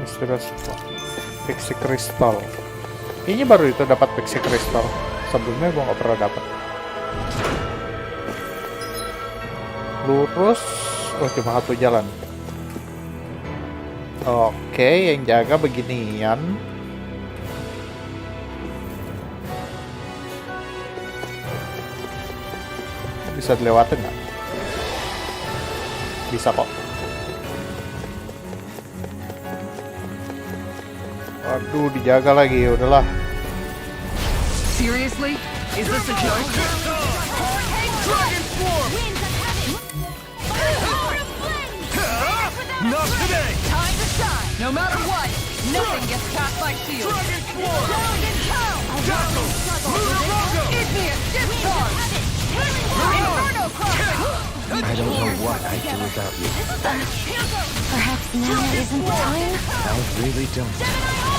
Misterius Pixie Crystal. Kayaknya baru itu dapat Pixie Crystal. Sebelumnya gua nggak pernah dapat. Lurus. Oh, cuma satu jalan. Oke, yang jaga beginian. Bisa dilewatin nggak? Bisa kok. Aduh, dijaga lagi, udahlah. Seriously? Is this a joke? Dragon Swarm! Not today! Time to shine. No matter what, nothing gets past my shield. Dragon Swarm! Dazzle! Lunar Rondo! Igneous discharge. Inferno crossing. I don't know what I'd do without you. Perhaps now isn't the time? I really don't.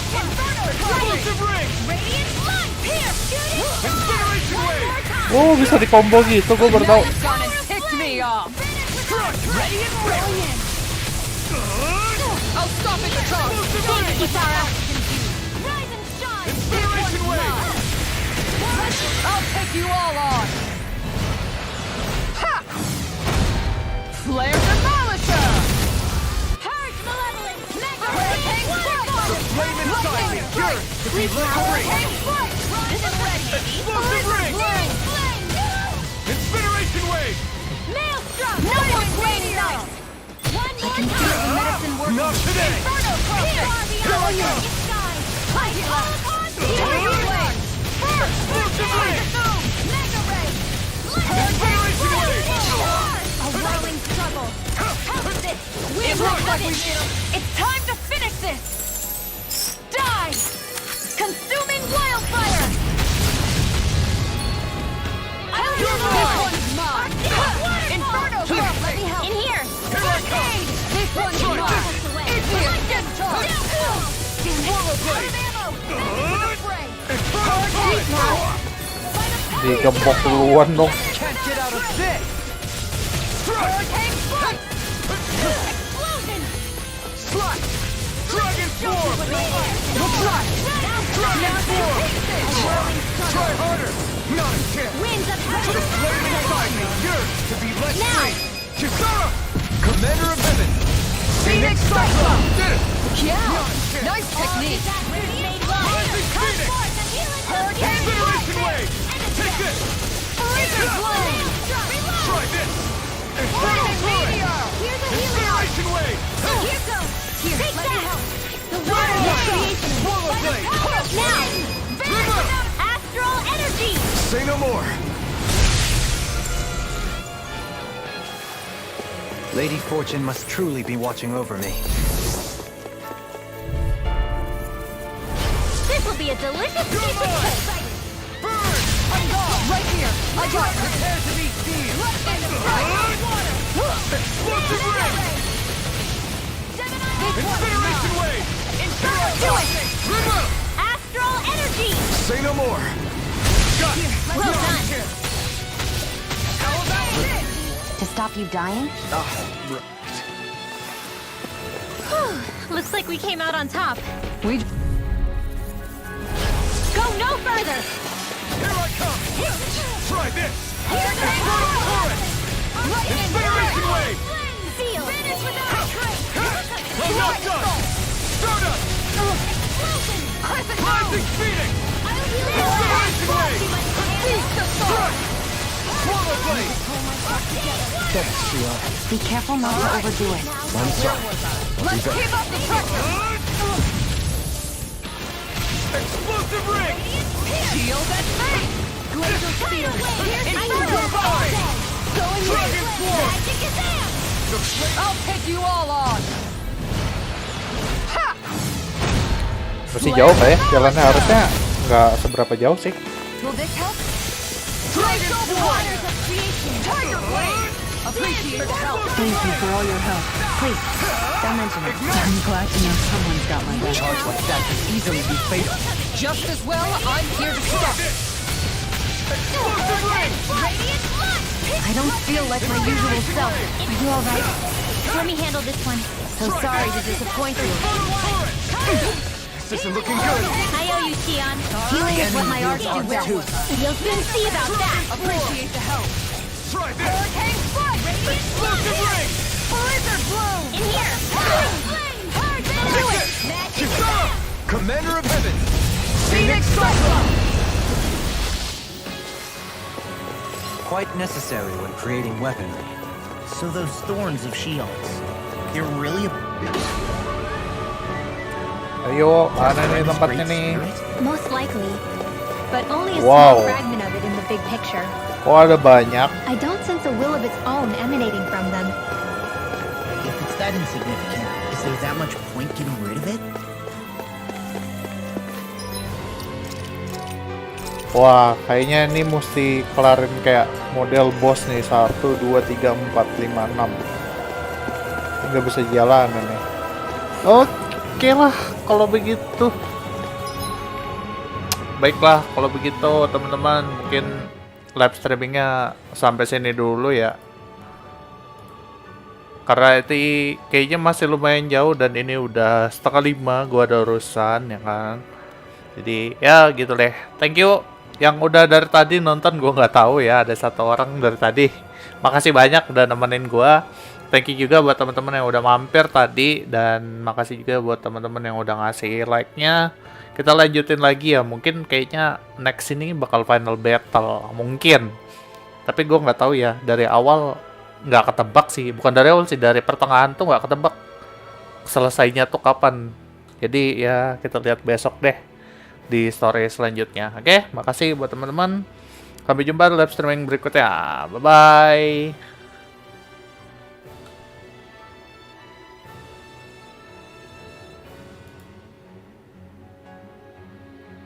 Explosive ring! Radiant Blood! Pierce! Shooting! Incineration wave! Oh, bisa di combo gitu, gue baru tahu. It's gonna tick me off. Ready and brilliant! I'll stop at the top. Kisara! Incineration wave! I'll take you all on! Ha! Flare Demolisher! Purge Malevolence! Mega Hurricane Strike! The flame inside me yearns to be lit free! Hurricane Strike! This is ready! Explosive ring! Incineration wave! Maelstrom! No more flaming knife! One more time! Feel the medicine working! Not today! Inferno Crusher! Here I go! Tiger Blade! First! Explosive ring! Mega Ray! Incineration wave! A whirling struggle! How is this? It looks like we made him! It's time to finish this! Die! Consuming wildfire! This one's mine! Inferno Crusher! Let me help! In here! First aid! This one's mine! It's here! Get charged! Swallow Blade! Digembok duluan dong. Can't get out of this! Hurricane Strike! Explosion! Strike! Dragon Form! Try! Dragon Form! Try harder! Not a chance! Winds of The flame inside me yearns to be let Now! free! Kisara! Commander of Heaven! Phoenix Cyclone! Did it! Yeah! Nice technique! Rising Phoenix! Hurricane Incineration Wave! Take this! Blizzard Blade! Try this! Inferno Meteor! Incineration Wave! Here goes! Take that! The water creation! Swallow Blade! Now! Astral energy! Say no more! Lady Fortune must truly be watching over me. This will be a delicious piece of cake! Burn! I'm gone! Right here! I got it! Prepare to be steamed! Explosive ring! Incineration wave! Do it! Astral energy! Say no more! Got it! Well done! How about this? To stop you dying? Looks like we came out on top. We Go no further! Here I come! Try this! Inferno Torrent! Incineration wave! Seal! Finish without a trace! I'm not done! Stardust! Rising Phoenix! Incineration wave! Beast of Strike! Swallow Blade! Be careful not to overdo it. I'm sorry. Let's keep up the pressure! Explosive ring! Shield and face! Glacial Spear! Inferno Void! Dragon Swarm! I'll take you all on! Ha! Masih jauh ya, jalannya harusnya nggak seberapa jauh sih. Will this help? Dragon Swarm! Tiger Blade! Appreciate the help! thank you for all your help. Please, don't mention it. I'm glad to know someone's got my back. Charge like that could easily be fatal. Just as well, I'm here to stop it! Explosive ring! I don't feel like my usual self. Are you alright? Let me handle this one. So sorry to disappoint you. This isn't looking good! I owe you, Tion. Healing is what my arts do best. You'll soon see about that. Appreciate the help! Try this! Hurricane Strike! Explosive ring! Blizzard Bloom! In here! Do it! Kisara! Commander of Heaven! Phoenix Cyclone! Quite necessary when creating weaponry. So those thorns of Shion's, they're really a Ayo, mana nih tempatnya nih? Most likely. But only a Wow. small fragment of it in the big picture. Oh, ada banyak. I don't sense a will of its own emanating from them. If it's that insignificant, is there that much point getting rid of it? Wah, kayaknya ini mesti kelarin kayak model boss nih. 1, 2, 3, 4, 5, 6. Nggak bisa jalan nih. Oke lah, kalau begitu. Baiklah, kalau begitu teman-teman, mungkin live streamingnya sampai sini dulu ya. Karena itu kayaknya masih lumayan jauh dan ini udah 4:30, gua ada urusan ya kan. Jadi ya gitu deh. Thank you yang udah dari tadi nonton. Gue nggak tahu ya, ada satu orang dari tadi. Makasih banyak udah nemenin gue. Thank you juga buat teman-teman yang udah mampir tadi, dan makasih juga buat teman-teman yang udah ngasih like-nya. Kita lanjutin lagi ya, mungkin kayaknya next ini bakal final battle mungkin. Tapi gue nggak tahu ya, dari awal nggak ketebak sih, bukan dari awal sih, dari pertengahan tuh nggak ketebak selesainya tuh kapan. Jadi ya kita lihat besok deh di story selanjutnya. Oke, makasih buat teman-teman. Sampai jumpa di live streaming berikutnya. Bye bye.